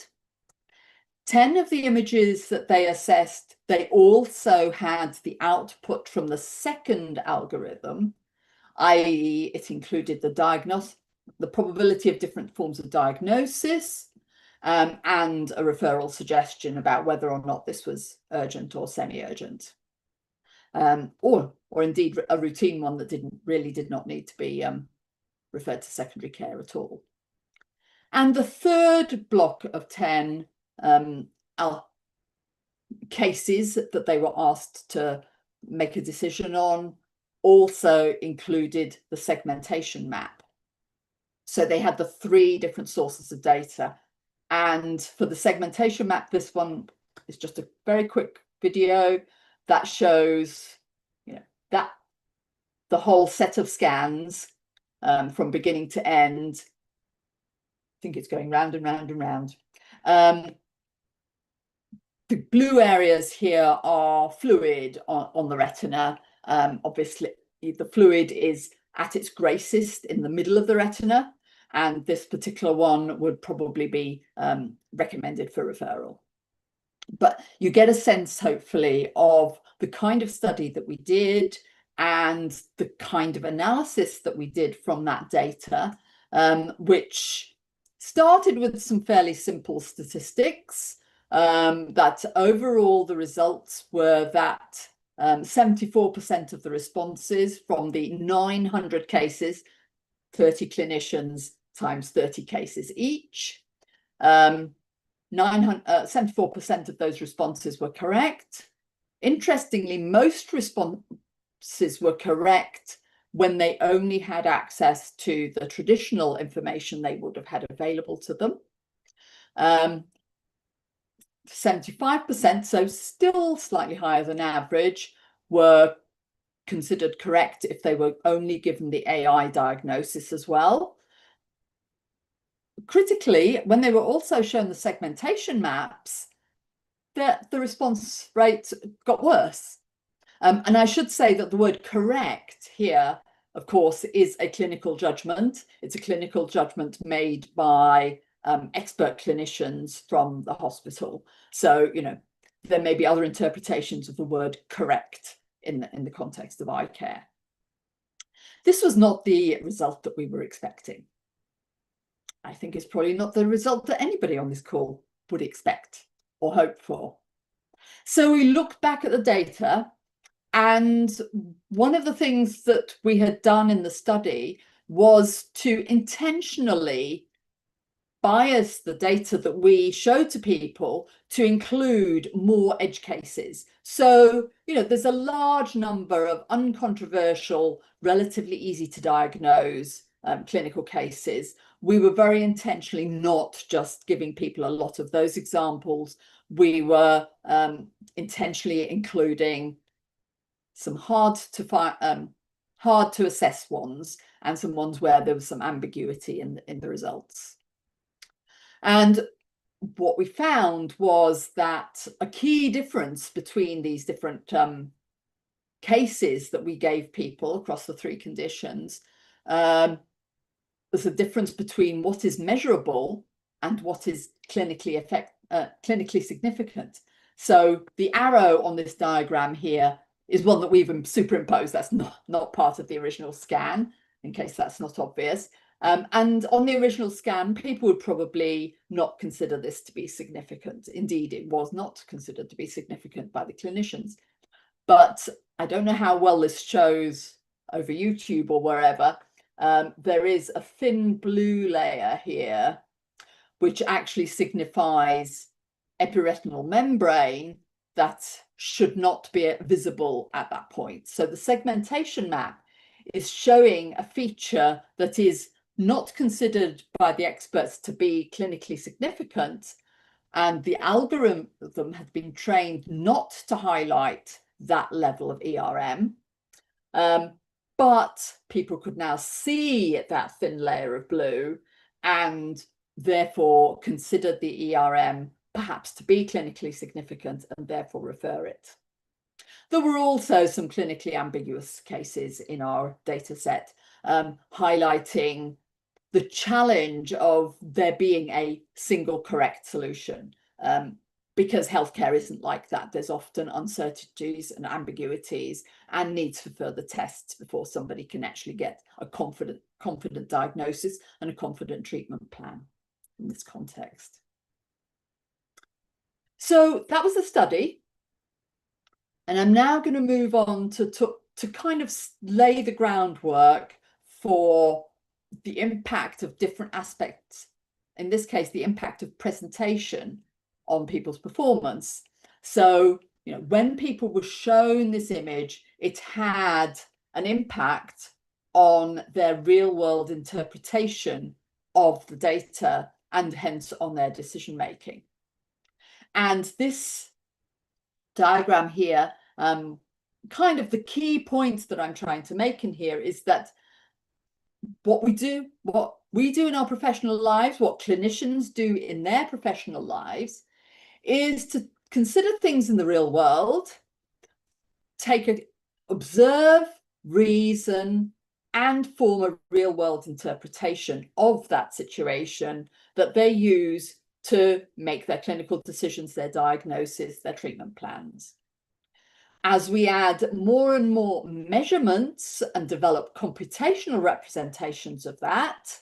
10 of the images that they assessed, they also had the output from the second algorithm, i.e. it included the probability of different forms of diagnosis, and a referral suggestion about whether or not this was urgent or semi-urgent, or indeed a routine one that did not need to be referred to secondary care at all. And the third block of 10 cases that they were asked to make a decision on also included the segmentation map. So they had the 3 different sources of data. And for the segmentation map, this one is just a very quick video that shows, that the whole set of scans from beginning to end. I think it's going round and round and round. The blue areas here are fluid on the retina. Obviously, the fluid is at its greatest in the middle of the retina, and this particular one would probably be recommended for referral. But you get a sense, hopefully, of the kind of study that we did and the kind of analysis that we did from that data, which started with some fairly simple statistics, that overall the results were that 74% of the responses from the 900 cases, 30 clinicians times 30 cases each, 74% of those responses were correct. Interestingly, most responses were correct when they only had access to the traditional information they would have had available to them. 75%, so still slightly higher than average, were considered correct if they were only given the AI diagnosis as well. Critically, when they were also shown the segmentation maps, the response rate got worse. And I should say that the word correct here, of course, is a clinical judgment. It's a clinical judgment made by expert clinicians from the hospital. So, there may be other interpretations of the word correct in the context of eye care. This was not the result that we were expecting. I think it's probably not the result that anybody on this call would expect or hope for. So we looked back at the data And one of the things that we had done in the study was to intentionally bias the data that we showed to people to include more edge cases. So, there's a large number of uncontroversial, relatively easy to diagnose clinical cases. We were very intentionally not just giving people a lot of those examples. We were intentionally including some hard to assess ones and some ones where there was some ambiguity in the results. And what we found was that a key difference between these different cases that we gave people across the three conditions was a difference between what is measurable and what is clinically significant. So the arrow on this diagram here is one that we've superimposed. That's not part of the original scan, in case that's not obvious. And on the original scan, people would probably not consider this to be significant. Indeed, it was not considered to be significant by the clinicians. But I don't know how well this shows over YouTube or wherever. There is a thin blue layer here, which actually signifies epiretinal membrane that should not be visible at that point. So the segmentation map is showing a feature that is not considered by the experts to be clinically significant, and the algorithm had been trained not to highlight that level of ERM, but people could now see that thin layer of blue and therefore considered the ERM perhaps to be clinically significant and therefore refer it. There were also some clinically ambiguous cases in our data set, highlighting the challenge of there being a single correct solution, because healthcare isn't like that. There's often uncertainties and ambiguities and needs for further tests before somebody can actually get a confident diagnosis and a confident treatment plan in this context. So that was the study. And I'm now going to move on to kind of lay the groundwork for the impact of different aspects, in this case, the impact of presentation on people's performance. So, when people were shown this image, it had an impact on their real-world interpretation of the data and hence on their decision-making. And this diagram here, kind of the key points that I'm trying to make in here is that what we do in our professional lives, what clinicians do in their professional lives, is to consider things in the real world, observe, reason, and form a real world interpretation of that situation that they use to make their clinical decisions, their diagnosis, their treatment plans. As we add more and more measurements and develop computational representations of that,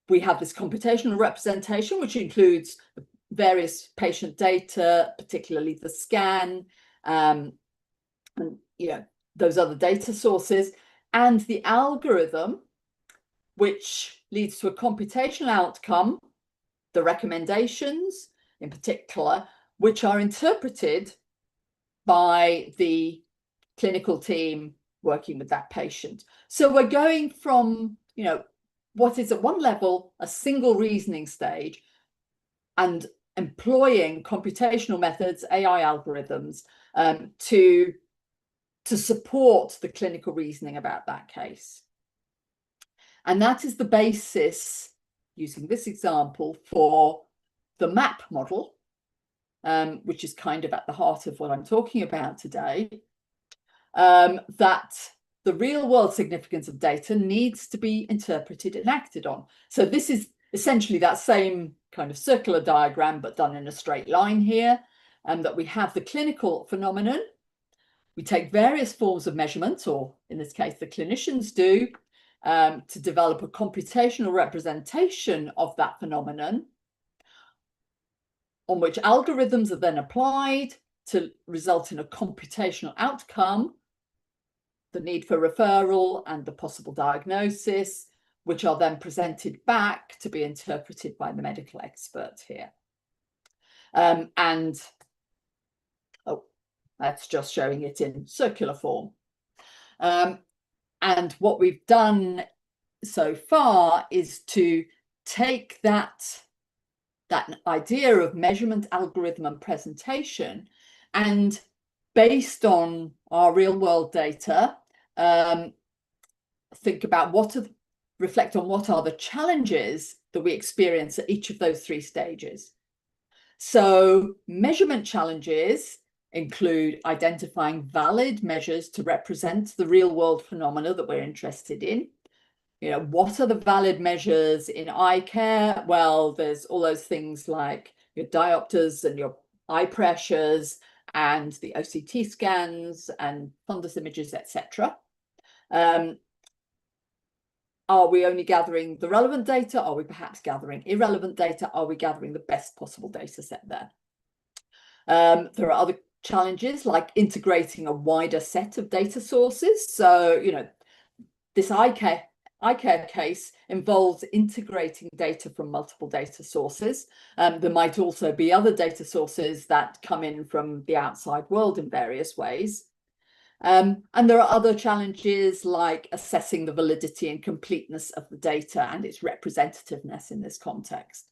we have this computational representation, which includes various patient data, particularly the scan, and those other data sources, and the algorithm, which leads to a computational outcome, the recommendations in particular, which are interpreted by the clinical team working with that patient. So we're going from, what is at one level a single reasoning stage and employing computational methods, AI algorithms, to support the clinical reasoning about that case. And that is the basis, using this example, for the MAP model, which is kind of at the heart of what I'm talking about today, that the real world significance of data needs to be interpreted and acted on. So this is essentially that same kind of circular diagram, but done in a straight line here, and that we have the clinical phenomenon. We take various forms of measurement, or in this case, the clinicians do, to develop a computational representation of that phenomenon, on which algorithms are then applied to result in a computational outcome, the need for referral and the possible diagnosis, which are then presented back to be interpreted by the medical expert here. And that's just showing it in circular form. And what we've done so far is to take that idea of measurement, algorithm, and presentation, and based on our real world data, think about reflect on what are the challenges that we experience at each of those three stages. So measurement challenges include identifying valid measures to represent the real world phenomena that we're interested in. You know, what are the valid measures in eye care? Well, there's all those things like your diopters and your eye pressures and the OCT scans and fundus images, etc. Are we only gathering the relevant data? Are we perhaps gathering irrelevant data? Are we gathering the best possible data set there? There are other challenges like integrating a wider set of data sources. So, you know, this eye care case involves integrating data from multiple data sources. There might also be other data sources that come in from the outside world in various ways. And there are other challenges like assessing the validity and completeness of the data and its representativeness in this context.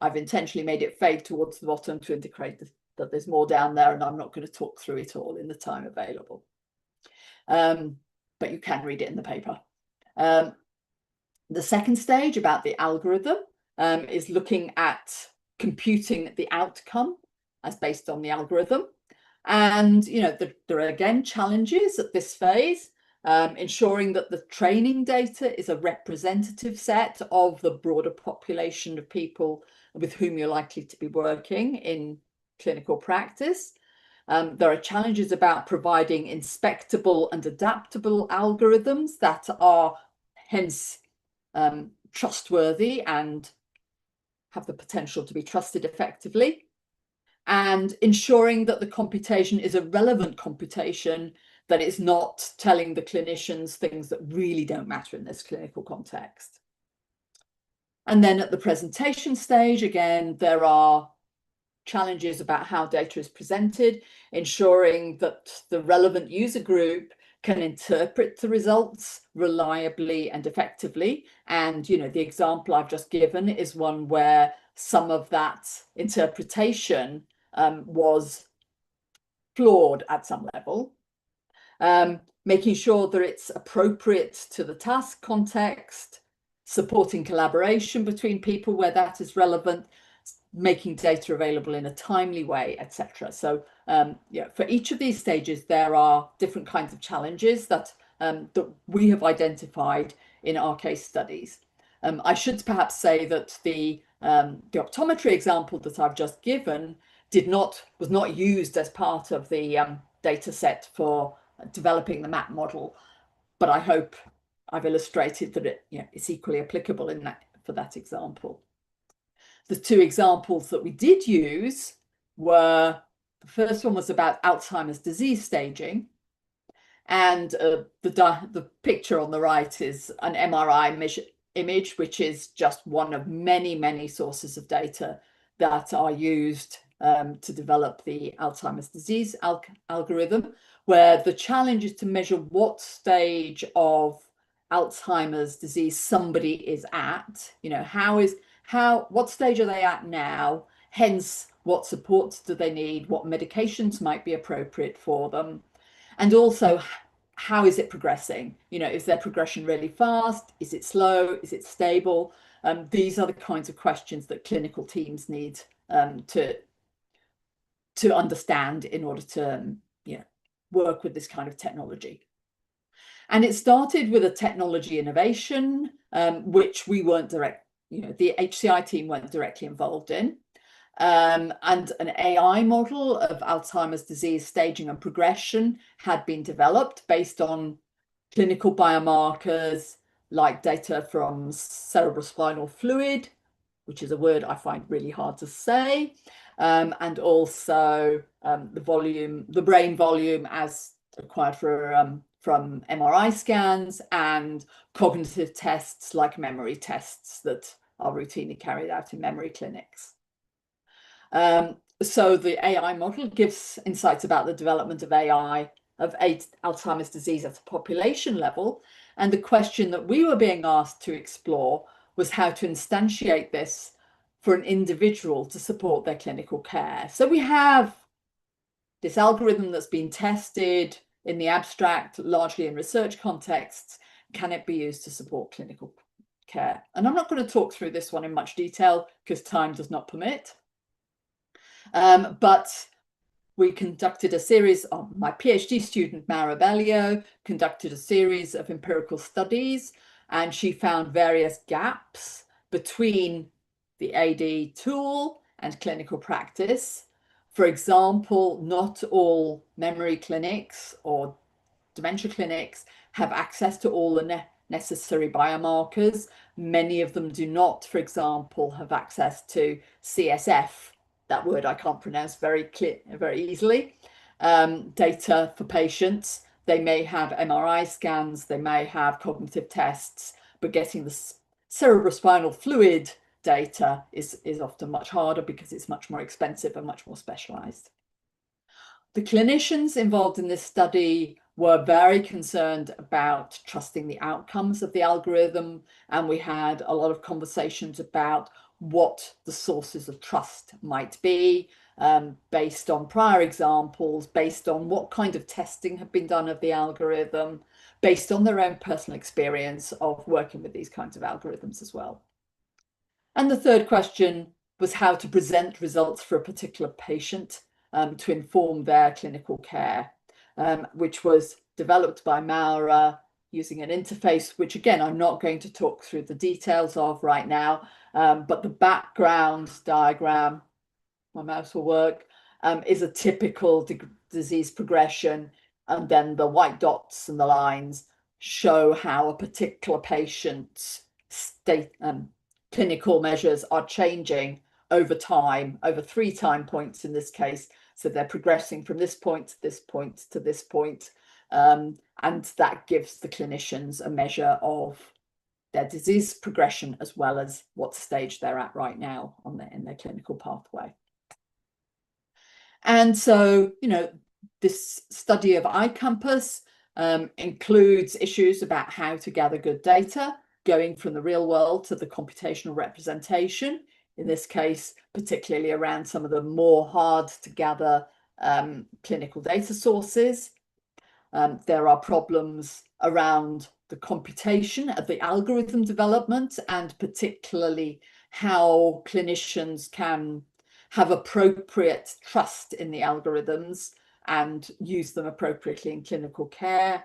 I've intentionally made it fade towards the bottom to indicate that there's more down there, and I'm not going to talk through it all in the time available. But you can read it in the paper. The second stage about the algorithm is looking at computing the outcome as based on the algorithm. And, you know, there are again challenges at this phase, ensuring that the training data is a representative set of the broader population of people with whom you're likely to be working in clinical practice. There are challenges about providing inspectable and adaptable algorithms that are hence trustworthy and have the potential to be trusted effectively, and ensuring that the computation is a relevant computation, that it's not telling the clinicians things that really don't matter in this clinical context. And then at the presentation stage, again, there are challenges about how data is presented, ensuring that the relevant user group can interpret the results reliably and effectively. And, you know, the example I've just given is one where some of that interpretation was flawed at some level. Making sure that it's appropriate to the task context, supporting collaboration between people where that is relevant, making data available in a timely way, etc. So yeah, for each of these stages, there are different kinds of challenges that we have identified in our case studies. I should perhaps say that the optometry example that I've just given was not used as part of the data set for developing the map model, but I hope I've illustrated that it's equally applicable for that example. The two examples that we did use were, the first one was about Alzheimer's disease staging, and the picture on the right is an MRI image, which is just one of many, many sources of data that are used to develop the Alzheimer's disease algorithm, where the challenge is to measure what stage of Alzheimer's disease somebody is at. You know, what stage are they at now? Hence, what supports do they need? What medications might be appropriate for them? And also, how is it progressing? You know, is their progression really fast? Is it slow? Is it stable? These are the kinds of questions that clinical teams need to understand in order to work with this kind of technology. And it started with a technology innovation, which we weren't the HCI team weren't directly involved in. And an AI model of Alzheimer's disease staging and progression had been developed based on clinical biomarkers like data from cerebrospinal fluid, which is a word I find really hard to say, and also the brain volume as acquired from MRI scans, and cognitive tests like memory tests that are routinely carried out in memory clinics. So the AI model gives insights about the development of AI, of Alzheimer's disease at a population level. And the question that we were being asked to explore was how to instantiate this for an individual to support their clinical care. So we have this algorithm that's been tested in the abstract, largely in research contexts. Can it be used to support clinical care? And I'm not going to talk through this one in much detail because time does not permit. But we conducted a series of, my PhD student, Mara Bellio, conducted a series of empirical studies, and she found various gaps between the AD tool and clinical practice. For example, not all memory clinics or dementia clinics have access to all the necessary biomarkers. Many of them do not, for example, have access to CSF, that word I can't pronounce very easily, data for patients. They may have MRI scans, they may have cognitive tests, but getting the cerebrospinal fluid data is often much harder because it's much more expensive and much more specialized. The clinicians involved in this study were very concerned about trusting the outcomes of the algorithm, and we had a lot of conversations about what the sources of trust might be, based on prior examples, based on what kind of testing had been done of the algorithm, based on their own personal experience of working with these kinds of algorithms as well. And the third question was how to present results for a particular patient to inform their clinical care, which was developed by Maura using an interface, which again, I'm not going to talk through the details of right now, but the background diagram, my mouse will work, is a typical disease progression, and then the white dots and the lines show how a particular patient's state, clinical measures are changing over time, over 3 time points in this case. So they're progressing from this point to this point to this point. And that gives the clinicians a measure of their disease progression as well as what stage they're at right now in their clinical pathway. And so, this study of iCompass includes issues about how to gather good data, going from the real world to the computational representation, in this case, particularly around some of the more hard to gather clinical data sources. There are problems around the computation of the algorithm development, and particularly how clinicians can have appropriate trust in the algorithms and use them appropriately in clinical care.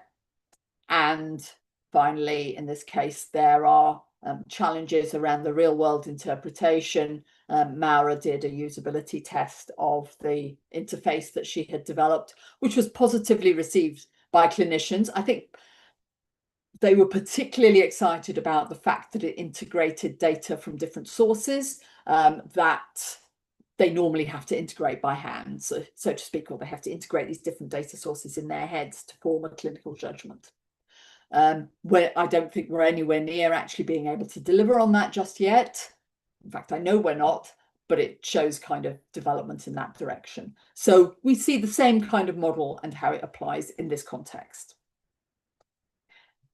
And finally, in this case, there are challenges around the real world interpretation. Maura did a usability test of the interface that she had developed, which was positively received by clinicians. I think they were particularly excited about the fact that it integrated data from different sources that they normally have to integrate by hand, so to speak, or they have to integrate these different data sources in their heads to form a clinical judgment. Where I don't think we're anywhere near actually being able to deliver on that just yet. In fact, I know we're not, but it shows kind of development in that direction. So we see the same kind of model and how it applies in this context.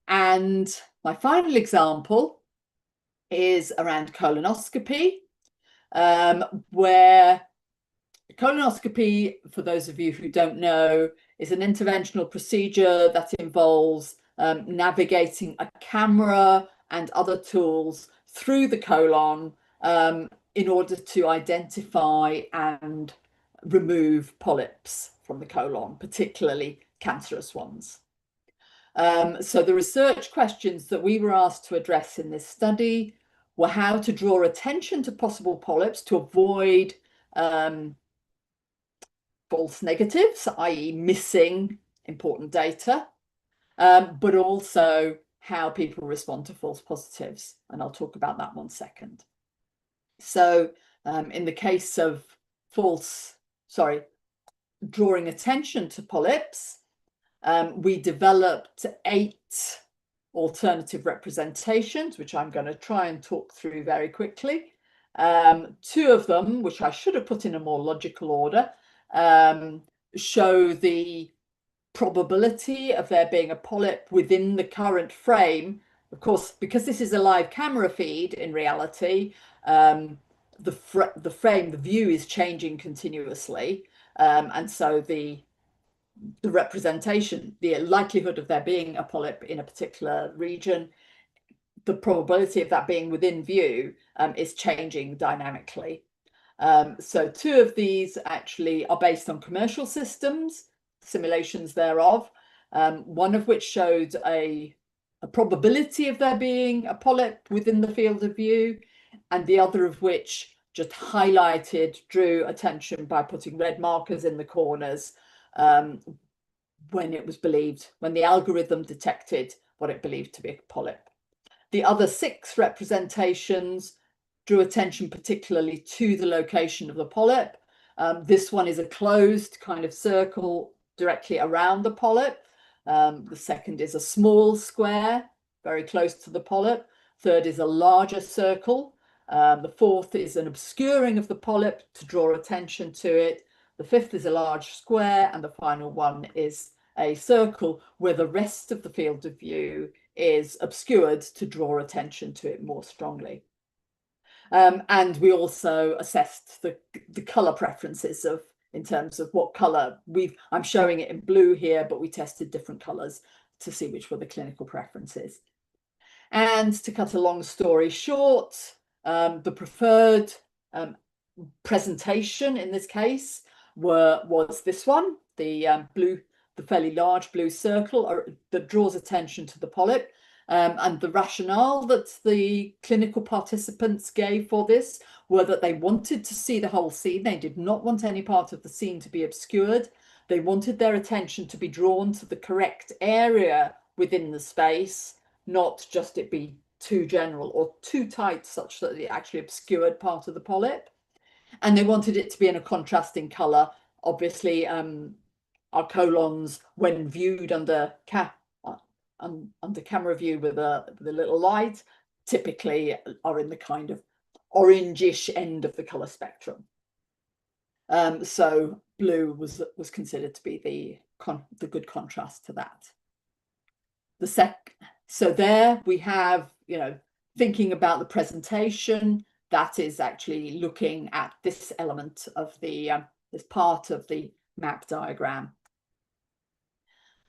And my final example is around colonoscopy, where colonoscopy, for those of you who don't know, is an interventional procedure that involves navigating a camera and other tools through the colon in order to identify and remove polyps from the colon, particularly cancerous ones. So the research questions that we were asked to address in this study were how to draw attention to possible polyps to avoid false negatives, i.e. missing important data, but also how people respond to false positives. And I'll talk about that one second. So in the case of drawing attention to polyps, we developed 8 alternative representations, which I'm going to try and talk through very quickly. 2 of them, which I should have put in a more logical order, show the probability of there being a polyp within the current frame. Of course, because this is a live camera feed, in reality, the view is changing continuously, and so the representation, the likelihood of there being a polyp in a particular region, the probability of that being within view is changing dynamically. So 2 of these actually are based on commercial systems, simulations thereof, one of which showed a probability of there being a polyp within the field of view, and the other of which just drew attention by putting red markers in the corners when the algorithm detected what it believed to be a polyp. The other 6 representations drew attention particularly to the location of the polyp. This one is a closed kind of circle directly around the polyp. The second is a small square very close to the polyp. Third is a larger circle. The fourth is an obscuring of the polyp to draw attention to it. The fifth is a large square, and the final one is a circle where the rest of the field of view is obscured to draw attention to it more strongly. And we also assessed the color preferences in terms of what color I'm showing it in blue here, but we tested different colors to see which were the clinical preferences. And to cut a long story short, the preferred presentation in this case was this one, the fairly large blue circle that draws attention to the polyp. And the rationale that the clinical participants gave for this were that they wanted to see the whole scene. They did not want any part of the scene to be obscured. They wanted their attention to be drawn to the correct area within the space, not just it be too general or too tight such that it actually obscured part of the polyp. And they wanted it to be in a contrasting color. Obviously, our colons, when viewed under camera view with a little light, typically are in the kind of orangish end of the color spectrum. So blue was considered to be the good contrast to that. So there we have, thinking about the presentation, that is actually looking at this element of this part of the map diagram.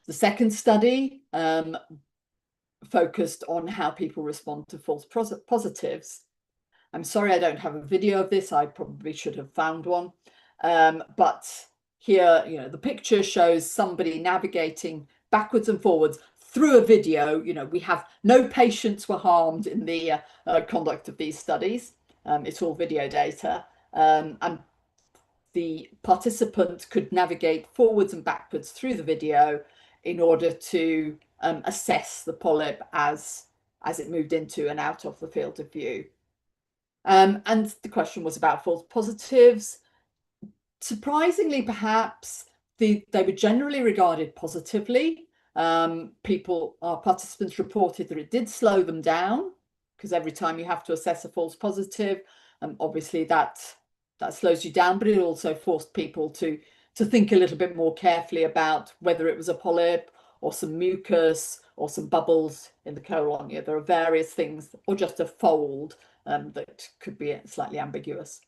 The second study focused on how people respond to false positives. I'm sorry I don't have a video of this. I probably should have found one. But here, the picture shows somebody navigating backwards and forwards through a video. We have no patients were harmed in the conduct of these studies. It's all video data. And the participant could navigate forwards and backwards through the video in order to assess the polyp as it moved into and out of the field of view. And the question was about false positives. Surprisingly, perhaps, they were generally regarded positively. Our participants reported that it did slow them down, because every time you have to assess a false positive, obviously that slows you down, but it also forced people to think a little bit more carefully about whether it was a polyp or some mucus or some bubbles in the colon. There are various things, or just a fold that could be slightly ambiguous.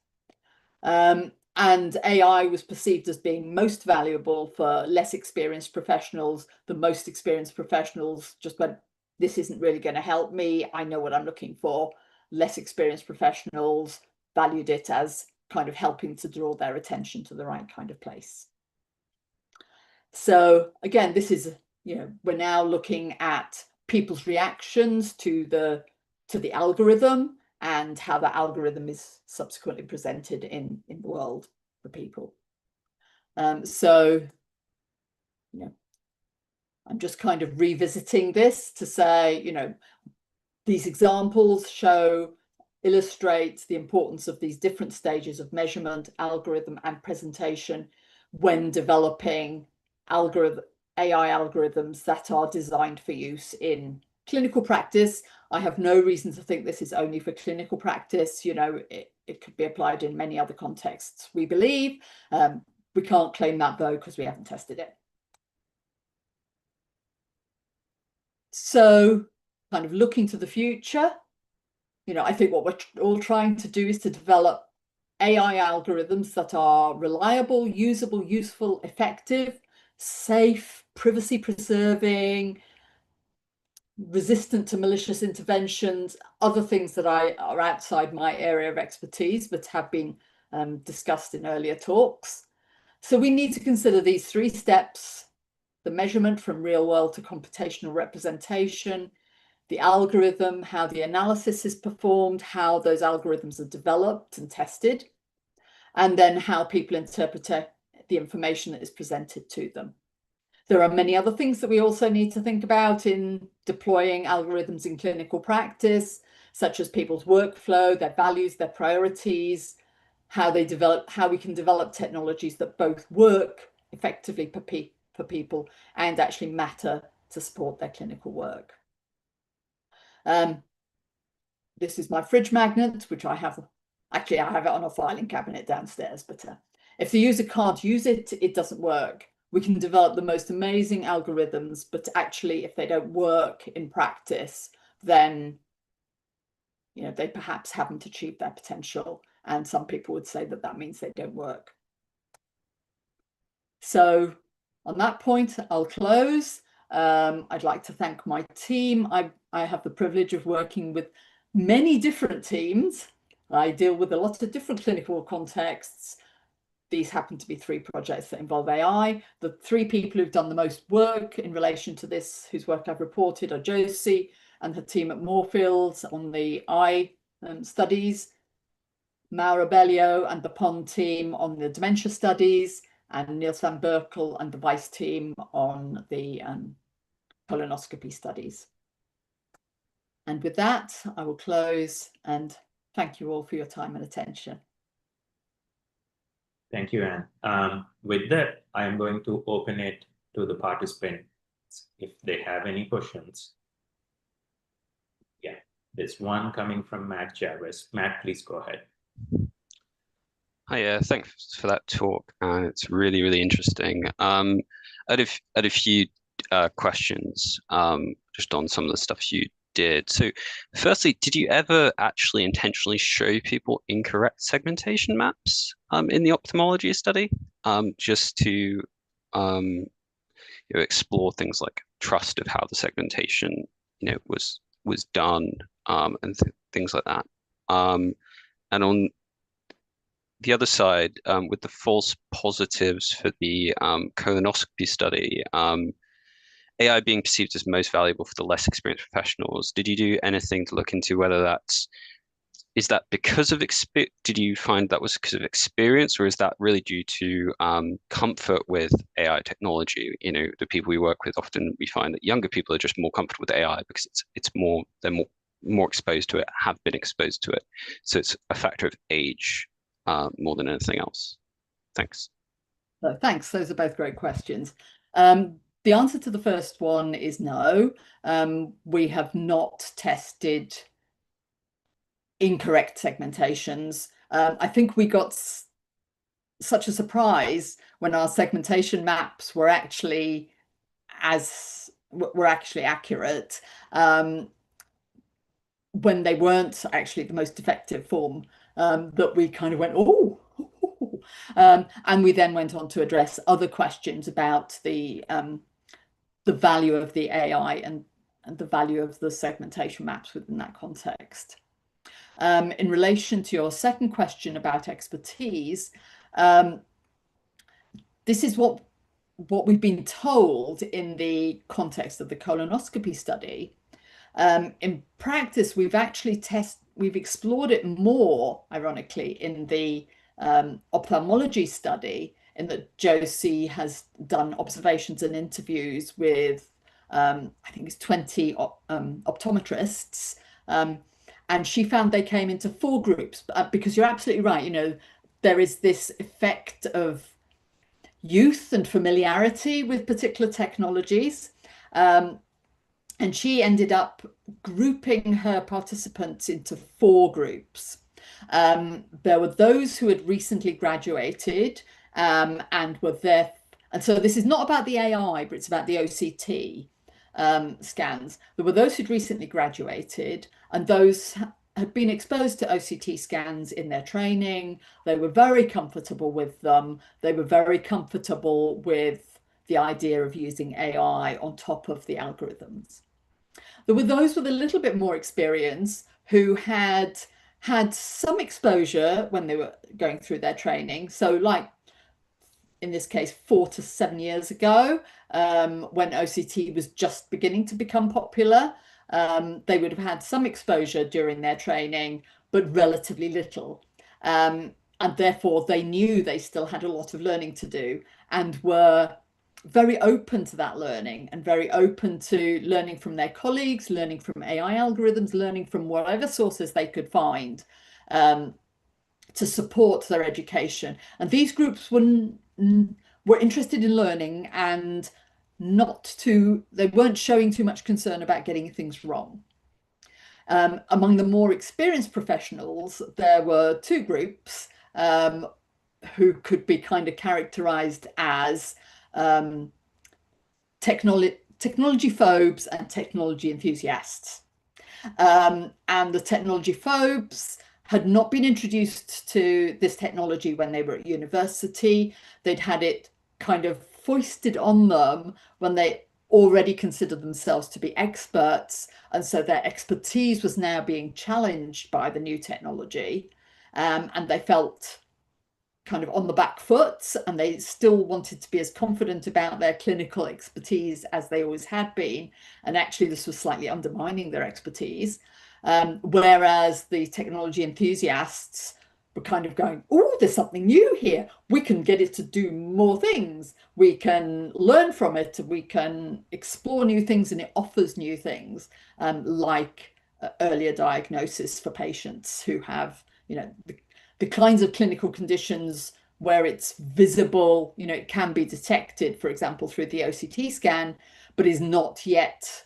And AI was perceived as being most valuable for less experienced professionals. The most experienced professionals just went, this isn't really going to help me. I know what I'm looking for. Less experienced professionals valued it as kind of helping to draw their attention to the right kind of place. So again, this is, we're now looking at people's reactions to the algorithm and how the algorithm is subsequently presented in the world for people. So, I'm just kind of revisiting this to say, these examples show illustrates the importance of these different stages of measurement, algorithm, and presentation when developing AI algorithms that are designed for use in clinical practice. I have no reason to think this is only for clinical practice. You know, it could be applied in many other contexts, we believe. We can't claim that though, because we haven't tested it. So kind of looking to the future, you know, I think what we're all trying to do is to develop AI algorithms that are reliable, usable, useful, effective, safe, privacy preserving, resistant to malicious interventions, other things that are outside my area of expertise, but have been discussed in earlier talks. So we need to consider these 3 steps: the measurement from real world to computational representation, the algorithm, how the analysis is performed, how those algorithms are developed and tested, and then how people interpret the information that is presented to them. There are many other things that we also need to think about in deploying algorithms in clinical practice, such as people's workflow, their values, their priorities, how we can develop technologies that both work effectively for people and actually matter to support their clinical work. This is my fridge magnet, which I have it on a filing cabinet downstairs, but if the user can't use it, it doesn't work. We can develop the most amazing algorithms, but actually if they don't work in practice, then, you know, they perhaps haven't achieved their potential. And some people would say that that means they don't work. So on that point, I'll close. I'd like to thank my team. I have the privilege of working with many different teams. I deal with a lot of different clinical contexts. These happen to be 3 projects that involve AI. The 3 people who've done the most work in relation to this, whose work I've reported, are Josie and her team at Moorfields on the eye studies, Maura Bellio and the PON team on the dementia studies, and Niels van Berkel and the Vice team on the colonoscopy studies. And with that, I will close and thank you all for your time and attention. Thank you, Anne. With that, I am going to open it to the participants if they have any questions. Yeah, there's one coming from Matt Jarvis. Matt, please go ahead. Hi, thanks for that talk. It's really, really interesting. I had a few questions just on some of the stuff you did. So firstly, did you ever actually intentionally show people incorrect segmentation maps in the ophthalmology study, just to you know, explore things like trust of how the segmentation, you know, was done, and things like that. And on the other side, with the false positives for the colonoscopy study, AI being perceived as most valuable for the less experienced professionals, did you do anything to look into whether is that because of did you find that was because of experience, or is that really due to comfort with AI technology? You know, the people we work with, often we find that younger people are just more comfortable with AI because they're more exposed to it, have been exposed to it. So it's a factor of age more than anything else. Thanks. Thanks. Those are both great questions. The answer to the first one is no. We have not tested incorrect segmentations. I think we got such a surprise when our segmentation maps were actually accurate, when they weren't actually the most effective form, that we kind of went, oh. And we then went on to address other questions about the value of the AI and the value of the segmentation maps within that context. In relation to your second question about expertise, this is what we've been told in the context of the colonoscopy study. In practice, we've explored it more, ironically, in the ophthalmology study, in that Josie has done observations and interviews with, I think it's 20 optometrists, And she found they came into 4 groups, because you're absolutely right. You know, there is this effect of youth and familiarity with particular technologies. And she ended up grouping her participants into 4 groups. There were those who had recently graduated and were there. And so this is not about the AI, but it's about the OCT scans. There were those who'd recently graduated, and those had been exposed to OCT scans in their training. They were very comfortable with them. They were very comfortable with the idea of using AI on top of the algorithms. There were those with a little bit more experience who had had some exposure when they were going through their training. So like in this case, 4 to 7 years ago, when OCT was just beginning to become popular, they would have had some exposure during their training, but relatively little. And therefore, they knew they still had a lot of learning to do and were very open to that learning and very open to learning from their colleagues, learning from AI algorithms, learning from whatever sources they could find to support their education. And these groups were interested in learning and they weren't showing too much concern about getting things wrong. Among the more experienced professionals, there were 2 groups who could be kind of characterized as technology phobes and technology enthusiasts. And the technology phobes had not been introduced to this technology when they were at university. They'd had it kind of foisted on them when they already considered themselves to be experts. And so their expertise was now being challenged by the new technology. And they felt kind of on the back foot, and they still wanted to be as confident about their clinical expertise as they always had been. And actually, this was slightly undermining their expertise. Whereas the technology enthusiasts were kind of going, oh, there's something new here. We can get it to do more things. We can learn from it. We can explore new things, and it offers new things, like earlier diagnosis for patients who have, you know, the kinds of clinical conditions where it's visible, you know, it can be detected, for example, through the OCT scan, but is not yet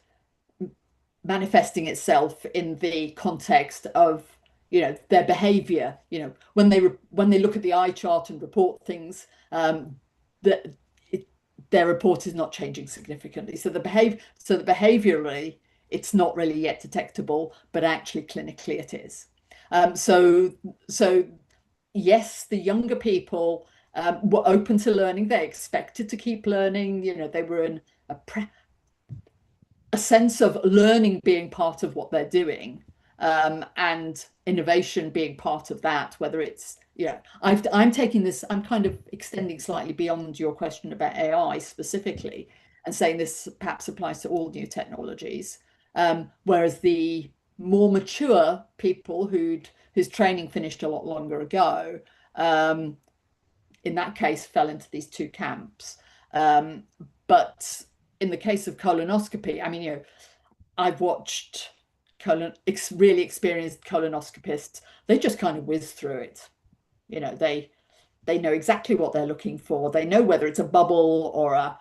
manifesting itself in the context of, you know, their behavior. You know, when they look at the eye chart and report things, their report is not changing significantly. So behaviorally, it's not really yet detectable, but actually clinically it is. So yes, the younger people were open to learning. They expected to keep learning. You know, they were in a sense of learning being part of what they're doing, and innovation being part of that. Whether it's, you know, I'm taking this, I'm kind of extending slightly beyond your question about AI specifically, and saying this perhaps applies to all new technologies. Whereas the more mature people whose training finished a lot longer ago, in that case, fell into these 2 camps. But in the case of colonoscopy, I mean, you know, I've watched really experienced colonoscopists. They just kind of whiz through it. You know, they know exactly what they're looking for. They know whether it's a bubble or a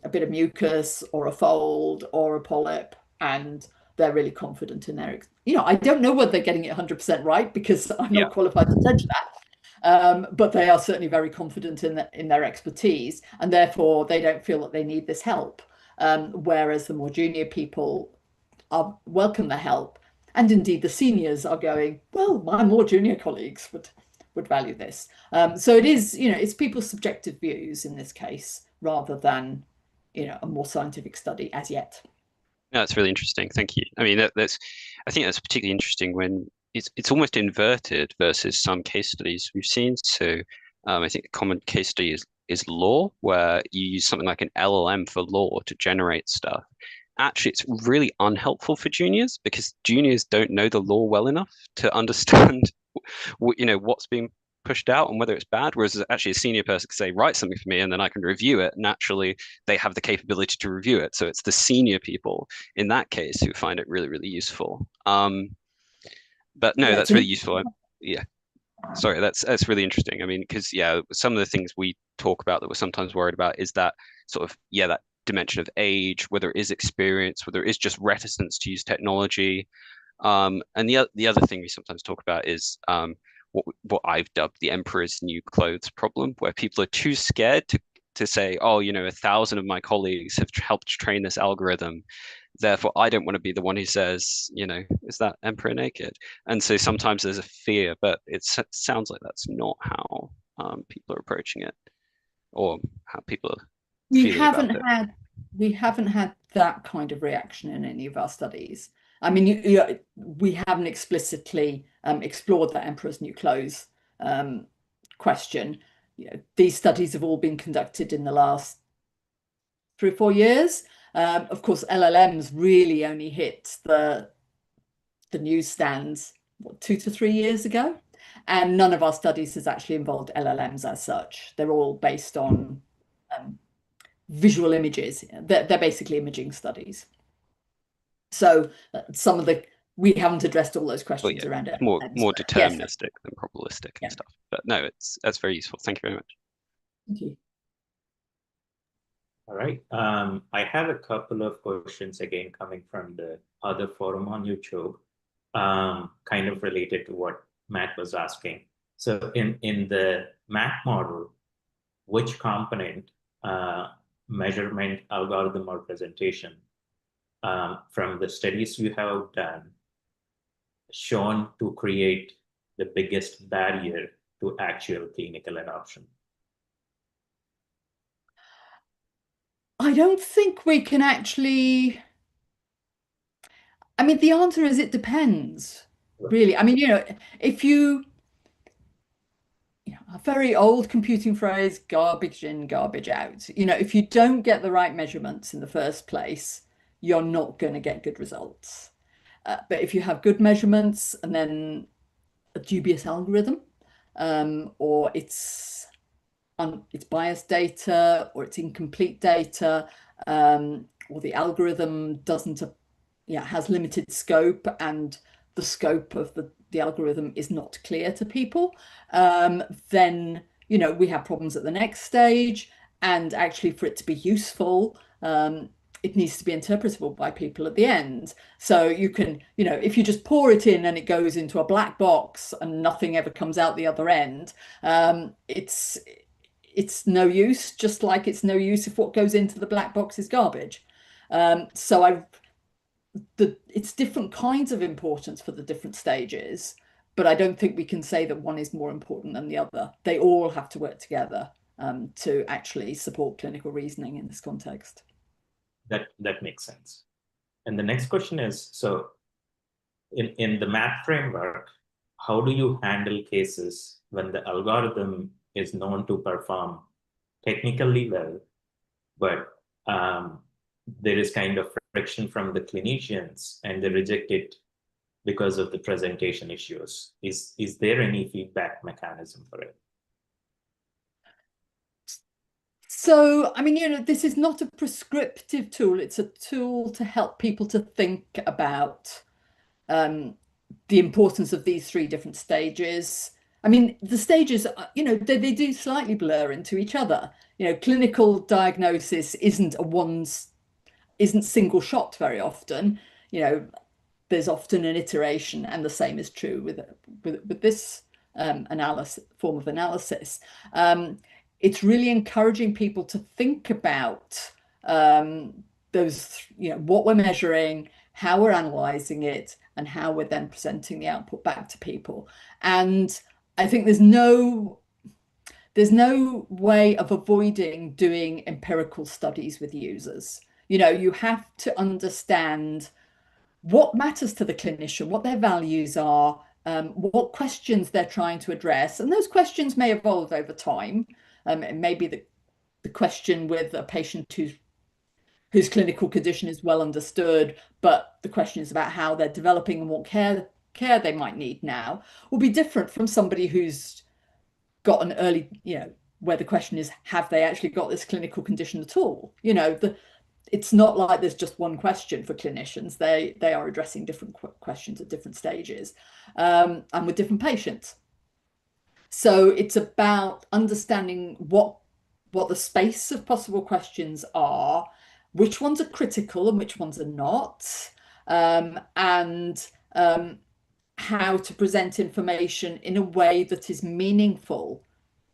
bit of mucus or a fold or a polyp, and they're really confident in their, you know, I don't know whether they're getting it 100% right, because I'm not qualified to judge that. But they are certainly very confident in their expertise, and therefore they don't feel that they need this help. Whereas the more junior people welcome the help, and indeed the seniors are going, well, my more junior colleagues would value this. So it is, you know, it's people's subjective views in this case, rather than, you know, a more scientific study as yet. No, that's really interesting. Thank you. I mean, I think that's particularly interesting when it's almost inverted versus some case studies we've seen. So I think a common case study is law, where you use something like an LLM for law to generate stuff. Actually, it's really unhelpful for juniors, because juniors don't know the law well enough to understand you know, what's being pushed out and whether it's bad. Whereas actually a senior person can say, write something for me, and then I can review it. Naturally, they have the capability to review it. So it's the senior people in that case who find it really, really useful. But no, Yeah, that's really useful. Yeah. Sorry, that's really interesting. I mean, because yeah, some of the things we talk about that we're sometimes worried about is that sort of, yeah, that dimension of age, whether it is experience, whether it is just reticence to use technology. And the other thing we sometimes talk about is what I've dubbed the emperor's new clothes problem, where people are too scared to say, oh, 1,000 of my colleagues have helped train this algorithm. Therefore, I don't want to be the one who says, is that emperor naked? And so sometimes there's a fear, but it sounds like that's not how people are approaching it, or how people are feeling about it. We haven't had that kind of reaction in any of our studies. I mean, we haven't explicitly explored that emperor's new clothes question. These studies have all been conducted in the last 3 or 4 years. Of course, LLMs really only hit the newsstands 2 to 3 years ago, and none of our studies has actually involved LLMs as such. They're all based on visual images. They're basically imaging studies. So we haven't addressed all those questions around it. More deterministic than probabilistic and stuff. But no, that's very useful. Thank you very much. Thank you. All right. I have a couple of questions again coming from the other forum on YouTube, kind of related to what Matt was asking. So in the Matt model, which component, measurement, algorithm, or presentation from the studies you have done shown to create the biggest barrier to actual clinical adoption? I don't think we can actually. I mean, the answer is it depends, really. I mean, if a very old computing phrase, garbage in, garbage out. If you don't get the right measurements in the first place, you're not going to get good results. But if you have good measurements and then a dubious algorithm, or it's biased data, or it's incomplete data, or the algorithm has limited scope, and the scope of the algorithm is not clear to people, then we have problems at the next stage. And actually, for it to be useful, it needs to be interpretable by people at the end. So you can, if you just pour it in and it goes into a black box and nothing ever comes out the other end, it's no use, just like it's no use if what goes into the black box is garbage. It's different kinds of importance for the different stages, but I don't think we can say that one is more important than the other. They all have to work together to actually support clinical reasoning in this context. That makes sense. And the next question is, so in the math framework, how do you handle cases when the algorithm is known to perform technically well, but there is kind of friction from the clinicians and they reject it because of the presentation issues? Is there any feedback mechanism for it? So, I mean, this is not a prescriptive tool. It's a tool to help people to think about the importance of these 3 different stages. I mean, the stages, they do slightly blur into each other. Clinical diagnosis isn't single shot very often. There's often an iteration, and the same is true with this form of analysis. It's really encouraging people to think about those, what we're measuring, how we're analyzing it, and how we're then presenting the output back to people. And I think there's no way of avoiding doing empirical studies with users. You have to understand what matters to the clinician, what their values are, what questions they're trying to address. And those questions may evolve over time. It may be the question with a patient whose clinical condition is well understood, but the question is about how they're developing and what care they might need now will be different from somebody who's got an early, where the question is, have they actually got this clinical condition at all? it's not like there's just one question for clinicians. They are addressing different questions at different stages, and with different patients. So it's about understanding what the space of possible questions are, which ones are critical and which ones are not, and how to present information in a way that is meaningful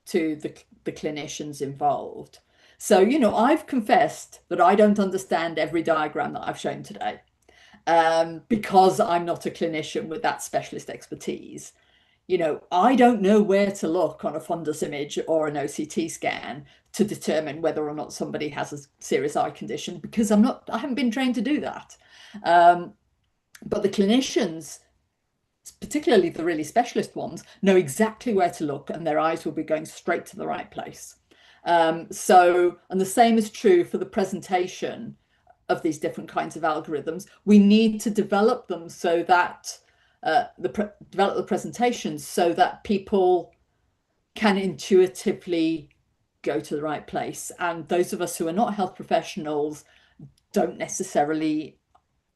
to the clinicians involved. So, you know, I've confessed that I don't understand every diagram that I've shown today, because I'm not a clinician with that specialist expertise. You know, I don't know where to look on a fundus image or an OCT scan to determine whether or not somebody has a serious eye condition, because I haven't been trained to do that. But the clinicians, particularly the really specialist ones, know exactly where to look, and their eyes will be going straight to the right place. And the same is true for the presentation of these different kinds of algorithms. We need to develop them so that develop the presentations so that people can intuitively go to the right place. And those of us who are not health professionals don't necessarily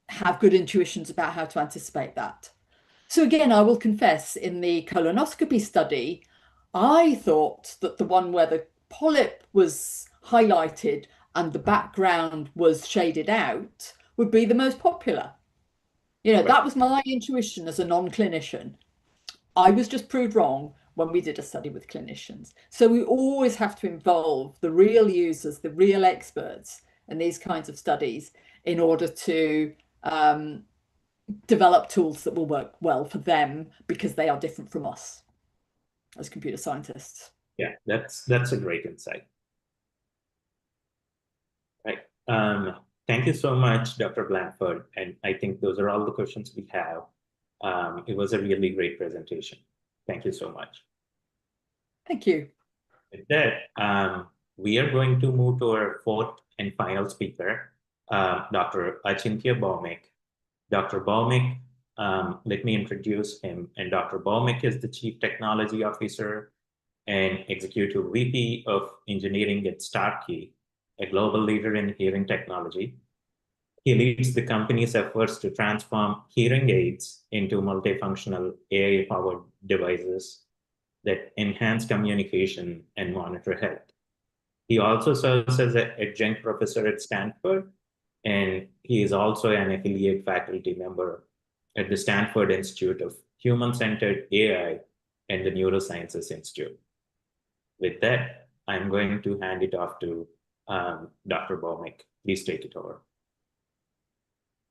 have good intuitions about how to anticipate that. So again, I will confess, in the colonoscopy study, I thought that the one where the polyp was highlighted and the background was shaded out would be the most popular. You know, that was my intuition as a non-clinician. I was just proved wrong when we did a study with clinicians. So we always have to involve the real users, the real experts in these kinds of studies in order to develop tools that will work well for them, because they are different from us as computer scientists. Yeah, that's a great insight. Right. Thank you so much, Dr. Blanford. And I think those are all the questions we have. It was a really great presentation. Thank you so much. Thank you. With that, we are going to move to our fourth and final speaker, Dr. Achintya Bhaumik. Dr. Bhaumik, let me introduce him. And Dr. Bhaumik is the Chief Technology Officer and Executive VP of Engineering at Starkey, a global leader in hearing technology. He leads the company's efforts to transform hearing aids into multifunctional AI-powered devices that enhance communication and monitor health. He also serves as an adjunct professor at Stanford, and he is also an affiliate faculty member at the Stanford Institute of Human-Centered AI and the Neurosciences Institute. With that, I'm going to hand it off to Dr. Bhaumik. Please take it over.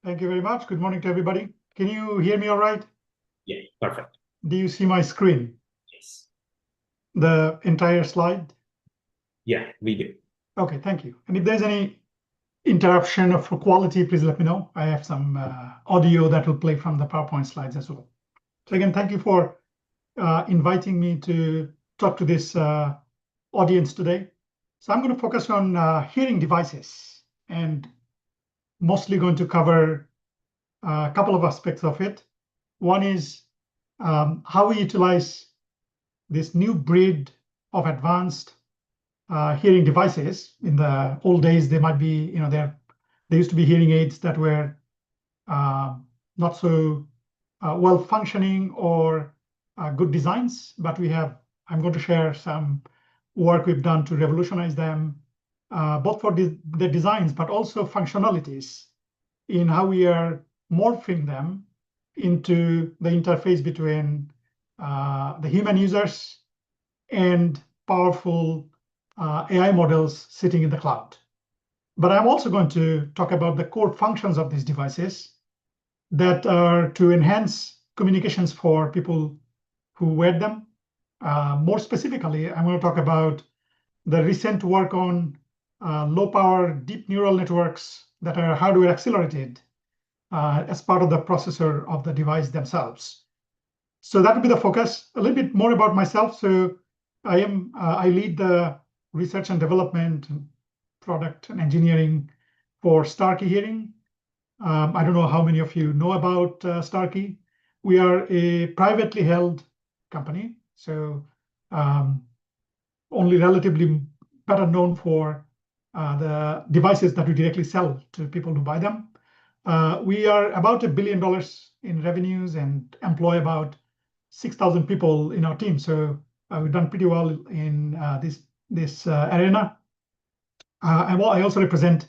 Thank you very much. Good morning to everybody. Can you hear me all right? Yeah, perfect. Do you see my screen? Yes. The entire slide? Yeah, we do. Okay, thank you. And if there's any interruption of quality, please let me know. I have some audio that will play from the PowerPoint slides as well. So again, thank you for inviting me to talk to this audience today. So I'm going to focus on hearing devices, and mostly going to cover a couple of aspects of it. One is how we utilize this new breed of advanced hearing devices. In the old days, they might be, you know, there used to be hearing aids that were not so well functioning or good designs, but I'm going to share some work we've done to revolutionize them, both for the designs, but also functionalities in how we are morphing them into the interface between the human users and powerful AI models sitting in the cloud. But I'm also going to talk about the core functions of these devices that are to enhance communications for people who wear them. More specifically, I'm going to talk about the recent work on low power deep neural networks that are hardware accelerated as part of the processor of the device themselves. So that will be the focus. A little bit more about myself. So I lead the research and development, product and engineering for Starkey Hearing. I don't know how many of you know about Starkey. We are a privately held company, so only relatively better known for the devices that we directly sell to people who buy them. We are about $1 billion in revenues and employ about 6,000 people in our team. So we've done pretty well in this arena. I also represent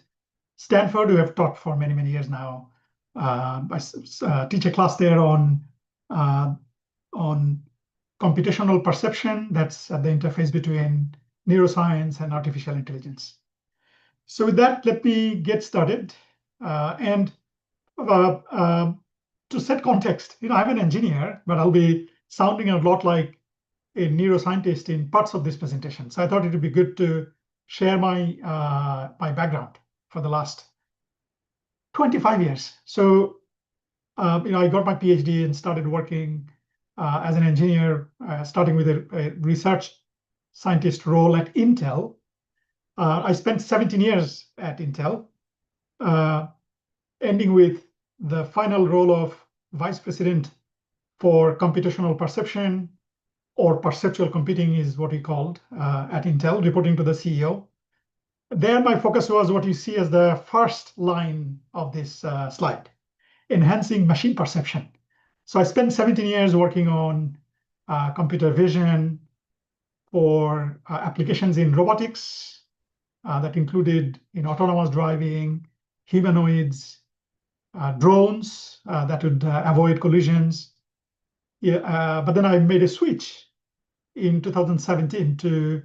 Stanford, who have taught for many, many years now. I teach a class there on computational perception. That's at the interface between neuroscience and artificial intelligence. So with that, let me get started. To set context, I'm an engineer, but I'll be sounding a lot like a neuroscientist in parts of this presentation. So I thought it would be good to share my my background for the last 25 years. So I got my PhD and started working as an engineer, starting with a research scientist role at Intel. I spent 17 years at Intel, ending with the final role of vice president for computational perception, or perceptual computing is what we called at Intel, reporting to the CEO. There, my focus was what you see as the first line of this slide, enhancing machine perception. So I spent 17 years working on computer vision for applications in robotics that included autonomous driving, humanoids, drones that would avoid collisions. But then I made a switch in 2017 to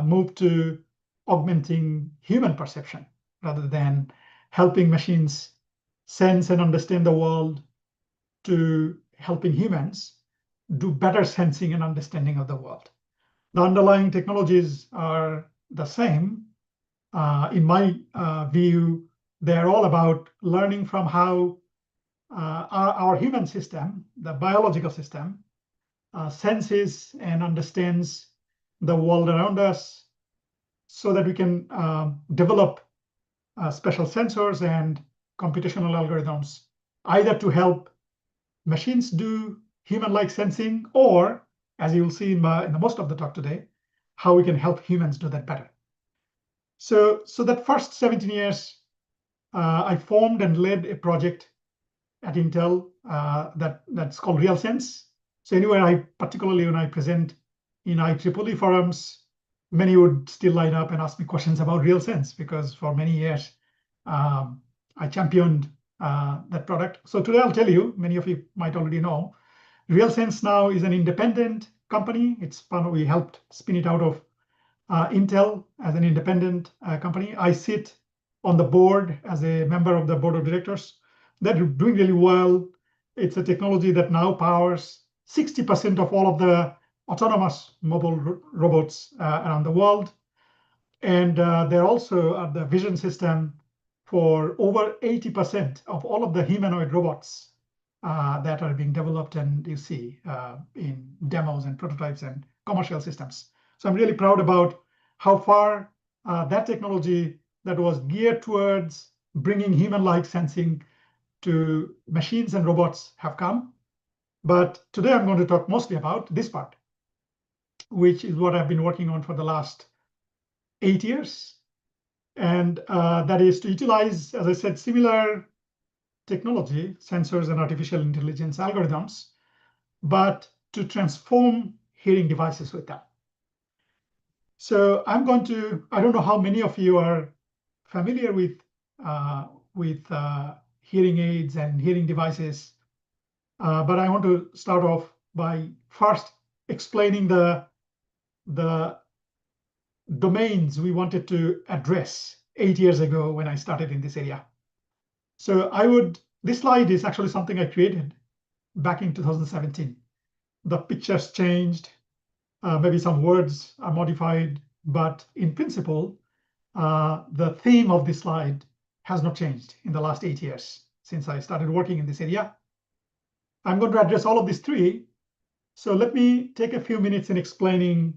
move to augmenting human perception rather than helping machines sense and understand the world, to helping humans do better sensing and understanding of the world. The underlying technologies are the same. In my view, they're all about learning from how our human system, the biological system, senses and understands the world around us, so that we can develop special sensors and computational algorithms, either to help machines do human-like sensing, or, as you will see in the most of the talk today, how we can help humans do that better. So that first 17 years, I formed and led a project at Intel that's called RealSense. So anywhere particularly when I present in IEEE forums, many would still line up and ask me questions about RealSense, because for many years I championed that product. So today I'll tell you, many of you might already know, RealSense now is an independent company. We helped spin it out of Intel as an independent company. I sit on the board as a member of the board of directors. They're doing really well. It's a technology that now powers 60% of all of the autonomous mobile robots around the world. And they're also the vision system for over 80% of all of the humanoid robots that are being developed and you see in demos and prototypes and commercial systems. So I'm really proud about how far that technology that was geared towards bringing human-like sensing to machines and robots have come. But today I'm going to talk mostly about this part, which is what I've been working on for the last 8 years. And that is to utilize, as I said, similar technology, sensors and artificial intelligence algorithms, but to transform hearing devices with them. So I don't know how many of you are familiar with hearing aids and hearing devices, but I want to start off by first explaining the domains we wanted to address 8 years ago when I started in this area. So this slide is actually something I created back in 2017. The pictures changed, maybe some words are modified, but in principle, the theme of this slide has not changed in the last 8 years since I started working in this area. I'm going to address all of these three. So let me take a few minutes in explaining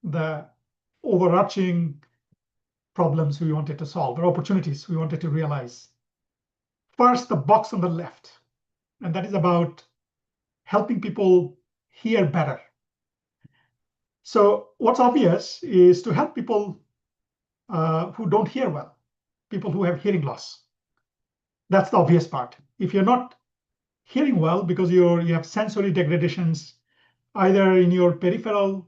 the overarching problems we wanted to solve, or opportunities we wanted to realize. First, the box on the left, and that is about helping people hear better. So what's obvious is to help people who don't hear well, people who have hearing loss. That's the obvious part. If you're not hearing well because you have sensory degradations, either in your peripheral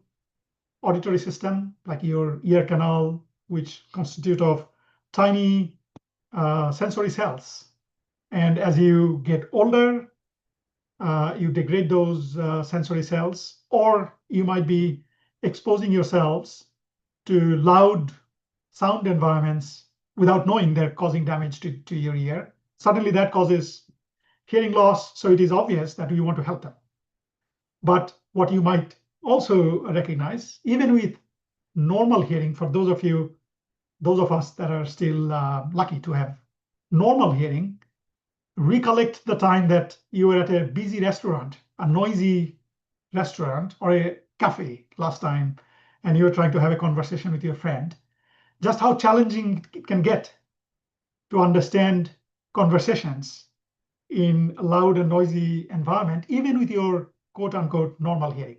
auditory system, like your ear canal, which constitute of tiny sensory cells. And as you get older, you degrade those sensory cells, or you might be exposing yourselves to loud sound environments without knowing they're causing damage to your ear. Suddenly that causes hearing loss, so it is obvious that we want to help them. But what you might also recognize, even with normal hearing, for those of us that are still lucky to have normal hearing, recollect the time that you were at a busy restaurant, a noisy restaurant, or a cafe last time, and you were trying to have a conversation with your friend. Just how challenging it can get to understand conversations in a loud and noisy environment, even with your quote unquote normal hearing.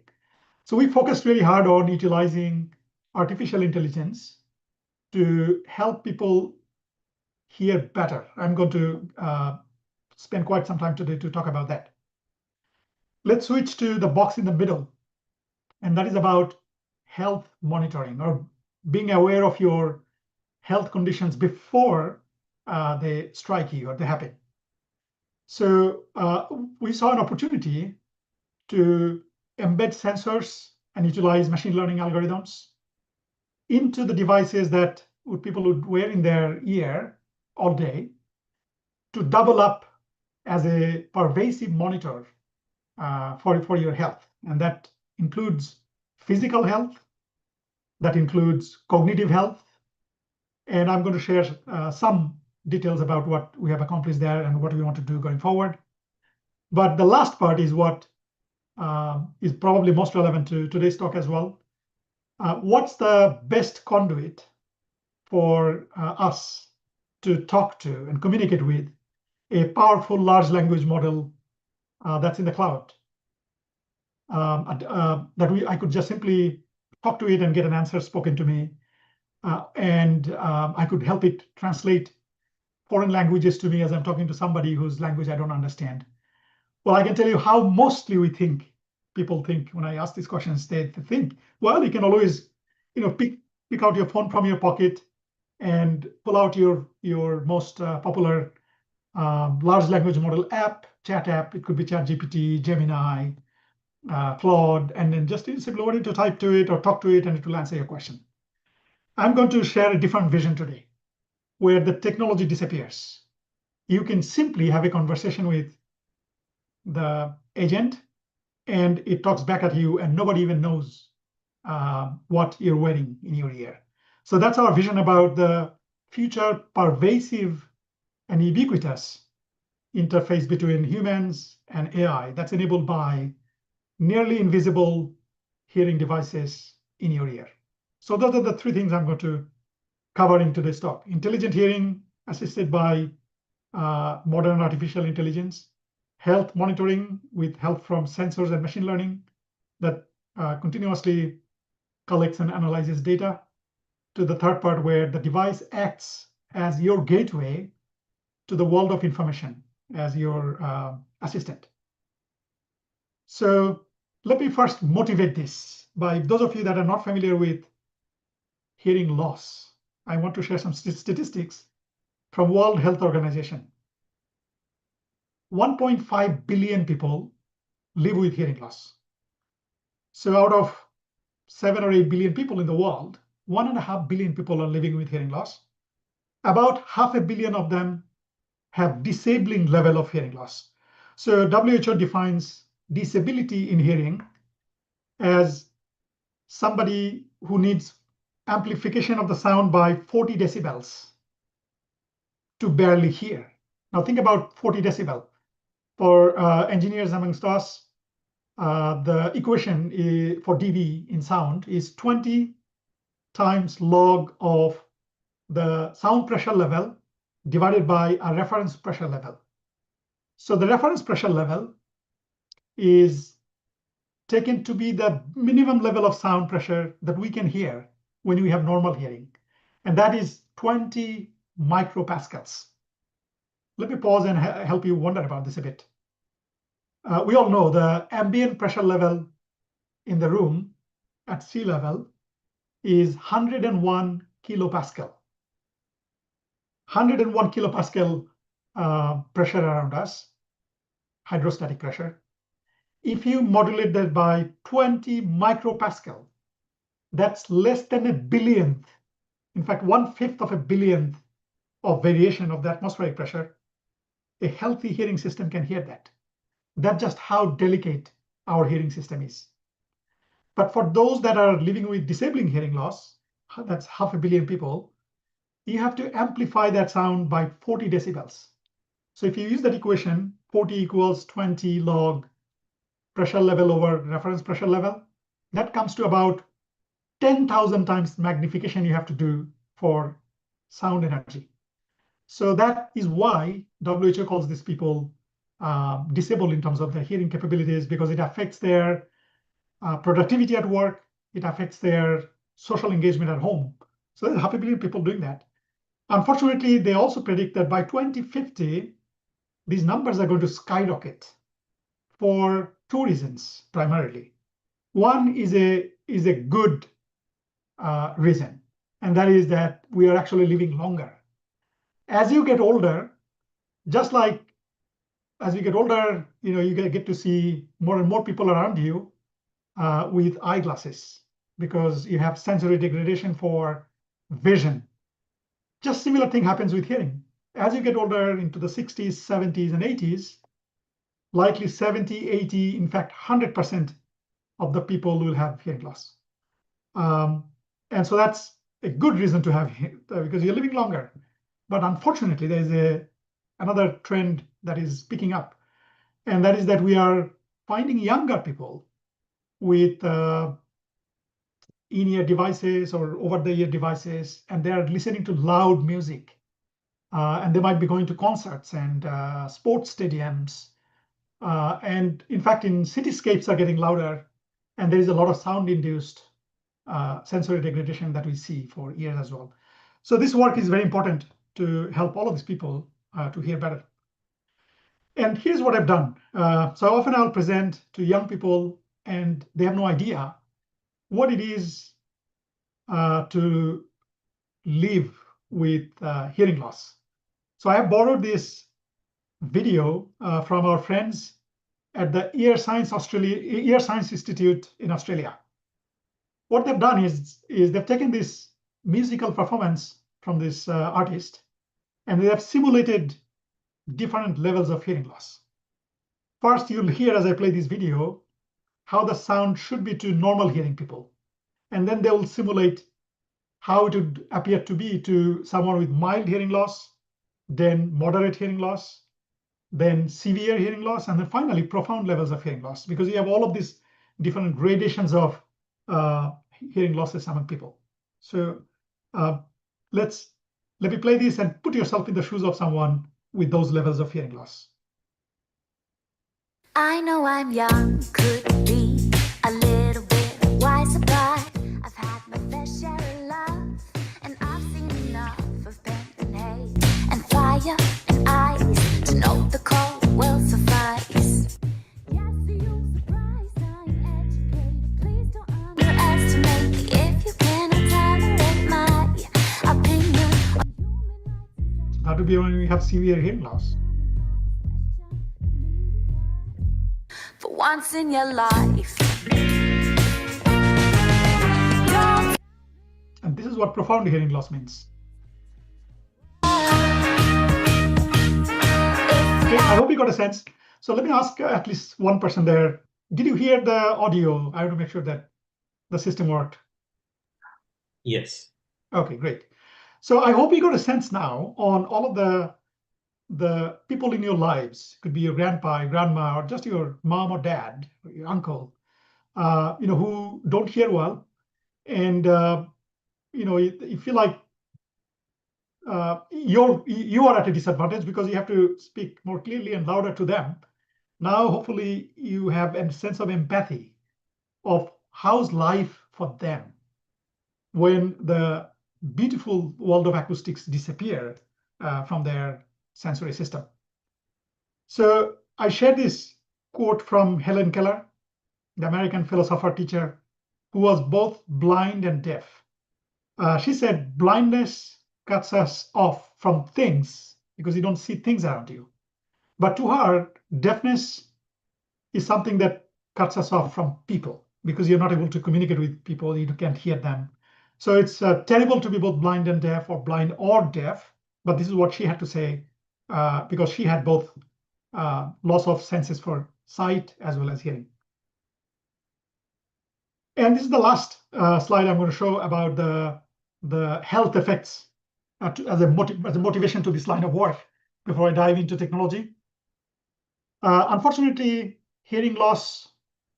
So we focused really hard on utilizing artificial intelligence to help people hear better. I'm going to spend quite some time today to talk about that. Let's switch to the box in the middle, and that is about health monitoring, or being aware of your health conditions before they strike you or they happen. So we saw an opportunity to embed sensors and utilize machine learning algorithms into the devices that people would wear in their ear all day, to double up as a pervasive monitor for your health. And that includes physical health, that includes cognitive health. And I'm going to share some details about what we have accomplished there and what we want to do going forward. But the last part is what is probably most relevant to today's talk as well. What's the best conduit for us to talk to and communicate with a powerful large language model that's in the cloud? I could just simply talk to it and get an answer spoken to me, and I could help it translate foreign languages to me as I'm talking to somebody whose language I don't understand. Well, I can tell you how mostly people think when I ask these questions. They think, well, you can always, pick out your phone from your pocket and pull out your most popular large language model app, chat app. It could be ChatGPT, Gemini, Claude, and then just simply want to type to it or talk to it, and it will answer your question. I'm going to share a different vision today, where the technology disappears. You can simply have a conversation with the agent, and it talks back at you, and nobody even knows what you're wearing in your ear. So that's our vision about the future pervasive and ubiquitous interface between humans and AI that's enabled by nearly invisible hearing devices in your ear. So those are the three things I'm going to cover in today's talk. Intelligent hearing assisted by modern artificial intelligence, health monitoring with help from sensors and machine learning that continuously collects and analyzes data, to the third part where the device acts as your gateway to the world of information as your assistant. So let me first motivate this by those of you that are not familiar with hearing loss. I want to share some statistics from World Health Organization. 1.5 billion people live with hearing loss. So out of 7 or 8 billion people in the world, 1.5 billion people are living with hearing loss. About 500 million of them have disabling level of hearing loss. So WHO defines disability in hearing as somebody who needs amplification of the sound by 40 decibels to barely hear. Now think about 40 decibel. For engineers amongst us, the equation for dB in sound is 20 times log of the sound pressure level divided by a reference pressure level. So the reference pressure level is taken to be the minimum level of sound pressure that we can hear when we have normal hearing. and that is 20 micropascals. Let me pause and help you wonder about this a bit. We all know the ambient pressure level in the room at sea level is 101 kilopascal. 101 kilopascal pressure around us, hydrostatic pressure. If you modulate that by 20 micropascal, that's less than a billionth, in fact, 1/5 of a billionth of variation of the atmospheric pressure. A healthy hearing system can hear that. That's just how delicate our hearing system is. But for those that are living with disabling hearing loss, that's 500 million people, you have to amplify that sound by 40 decibels. So if you use that equation, 40 equals 20 log pressure level over reference pressure level, that comes to about 10,000 times magnification you have to do for sound energy. So that is why WHO calls these people disabled in terms of their hearing capabilities, because it affects their productivity at work, it affects their social engagement at home. So there's 500 million people doing that. Unfortunately, they also predict that by 2050, these numbers are going to skyrocket for two reasons primarily. One is a good reason, and that is that we are actually living longer. As you get older, just like as you get older, you get to see more and more people around you with eyeglasses because you have sensory degradation for vision. Just similar thing happens with hearing. As you get older into the 60s, 70s, and 80s, likely 70, 80, in fact, 100% of the people will have hearing loss. And so that's a good reason to have, because you're living longer. But unfortunately, there's another trend that is picking up, and that is that we are finding younger people with in-ear devices or over-the-ear devices, and they are listening to loud music. And they might be going to concerts and sports stadiums. And in fact, in cityscapes are getting louder, and there is a lot of sound-induced sensory degradation that we see for ears as well. So this work is very important to help all of these people to hear better. And here's what I've done. So often I'll present to young people, and they have no idea what it is to live with hearing loss. So I have borrowed this video from our friends at the Ear Science Institute in Australia. What they've done is they've taken this musical performance from this artist, and they have simulated different levels of hearing loss. First, you'll hear as I play this video how the sound should be to normal hearing people. And then they will simulate how it would appear to be to someone with mild hearing loss, then moderate hearing loss, then severe hearing loss, and then finally profound levels of hearing loss, because you have all of these different gradations of hearing losses among people. So let me play this and put yourself in the shoes of someone with those levels of hearing loss. I know I'm young, could be a little bit wiser, but I've had my fair share of love, and I've seen enough of pain and hate and fire and ice to know the cold will suffice. Yes, you're surprised I'm educated. Please don't underestimate me if you cannot tolerate my opinion. How to be when we have severe hearing loss? For once in your life. And this is what profound hearing loss means. Okay, I hope you got a sense. So let me ask at least one person there. Did you hear the audio? I have to make sure that the system worked. Yes. Okay, great. So I hope you got a sense now on all of the people in your lives. It could be your grandpa, your grandma, or just your mom or dad, or your uncle, who don't hear well, and you feel like you are at a disadvantage because you have to speak more clearly and louder to them. Now, hopefully, you have a sense of empathy of how's life for them when the beautiful world of acoustics disappear from their sensory system. So I share this quote from Helen Keller, the American philosopher teacher, who was both blind and deaf. She said, blindness cuts us off from things because you don't see things around you. But to her, deafness is something that cuts us off from people because you're not able to communicate with people, you can't hear them. So it's terrible to be both blind and deaf, or blind or deaf. But this is what she had to say because she had both loss of senses for sight as well as hearing. And this is the last slide I'm going to show about the health effects as a motivation to this line of work before I dive into technology. Unfortunately, hearing loss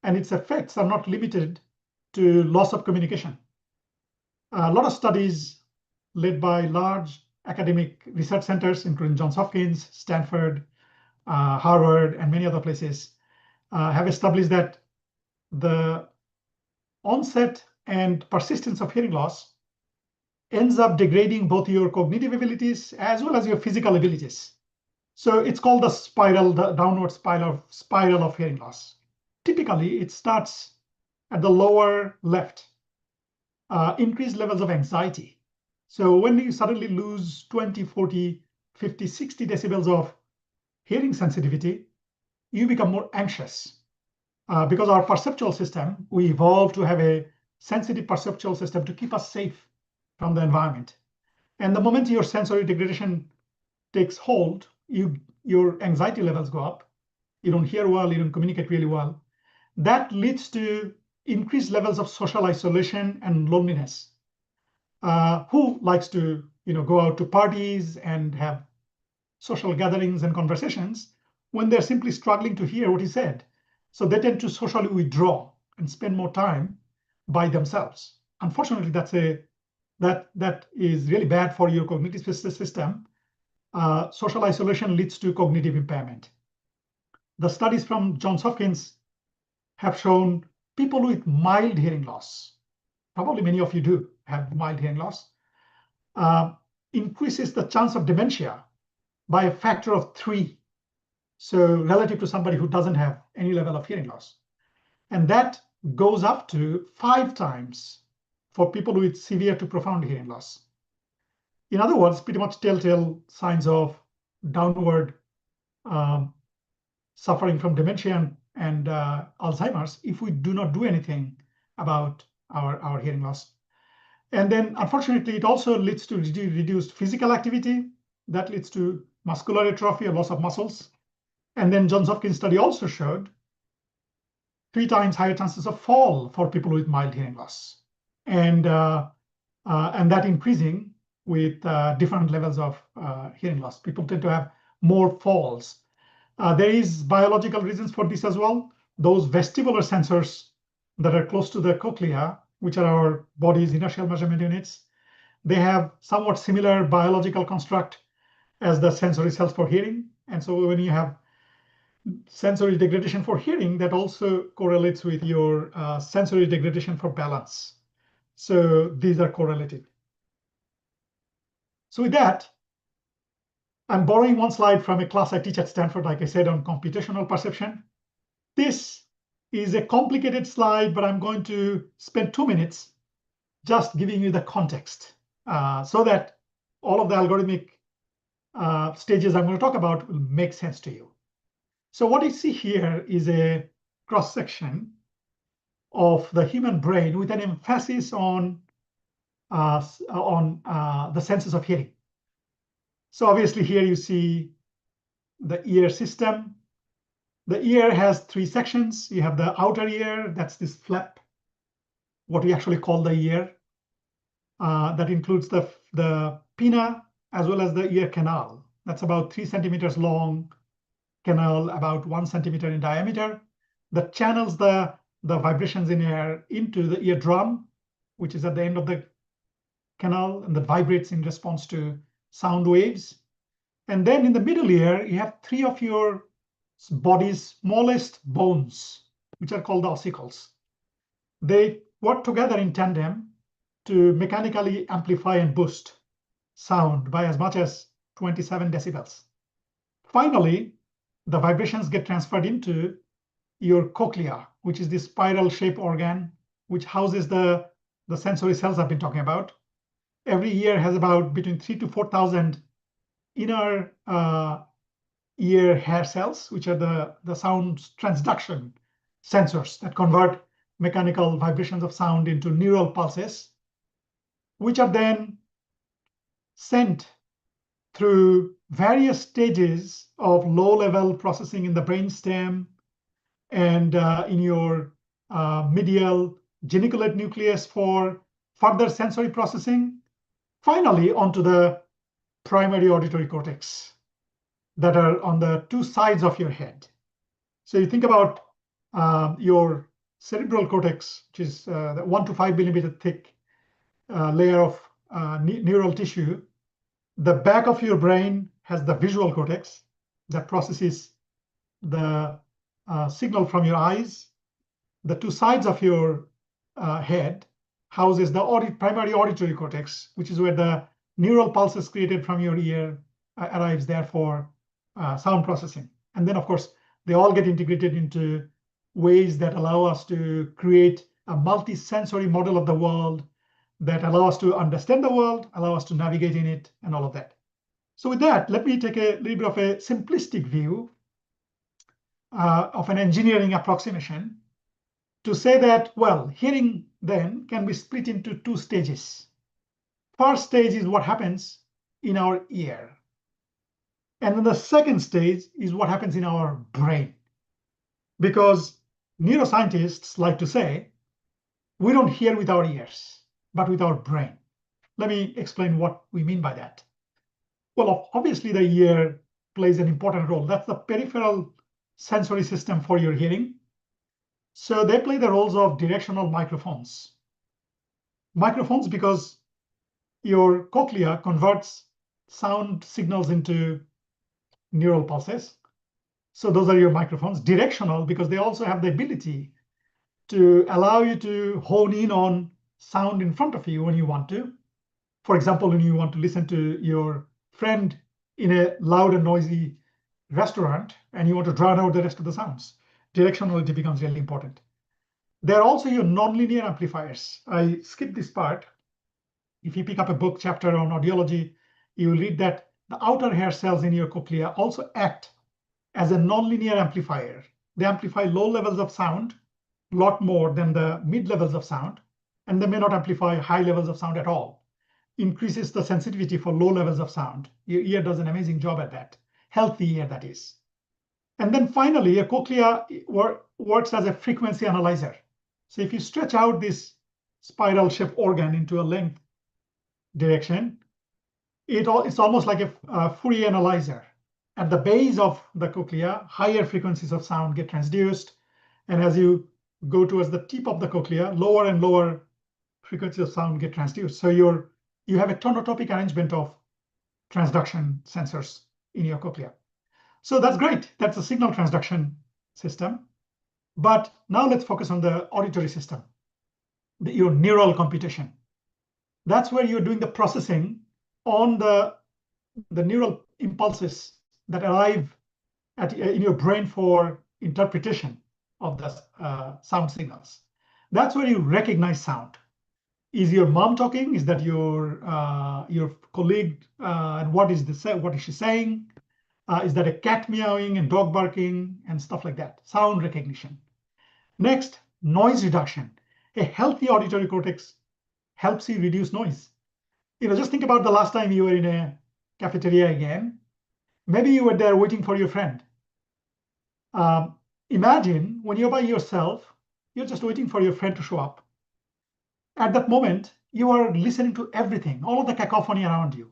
and its effects are not limited to loss of communication. A lot of studies led by large academic research centers, including Johns Hopkins, Stanford, Harvard, and many other places, have established that the onset and persistence of hearing loss ends up degrading both your cognitive abilities as well as your physical abilities. So it's called the spiral, the downward spiral of hearing loss. Typically, it starts at the lower left, increased levels of anxiety. So when you suddenly lose 20, 40, 50, 60 decibels of hearing sensitivity, you become more anxious. Because our perceptual system, we evolved to have a sensitive perceptual system to keep us safe from the environment. And the moment your sensory degradation takes hold, your anxiety levels go up. You don't hear well, you don't communicate really well. That leads to increased levels of social isolation and loneliness. Who likes to go out to parties and have social gatherings and conversations when they're simply struggling to hear what is said? So they tend to socially withdraw and spend more time by themselves. Unfortunately, that is really bad for your cognitive system. Social isolation leads to cognitive impairment. The studies from Johns Hopkins have shown people with mild hearing loss, probably many of you do have mild hearing loss, increases the chance of dementia by a factor of 3. So relative to somebody who doesn't have any level of hearing loss. And that goes up to 5 times for people with severe to profound hearing loss. In other words, pretty much telltale signs of downward suffering from dementia and Alzheimer's if we do not do anything about our hearing loss. And then, unfortunately, it also leads to reduced physical activity. That leads to muscular atrophy, a loss of muscles. And then Johns Hopkins study also showed 3 times higher chances of fall for people with mild hearing loss, and that increasing with different levels of hearing loss. People tend to have more falls. There is biological reasons for this as well. Those vestibular sensors that are close to the cochlea, which are our body's inertial measurement units, they have somewhat similar biological construct as the sensory cells for hearing. And so when you have sensory degradation for hearing, that also correlates with your sensory degradation for balance. So these are correlated. So with that, I'm borrowing one slide from a class I teach at Stanford, like I said, on computational perception. This is a complicated slide, but I'm going to spend 2 minutes just giving you the context so that all of the algorithmic stages I'm going to talk about will make sense to you. So what you see here is a cross-section of the human brain with an emphasis on the senses of hearing. So obviously here you see the ear system. The ear has 3 sections. You have the outer ear, that's this flap, what we actually call the ear. That includes the pinna as well as the ear canal. That's about 3 centimeters long canal, about 1 centimeter in diameter, that channels the vibrations in air into the eardrum, which is at the end of the canal, and that vibrates in response to sound waves. And then in the middle ear, you have 3 of your body's smallest bones, which are called the ossicles. They work together in tandem to mechanically amplify and boost sound by as much as 27 decibels. Finally, the vibrations get transferred into your cochlea, which is this spiral-shaped organ which houses the sensory cells I've been talking about. Every ear has about between 3,000 to 4,000 inner ear hair cells, which are the sound transduction sensors that convert mechanical vibrations of sound into neural pulses, which are then sent through various stages of low-level processing in the brainstem and in your medial geniculate nucleus for further sensory processing, finally onto the primary auditory cortex that are on the two sides of your head. So you think about your cerebral cortex, which is the 1 to 5 millimeter thick layer of neural tissue. The back of your brain has the visual cortex that processes the signal from your eyes. The two sides of your head houses the primary auditory cortex, which is where the neural pulses created from your ear arrives there for sound processing. And then, of course, they all get integrated into ways that allow us to create a multi-sensory model of the world that allow us to understand the world, allow us to navigate in it, and all of that. So with that, let me take a little bit of a simplistic view of an engineering approximation to say that, well, hearing then can be split into two stages. First stage is what happens in our ear. And then the second stage is what happens in our brain. Because neuroscientists like to say, we don't hear with our ears, but with our brain. Let me explain what we mean by that. Well, obviously the ear plays an important role. That's the peripheral sensory system for your hearing. So they play the roles of directional microphones. Microphones because your cochlea converts sound signals into neural pulses. So those are your microphones. Directional because they also have the ability to allow you to hone in on sound in front of you when you want to. For example, when you want to listen to your friend in a loud and noisy restaurant and you want to drown out the rest of the sounds, directionality becomes really important. They're also your nonlinear amplifiers. I skipped this part. If you pick up a book chapter on audiology, you will read that the outer hair cells in your cochlea also act as a nonlinear amplifier. They amplify low levels of sound a lot more than the mid levels of sound, and they may not amplify high levels of sound at all. Increases the sensitivity for low levels of sound. Your ear does an amazing job at that. Healthy ear, that is. And then finally, a cochlea works as a frequency analyzer. So if you stretch out this spiral-shaped organ into a length direction, it's almost like a Fourier analyzer. At the base of the cochlea, higher frequencies of sound get transduced. And as you go towards the tip of the cochlea, lower and lower frequencies of sound get transduced. So you have a tonotopic arrangement of transduction sensors in your cochlea. So that's great. That's a signal transduction system. But now let's focus on the auditory system, your neural computation. That's where you're doing the processing on the neural impulses that arrive in your brain for interpretation of the sound signals. That's where you recognize sound. Is your mom talking? Is that your colleague? And what is she saying? Is that a cat meowing and dog barking and stuff like that? Sound recognition. Next, noise reduction. A healthy auditory cortex helps you reduce noise. Just think about the last time you were in a cafeteria again. Maybe you were there waiting for your friend. Imagine when you're by yourself, you're just waiting for your friend to show up. At that moment, you are listening to everything, all of the cacophony around you.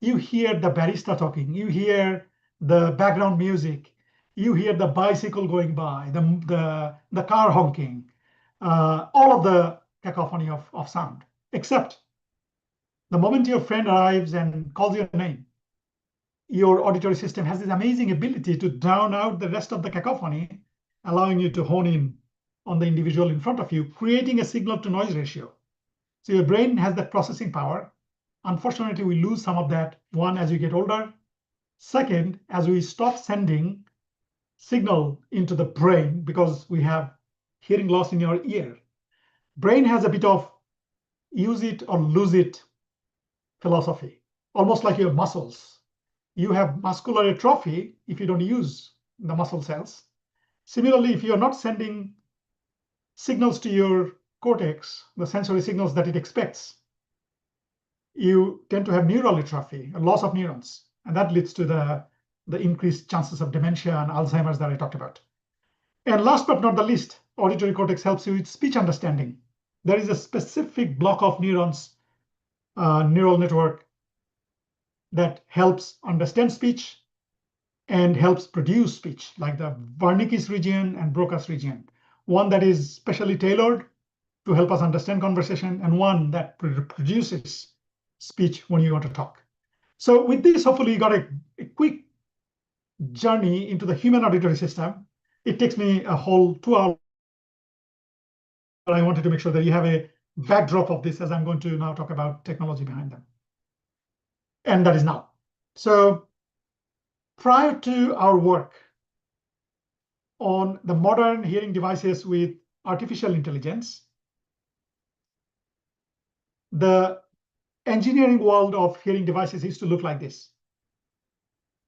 You hear the barista talking, you hear the background music, you hear the bicycle going by, the car honking, all of the cacophony of sound, except the moment your friend arrives and calls your name, your auditory system has this amazing ability to drown out the rest of the cacophony, allowing you to hone in on the individual in front of you, creating a signal to noise ratio. So your brain has that processing power. Unfortunately, we lose some of that, one, as you get older. Second, as we stop sending signal into the brain because we have hearing loss in your ear. Brain has a bit of use it or lose it philosophy, almost like your muscles. You have muscular atrophy if you don't use the muscle cells. Similarly, if you're not sending signals to your cortex, the sensory signals that it expects, you tend to have neural atrophy, a loss of neurons, and that leads to the increased chances of dementia and Alzheimer's that I talked about. And last but not the least, auditory cortex helps you with speech understanding. There is a specific block of neurons, neural network, that helps understand speech and helps produce speech, like the Wernicke's region and Broca's region. One that is specially tailored to help us understand conversation, and one that produces speech when you want to talk. So with this, hopefully you got a quick journey into the human auditory system. It takes me a whole 2 hours, but I wanted to make sure that you have a backdrop of this as I'm going to now talk about technology behind them. And that is now. So prior to our work on the modern hearing devices with artificial intelligence, the engineering world of hearing devices used to look like this.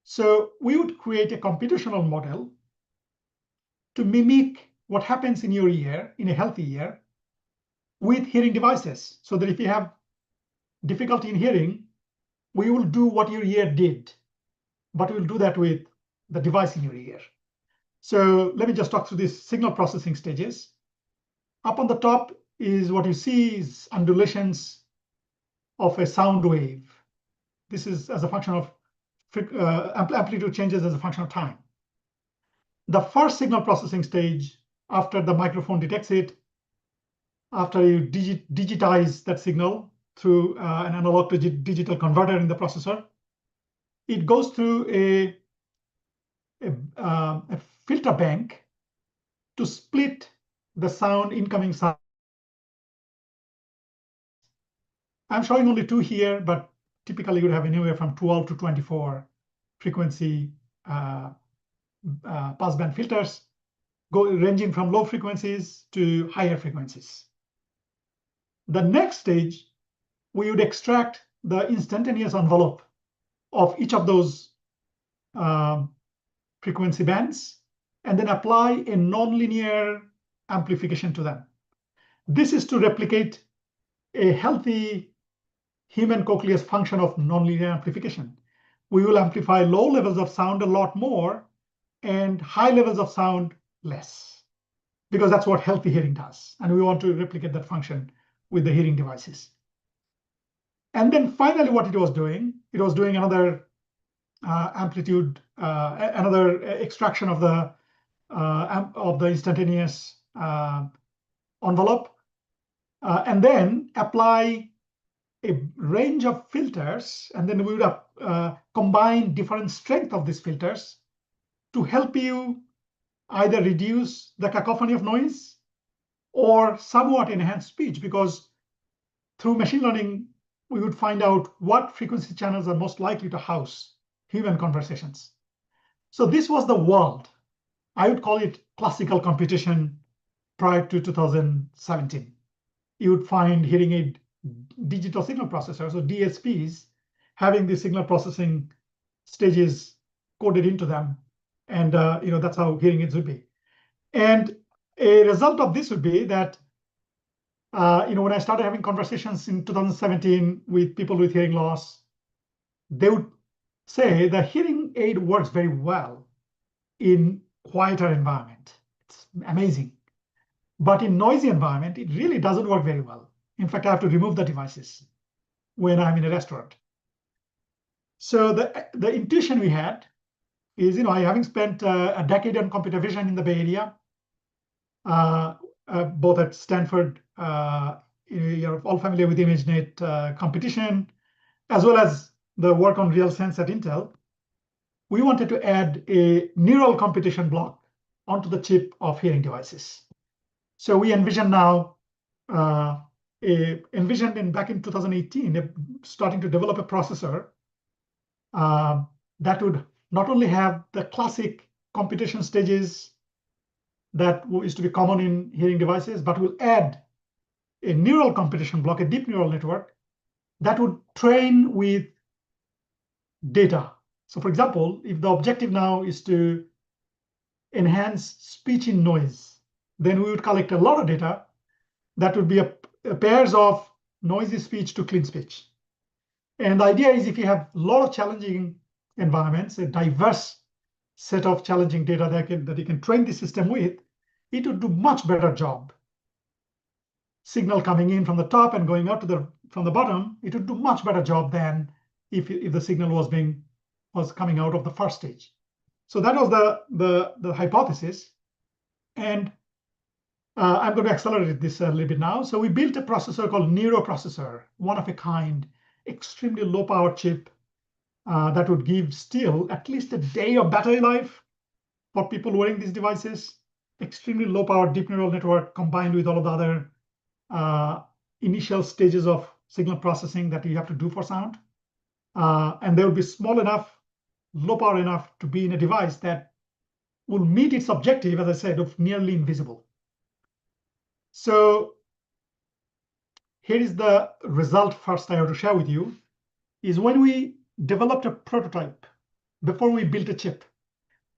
So we would create a computational model to mimic what happens in your ear, in a healthy ear, with hearing devices, so that if you have difficulty in hearing, we will do what your ear did, but we'll do that with the device in your ear. So let me just talk through these signal processing stages. Up on the top is what you see is undulations of a sound wave. This is as a function of amplitude changes as a function of time. The first signal processing stage, after the microphone detects it, after you digitize that signal through an analog to digital converter in the processor, it goes through a filter bank to split the sound, incoming sound. I'm showing only 2 here, but typically you would have anywhere from 12 to 24 frequency passband filters, ranging from low frequencies to higher frequencies. The next stage, we would extract the instantaneous envelope of each of those frequency bands and then apply a nonlinear amplification to them. This is to replicate a healthy human cochlear's function of nonlinear amplification. We will amplify low levels of sound a lot more and high levels of sound less, because that's what healthy hearing does. And we want to replicate that function with the hearing devices. And then finally, what it was doing another amplitude, another extraction of the instantaneous envelope, and then apply a range of filters, and then we would combine different strength of these filters to help you either reduce the cacophony of noise or somewhat enhance speech, because through machine learning, we would find out what frequency channels are most likely to house human conversations. So this was the world. I would call it classical computation prior to 2017. You would find hearing aid digital signal processors, or DSPs, having the signal processing stages coded into them. And that's how hearing aids would be. And a result of this would be that when I started having conversations in 2017 with people with hearing loss, they would say the hearing aid works very well in quieter environment. It's amazing. But in noisy environment, it really doesn't work very well. In fact, I have to remove the devices when I'm in a restaurant. So the intuition we had is, having spent a decade on computer vision in the Bay Area, both at Stanford, you're all familiar with ImageNet competition, as well as the work on RealSense at Intel, we wanted to add a neural computation block onto the chip of hearing devices. So we envision now envisioned back in 2018, starting to develop a processor that would not only have the classic computation stages that used to be common in hearing devices, but will add a neural computation block, a deep neural network that would train with data. So for example, if the objective now is to enhance speech in noise, then we would collect a lot of data that would be a pairs of noisy speech to clean speech. And the idea is if you have a lot of challenging environments, a diverse set of challenging data that you can train the system with, it would do much better job. Signal coming in from the top and going out from the bottom, it would do much better job than if the signal was coming out of the first stage. So that was the hypothesis. And I'm going to accelerate this a little bit now. So we built a processor called neuroprocessor, one of a kind, extremely low power chip that would give still at least a day of battery life for people wearing these devices. Extremely low power deep neural network combined with all of the other initial stages of signal processing that you have to do for sound. And they will be small enough, low power enough to be in a device that will meet its objective, as I said, of nearly invisible. So here is the result first I have to share with you, is when we developed a prototype, before we built a chip,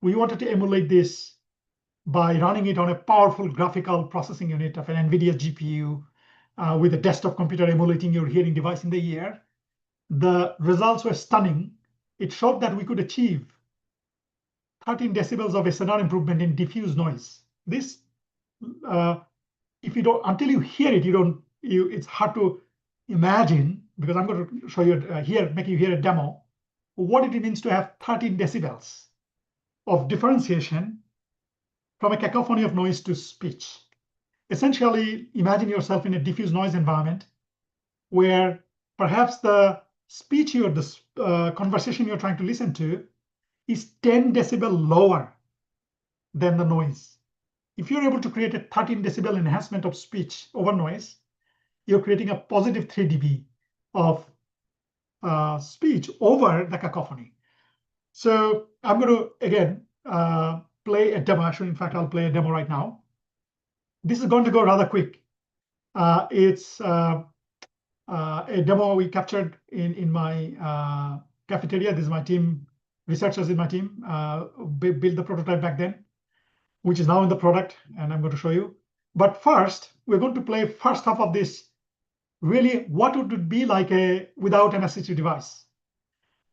we wanted to emulate this by running it on a powerful graphical processing unit of an NVIDIA GPU with a desktop computer emulating your hearing device in the ear. The results were stunning. It showed that we could achieve 13 decibels of SNR improvement in diffuse noise. This, if you don't, until you hear it, it's hard to imagine, because I'm going to show you make you hear a demo, what it means to have 13 decibels of differentiation from a cacophony of noise to speech. Essentially, imagine yourself in a diffuse noise environment where perhaps the speech the conversation you're trying to listen to is 10 decibel lower than the noise. If you're able to create a 13 decibel enhancement of speech over noise, you're creating a positive 3 dB of speech over the cacophony. So I'm going to, again, play a demo. Actually, in fact, I'll play a demo right now. This is going to go rather quick. It's a demo we captured in my cafeteria. This is my team, researchers in my team, built the prototype back then, which is now in the product, and I'm going to show you. But first, we're going to play first half of this, really what would it be like without an assistive device.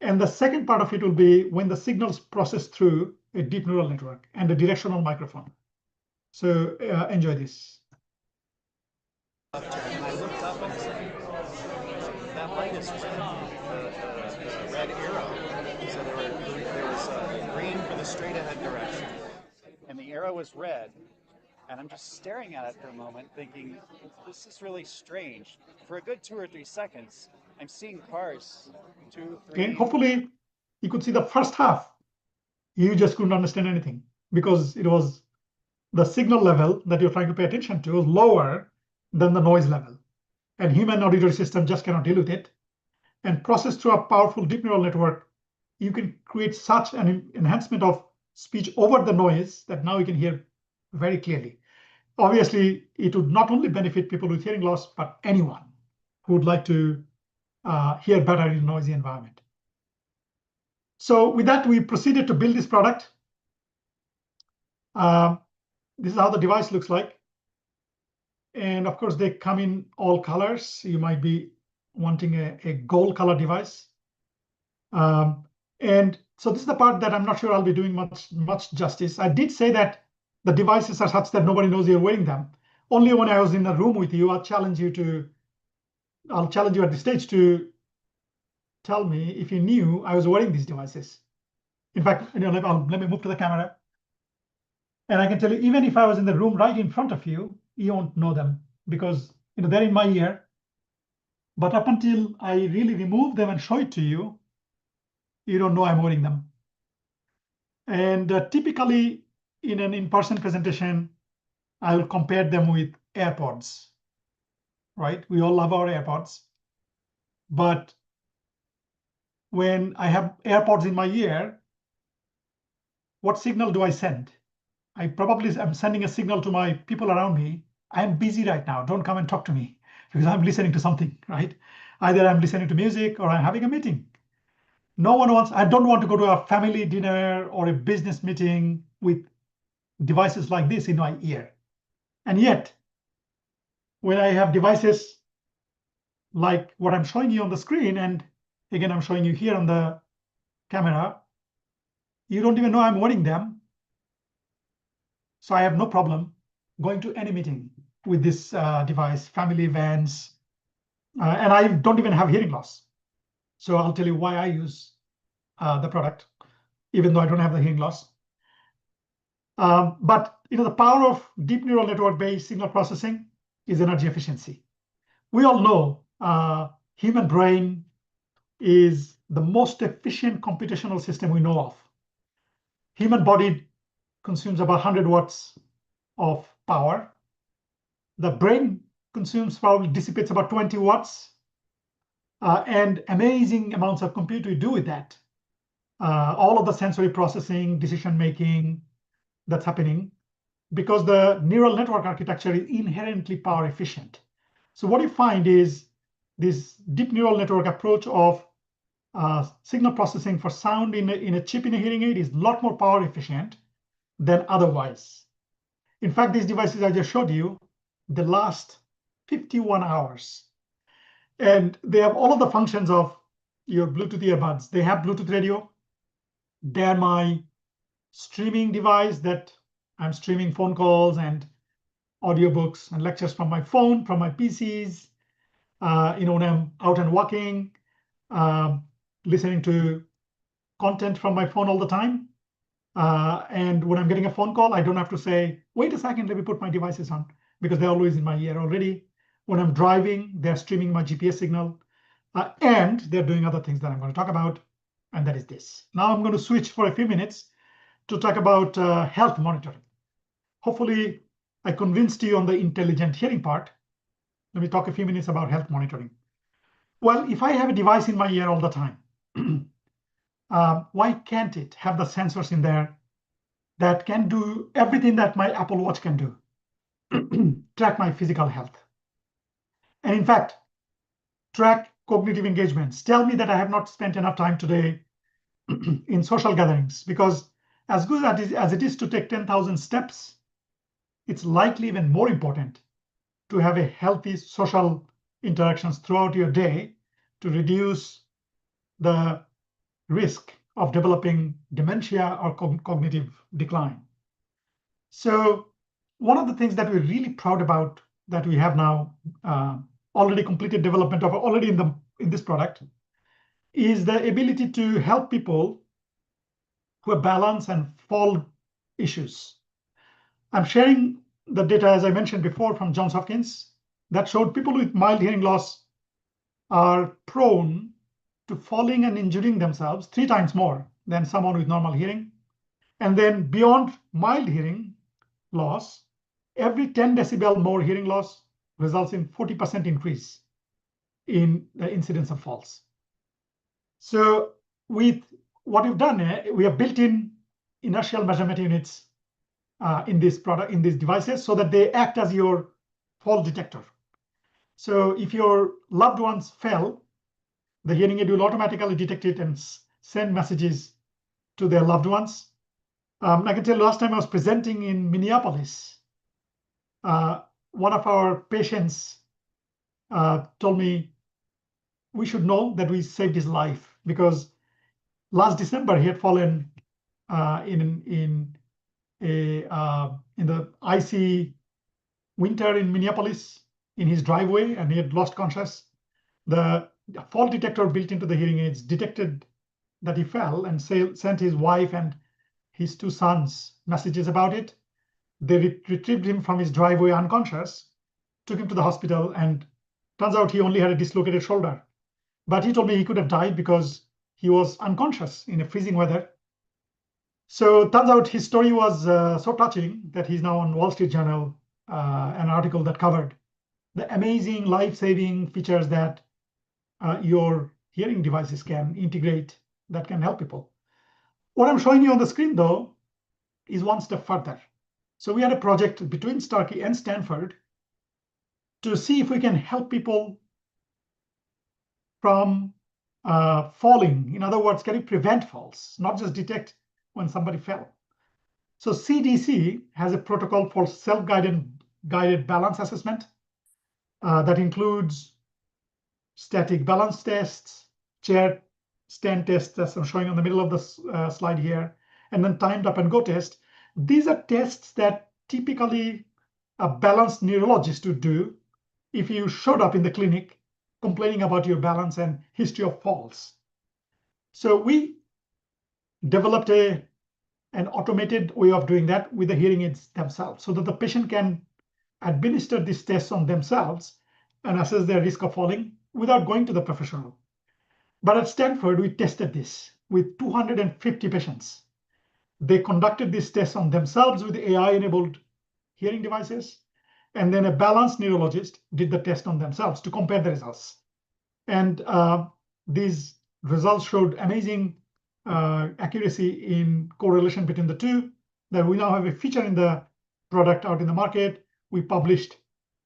And the second part of it will be when the signals process through a deep neural network and a directional microphone. So enjoy this. And I looked up and I said, that light is the red arrow. So there was green for the straight ahead direction. And the arrow was red. And I'm just staring at it for a moment thinking, this is really strange. For a good 2 or 3 seconds, I'm seeing cars, 2, 3. Okay, hopefully you could see the first half. You just couldn't understand anything because it was the signal level that you're trying to pay attention to was lower than the noise level. And human auditory system just cannot deal with it. And processed through a powerful deep neural network, you can create such an enhancement of speech over the noise that now you can hear very clearly. Obviously, it would not only benefit people with hearing loss, but anyone who would like to hear better in a noisy environment. So with that, we proceeded to build this product. This is how the device looks like. And of course, they come in all colors. You might be wanting a gold color device. And so this is the part that I'm not sure I'll be doing much justice. I did say that the devices are such that nobody knows you're wearing them. Only when I was in the room with you, I'll challenge you at the stage to tell me if you knew I was wearing these devices. In fact, let me move to the camera. And I can tell you, even if I was in the room right in front of you, you won't know them because they're in my ear. But up until I really remove them and show it to you, you don't know I'm wearing them. And typically in an in-person presentation, I will compare them with AirPods. right? We all love our AirPods. But when I have AirPods in my ear, what signal do I send? I probably am sending a signal to my people around me. I am busy right now. Don't come and talk to me because I'm listening to something, right? Either I'm listening to music or I'm having a meeting. I don't want to go to a family dinner or a business meeting with devices like this in my ear. And yet, when I have devices like what I'm showing you on the screen, and again, I'm showing you here on the camera, you don't even know I'm wearing them. So I have no problem going to any meeting with this device, family events, and I don't even have hearing loss. So I'll tell you why I use the product, even though I don't have the hearing loss. But the power of deep neural network-based signal processing is energy efficiency. We all know human brain is the most efficient computational system we know of. Human body consumes about 100 watts of power. The brain probably dissipates about 20 watts, and amazing amounts of compute we do with that. All of the sensory processing, decision making that's happening because the neural network architecture is inherently power efficient. So what you find is this deep neural network approach of signal processing for sound in a chip in a hearing aid is a lot more power efficient than otherwise. In fact, these devices I just showed you, they last 51 hours. And they have all of the functions of your Bluetooth earbuds. They have Bluetooth radio. They're my streaming device that I'm streaming phone calls and audiobooks and lectures from my phone, from my PCs, when I'm out and walking, listening to content from my phone all the time. And when I'm getting a phone call, I don't have to say, wait a second, let me put my devices on, because they're always in my ear already. When I'm driving, they're streaming my GPS signal, and they're doing other things that I'm going to talk about, and that is this. Now I'm going to switch for a few minutes to talk about health monitoring. Hopefully, I convinced you on the intelligent hearing part. Let me talk a few minutes about health monitoring. Well, if I have a device in my ear all the time, why can't it have the sensors in there that can do everything that my Apple Watch can do? Track my physical health. And in fact, track cognitive engagements. Tell me that I have not spent enough time today in social gatherings, because as good as it is to take 10,000 steps, it's likely even more important to have a healthy social interactions throughout your day to reduce the risk of developing dementia or cognitive decline. So one of the things that we're really proud about that we have now already completed development of already in this product is the ability to help people who have balance and fall issues. I'm sharing the data, as I mentioned before, from Johns Hopkins that showed people with mild hearing loss are prone to falling and injuring themselves 3 times more than someone with normal hearing. And then beyond mild hearing loss, every 10 decibel more hearing loss results in 40% increase in the incidence of falls. So with what we've done, we have built in inertial measurement units in this product, in these devices, so that they act as your fall detector. So if your loved ones fell, the hearing aid will automatically detect it and send messages to their loved ones. I can tell you last time I was presenting in Minneapolis, one of our patients told me we should know that we saved his life, because last December he had fallen in the icy winter in Minneapolis in his driveway, and he had lost consciousness. The fall detector built into the hearing aids detected that he fell and sent his wife and his 2 sons messages about it. They retrieved him from his driveway unconscious, took him to the hospital, and turns out he only had a dislocated shoulder. But he told me he could have died because he was unconscious in a freezing weather. So it turns out his story was so touching that he's now on Wall Street Journal, an article that covered the amazing life-saving features that your hearing devices can integrate that can help people. What I'm showing you on the screen, though, is one step further. So we had a project between Starkey and Stanford to see if we can help people from falling. In other words, can you prevent falls, not just detect when somebody fell? So CDC has a protocol for self-guided balance assessment that includes static balance tests, chair stand tests, as I'm showing on the middle of the slide here, and then timed up and go test. These are tests that typically a balanced neurologist would do if you showed up in the clinic complaining about your balance and history of falls. So we developed an automated way of doing that with the hearing aids themselves so that the patient can administer these tests on themselves and assess their risk of falling without going to the professional. But at Stanford, we tested this with 250 patients. They conducted these tests on themselves with AI-enabled hearing devices, and then a balanced neurologist did the test on themselves to compare the results. And these results showed amazing accuracy in correlation between the two, that we now have a feature in the product out in the market. We published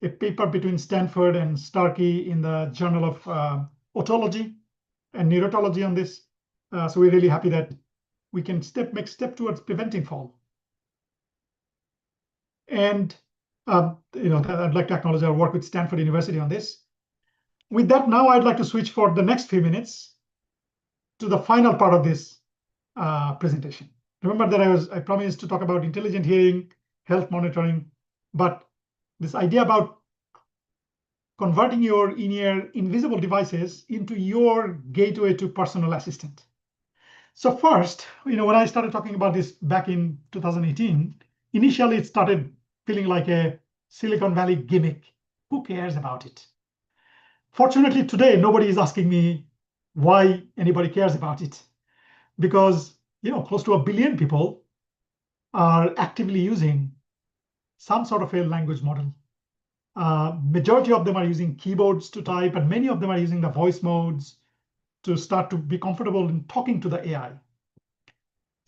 a paper between Stanford and Starkey in the Journal of Otology and Neurotology on this. So we're really happy that we can make step towards preventing fall. And I'd like to acknowledge our work with Stanford University on this. With that, now I'd like to switch for the next few minutes to the final part of this presentation. Remember that I promised to talk about intelligent hearing, health monitoring, but this idea about converting your in-ear invisible devices into your gateway to personal assistant. So first, when I started talking about this back in 2018, initially it started feeling like a Silicon Valley gimmick. Who cares about it? Fortunately, today, nobody is asking me why anybody cares about it, because close to 1 billion people are actively using some sort of a language model. Majority of them are using keyboards to type, and many of them are using the voice modes to start to be comfortable in talking to the AI.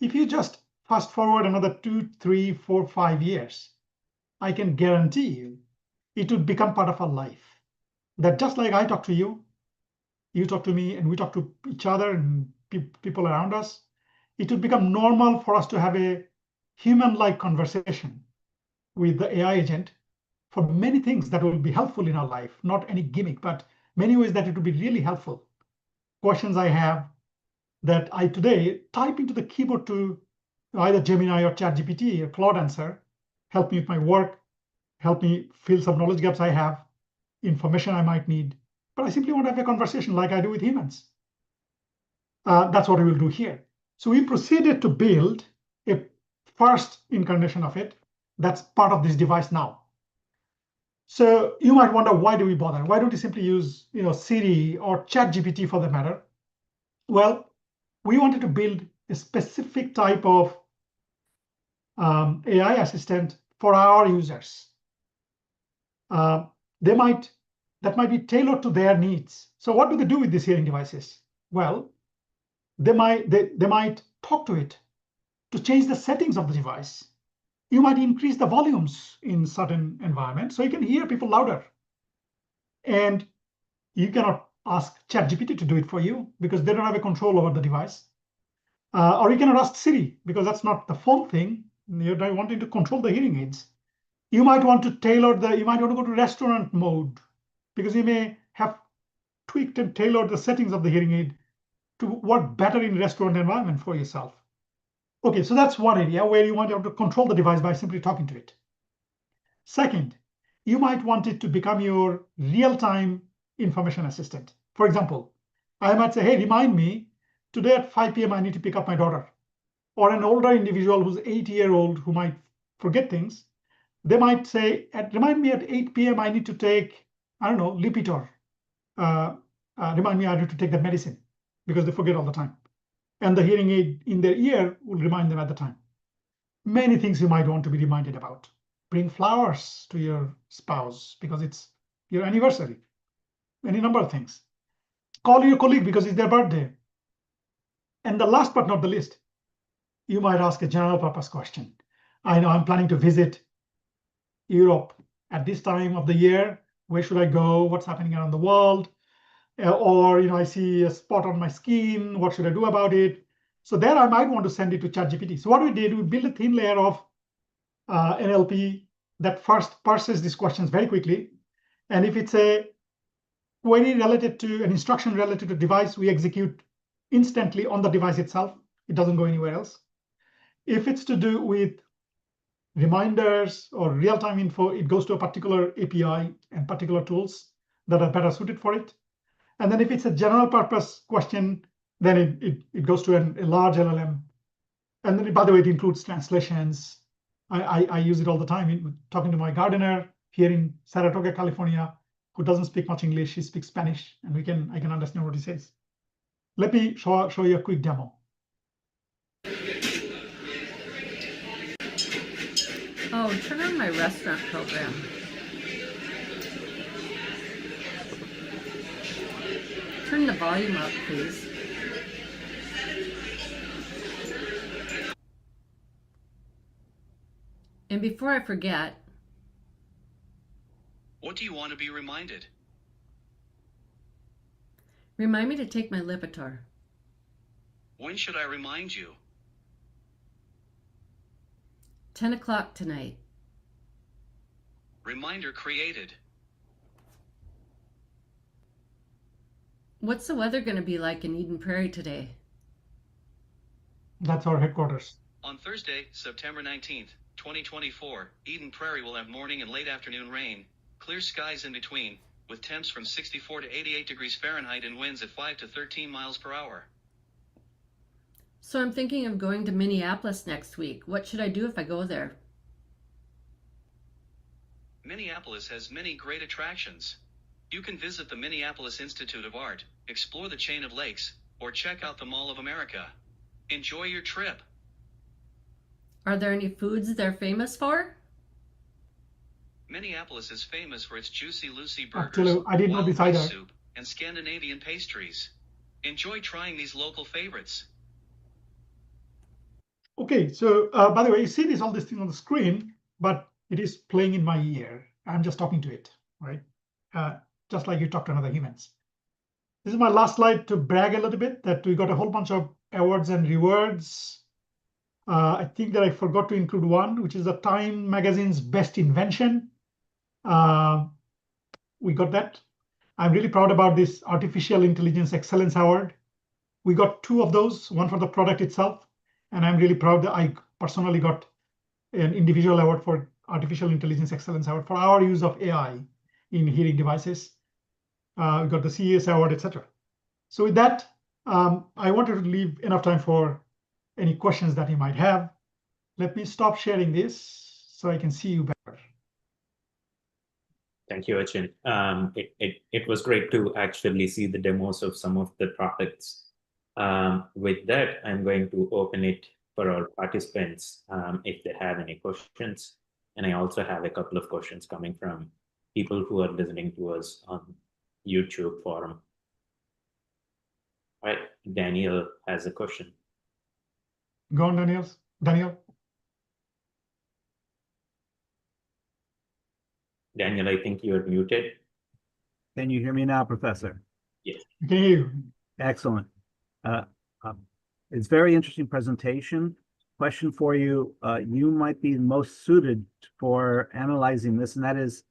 If you just fast forward another 2, 3, 4, 5 years, I can guarantee you it would become part of our life. That just like I talk to you, you talk to me, and we talk to each other and people around us, it would become normal for us to have a human-like conversation with the AI agent for many things that will be helpful in our life. Not any gimmick, but many ways that it will be really helpful. Questions I have that I today type into the keyboard to either Gemini or ChatGPT or Claude answer, help me with my work, help me fill some knowledge gaps I have, information I might need, but I simply want to have a conversation like I do with humans. That's what we will do here. So we proceeded to build a first incarnation of it that's part of this device now. So you might wonder, why do we bother? Why don't we simply use Siri or ChatGPT for the matter? Well, we wanted to build a specific type of AI assistant for our users. That might be tailored to their needs. So what do they do with these hearing devices? Well, they might talk to it to change the settings of the device. You might increase the volumes in certain environments so you can hear people louder. And you cannot ask ChatGPT to do it for you because they don't have a control over the device. Or you cannot ask Siri because that's not the phone thing. You're wanting to control the hearing aids. You might want to you might want to go to restaurant mode because you may have tweaked and tailored the settings of the hearing aid to work better in restaurant environment for yourself. Okay, so that's one area where you want to control the device by simply talking to it. Second, you might want it to become your real-time information assistant. For example, I might say, hey, remind me, today at 5 p.m. I need to pick up my daughter. Or an older individual who's 80-year-old who might forget things, they might say, remind me at 8 p.m. I need to take, I don't know, Lipitor. Remind me I need to take that medicine because they forget all the time. And the hearing aid in their ear will remind them at the time. Many things you might want to be reminded about. Bring flowers to your spouse because it's your anniversary, any number of things. Call your colleague because it's their birthday. And the last but not the least, you might ask a general purpose question. I know I'm planning to visit Europe at this time of the year. Where should I go? What's happening around the world? Or I see a spot on my skin. What should I do about it? So there I might want to send it to ChatGPT. So what we did, we built a thin layer of NLP that first parses these questions very quickly. And if it's a query related to an instruction related to device, we execute instantly on the device itself. It doesn't go anywhere else. If it's to do with reminders or real-time info, it goes to a particular API and particular tools that are better suited for it. And then if it's a general purpose question, then it goes to a large LLM. And then, by the way, it includes translations. I use it all the time talking to my gardener here in Saratoga, California, who doesn't speak much English. He speaks Spanish, and I can understand what he says. Let me show you a quick demo. Oh, turn on my restaurant program. Turn the volume up, please. And before I forget, what do you want to be reminded? Remind me to take my Lipitor. When should I remind you? 10 o'clock tonight. Reminder created. What's the weather going to be like in Eden Prairie today? That's our headquarters. On Thursday, September 19th, 2024, Eden Prairie will have morning and late afternoon rain, clear skies in between, with temps from 64 to 88 degrees Fahrenheit and winds at 5 to 13 miles per hour. So I'm thinking of going to Minneapolis next week. What should I do if I go there? Minneapolis has many great attractions. You can visit the Minneapolis Institute of Art, explore the chain of lakes, or check out the Mall of America. Enjoy your trip. Are there any foods they're famous for? Minneapolis is famous for its Juicy Lucy burgers, I didn't know wild this rice either. soup, and Scandinavian pastries. Enjoy trying these local favorites. Okay, so by the way, you see all this thing on the screen, but it is playing in my ear. I'm just talking to it, right? Just like you talk to other humans. This is my last slide to brag a little bit that we got a whole bunch of awards and rewards. I think that I forgot to include one, which is the Time Magazine's Best Invention. We got that. I'm really proud about this Artificial Intelligence Excellence Award. We got 2 of those, one for the product itself, and I'm really proud that I personally got an individual award for Artificial Intelligence Excellence Award for our use of AI in hearing devices. We got the CIS award, etc. So with that, I wanted to leave enough time for any questions that you might have. Let me stop sharing this so I can see you better. Thank you, Achin. It was great to actually see the demos of some of the products. With that, I'm going to open it for our participants if they have any questions. And I also have a couple of questions coming from people who are listening to us on YouTube forum. All right, Daniel has a question. Go on, Daniel. Daniel, I think you're muted. Can you hear me now, Professor? Yes. I can hear you. Excellent. It's very interesting presentation. Question for you. You might be most suited for analyzing this, and that is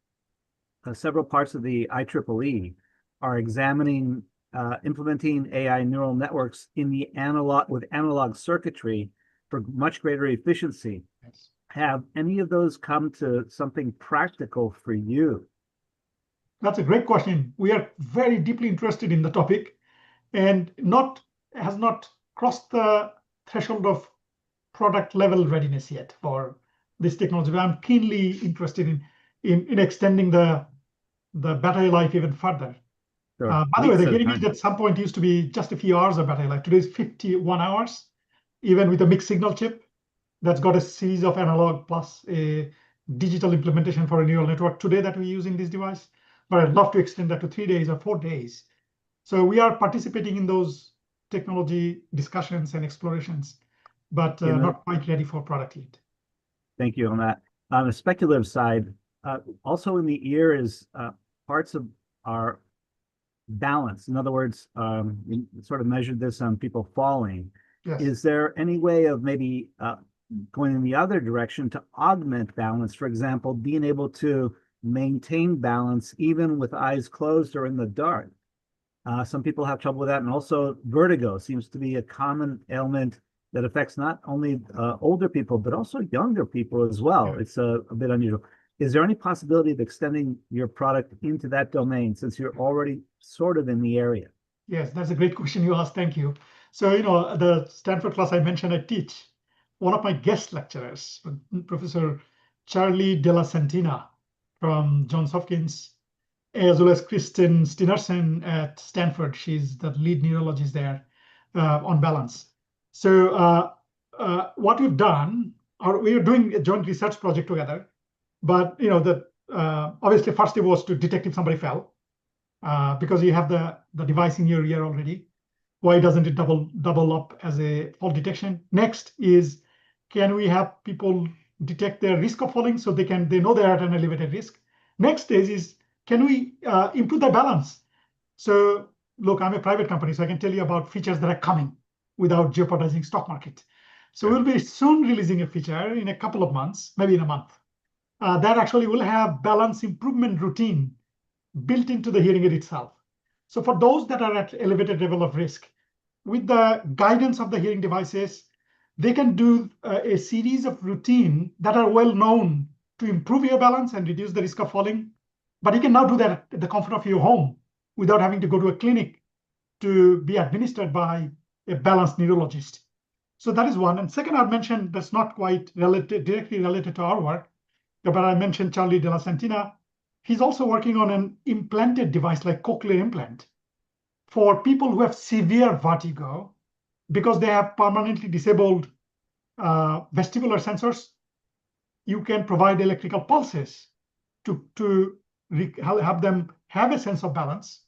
several parts of the IEEE are examining implementing AI neural networks in the analog circuitry for much greater efficiency. Yes. Have any of those come to something practical for you? That's a great question. We are very deeply interested in the topic, and has not crossed the threshold of product level readiness yet for this technology. But I'm keenly interested in extending the battery life even further. Sure. By the way, the Weeks at a hearing time. aid at some point used to be just a few hours of battery life. Today is 51 hours, even with a mixed signal chip that's got a series of analog plus a digital implementation for a neural network today that we use in this device. but I'd love to extend that to 3 days or 4 days. So we are participating in those technology discussions and explorations, but not quite ready for product yet. Thank you on that. On the speculative side, also in the ear is parts of our balance. In other words, we sort of measured this on people falling. Yes. Is there any way of maybe going in the other direction to augment balance? For example, being able to maintain balance even with eyes closed or in the dark. Some people have trouble with that. And also vertigo seems to be a common ailment that affects not only older people, but also younger people as well. Yeah. It's a bit unusual. Is there any possibility of extending your product into that domain since you're already sort of in the area? Yes, that's a great question you asked. Thank you. So, the Stanford class I mentioned I teach, one of my guest lecturers, Professor Charlie Della Santina from Johns Hopkins, as well as Kristen Stinerson at Stanford. She's the lead neurologist there on balance. So what we've done, we are doing a joint research project together, but obviously first it was to detect if somebody fell, because you have the device in your ear already. Why doesn't it double up as a fall detection? Next is, can we have people detect their risk of falling so they know they're at an elevated risk? Next stage is, can we improve their balance? So look, I'm a private company, so I can tell you about features that are coming without jeopardizing stock market. So we'll be soon releasing a feature in a couple of months, maybe in a month, that actually will have balance improvement routine built into the hearing aid itself. So for those that are at elevated level of risk, with the guidance of the hearing devices, they can do a series of routine that are well known to improve your balance and reduce the risk of falling. But you can now do that at the comfort of your home without having to go to a clinic to be administered by a balanced neurologist. So that is one. And second, I mentioned that's not quite directly related to our work, but I mentioned Charlie Della Santina. He's also working on an implanted device like cochlear implant for people who have severe vertigo because they have permanently disabled vestibular sensors. You can provide electrical pulses to have them have a sense of balance,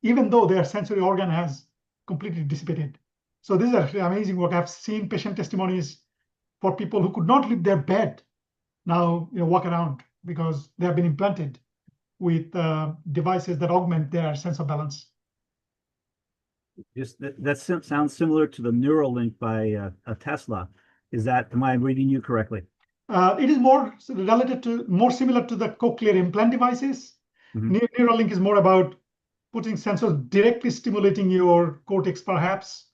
even though their sensory organ has completely dissipated. So this is actually amazing work. I've seen patient testimonies for people who could not leave their bed now walk around because they have been implanted with devices that augment their sense of balance. Just that sounds similar to the Neuralink by Tesla. Am I reading you correctly? It is more similar to the cochlear implant devices. Mm-hmm. Neuralink is more about putting sensors directly stimulating your cortex, perhaps.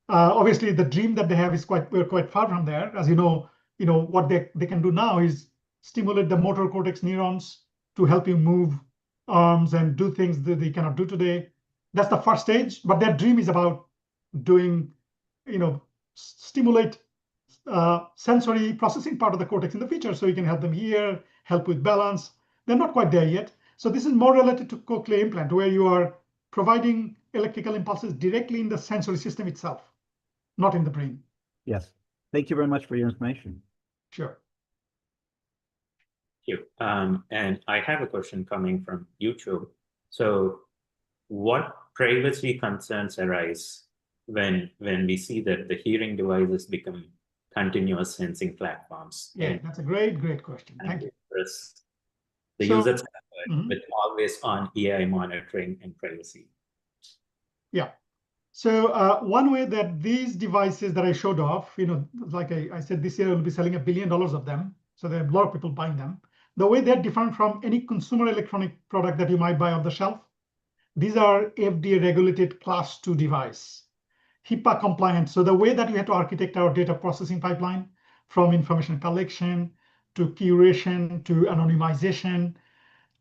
Obviously, the dream that they have is we're quite far from there. As you know, what they can do now is stimulate the motor cortex neurons to help you move arms and do things that they cannot do today. That's the first stage, but their dream is about doing, stimulate sensory processing part of the cortex in the future, so you can help them hear, help with balance. They're not quite there yet. So this is more related to cochlear implant, where you are providing electrical impulses directly in the sensory system itself, not in the brain. Yes. Thank you very much for your information. Sure. Thank you. And I have a question coming from YouTube. So what privacy concerns arise when we see that the hearing devices become continuous sensing platforms? Yeah, that's a great question. Thank you. The So- users with always on AI monitoring and privacy. Yeah. So one way that these devices that I showed off, like I said, this year we'll be selling $1 billion of them. So there are a lot of people buying them. The way they're different from any consumer electronic product that you might buy off the shelf, these are FDA regulated class 2 device, HIPAA compliant. So the way that we have to architect our data processing pipeline, from information collection to curation to anonymization,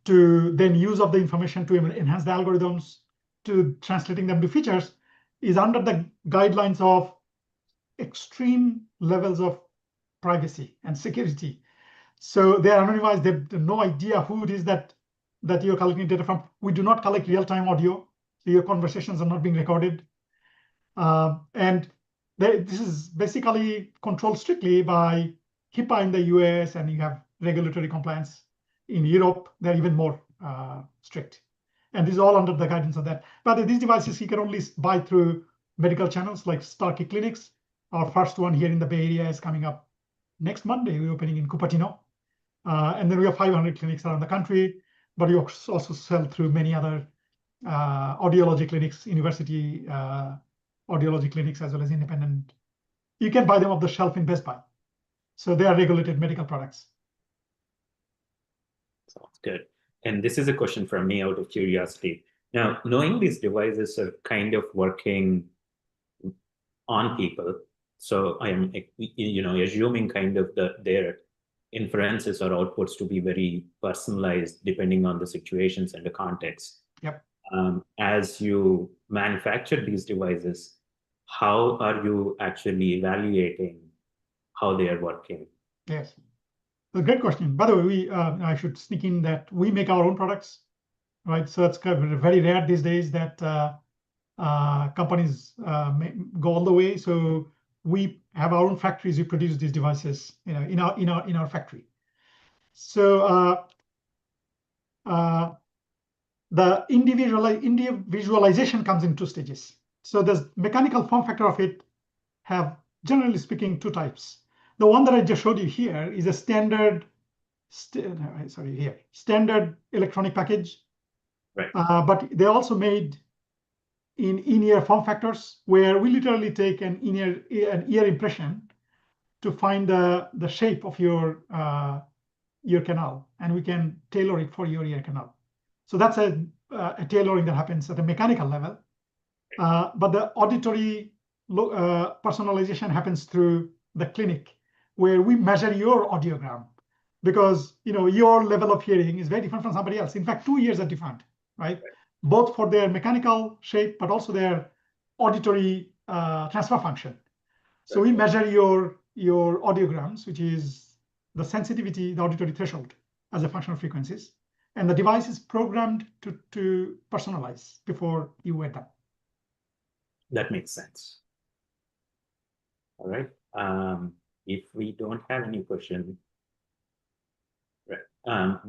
to then use of the information to enhance the algorithms, to translating them to features, is under the guidelines of extreme levels of privacy and security. So they are anonymized. They have no idea who it is that you're collecting data from. We do not collect real-time audio, so your conversations are not being recorded. This is basically controlled strictly by HIPAA in the US, and you have regulatory compliance in Europe. They're even more strict. And this is all under the guidance of that. But these devices you can only buy through medical channels like Starkey Clinics. Our first one here in the Bay Area is coming up next Monday. We're opening in Cupertino. And then we have 500 clinics around the country, but we also sell through many other audiology clinics, university audiology clinics, as well as independent. You can buy them off the shelf in Best Buy. So they are regulated medical products. Sounds good. And this is a question from me out of curiosity. Now, knowing these devices are kind of working on people, so I am, assuming kind of their inferences or outputs to be very personalized depending on the situations and the context. Yep. As you manufacture these devices, how are you actually evaluating how they are working? Yes. A great question. By the way, I should sneak in that we make our own products, right? So it's kind of very rare these days that companies go all the way. So we have our own factories. We produce these devices, in our factory. So the individualization comes in two stages. So the mechanical form factor of it have, generally speaking, two types. The one that I just showed you here is a standard electronic package. Right. But they're also made in in-ear form factors, where we literally take an ear impression to find the shape of your ear canal, and we can tailor it for your ear canal. So that's a tailoring that happens at a mechanical level. But the auditory personalization happens through the clinic, where we measure your audiogram, because your level of hearing is very different from somebody else. In fact, 2 ears are different, right? Both for their mechanical shape, but also their auditory transfer function. So we measure your audiograms, which is the sensitivity, the auditory threshold, as a function of frequencies, and the device is programmed to personalize before you wear them. That makes sense. All right. If we don't have any questions, right,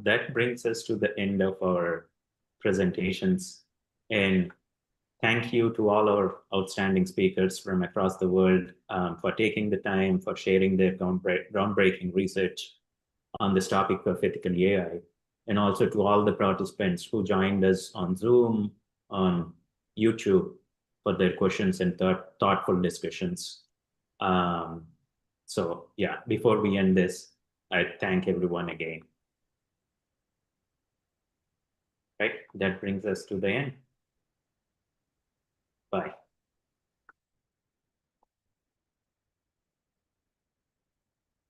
that brings us to the end of our presentations. And thank you to all our outstanding speakers from across the world for taking the time, for sharing their groundbreaking research on this topic of ethical AI, and also to all the participants who joined us on Zoom, on YouTube, for their questions and thoughtful discussions. So yeah, before we end this, I thank everyone again. Right, that brings us to the end. Bye.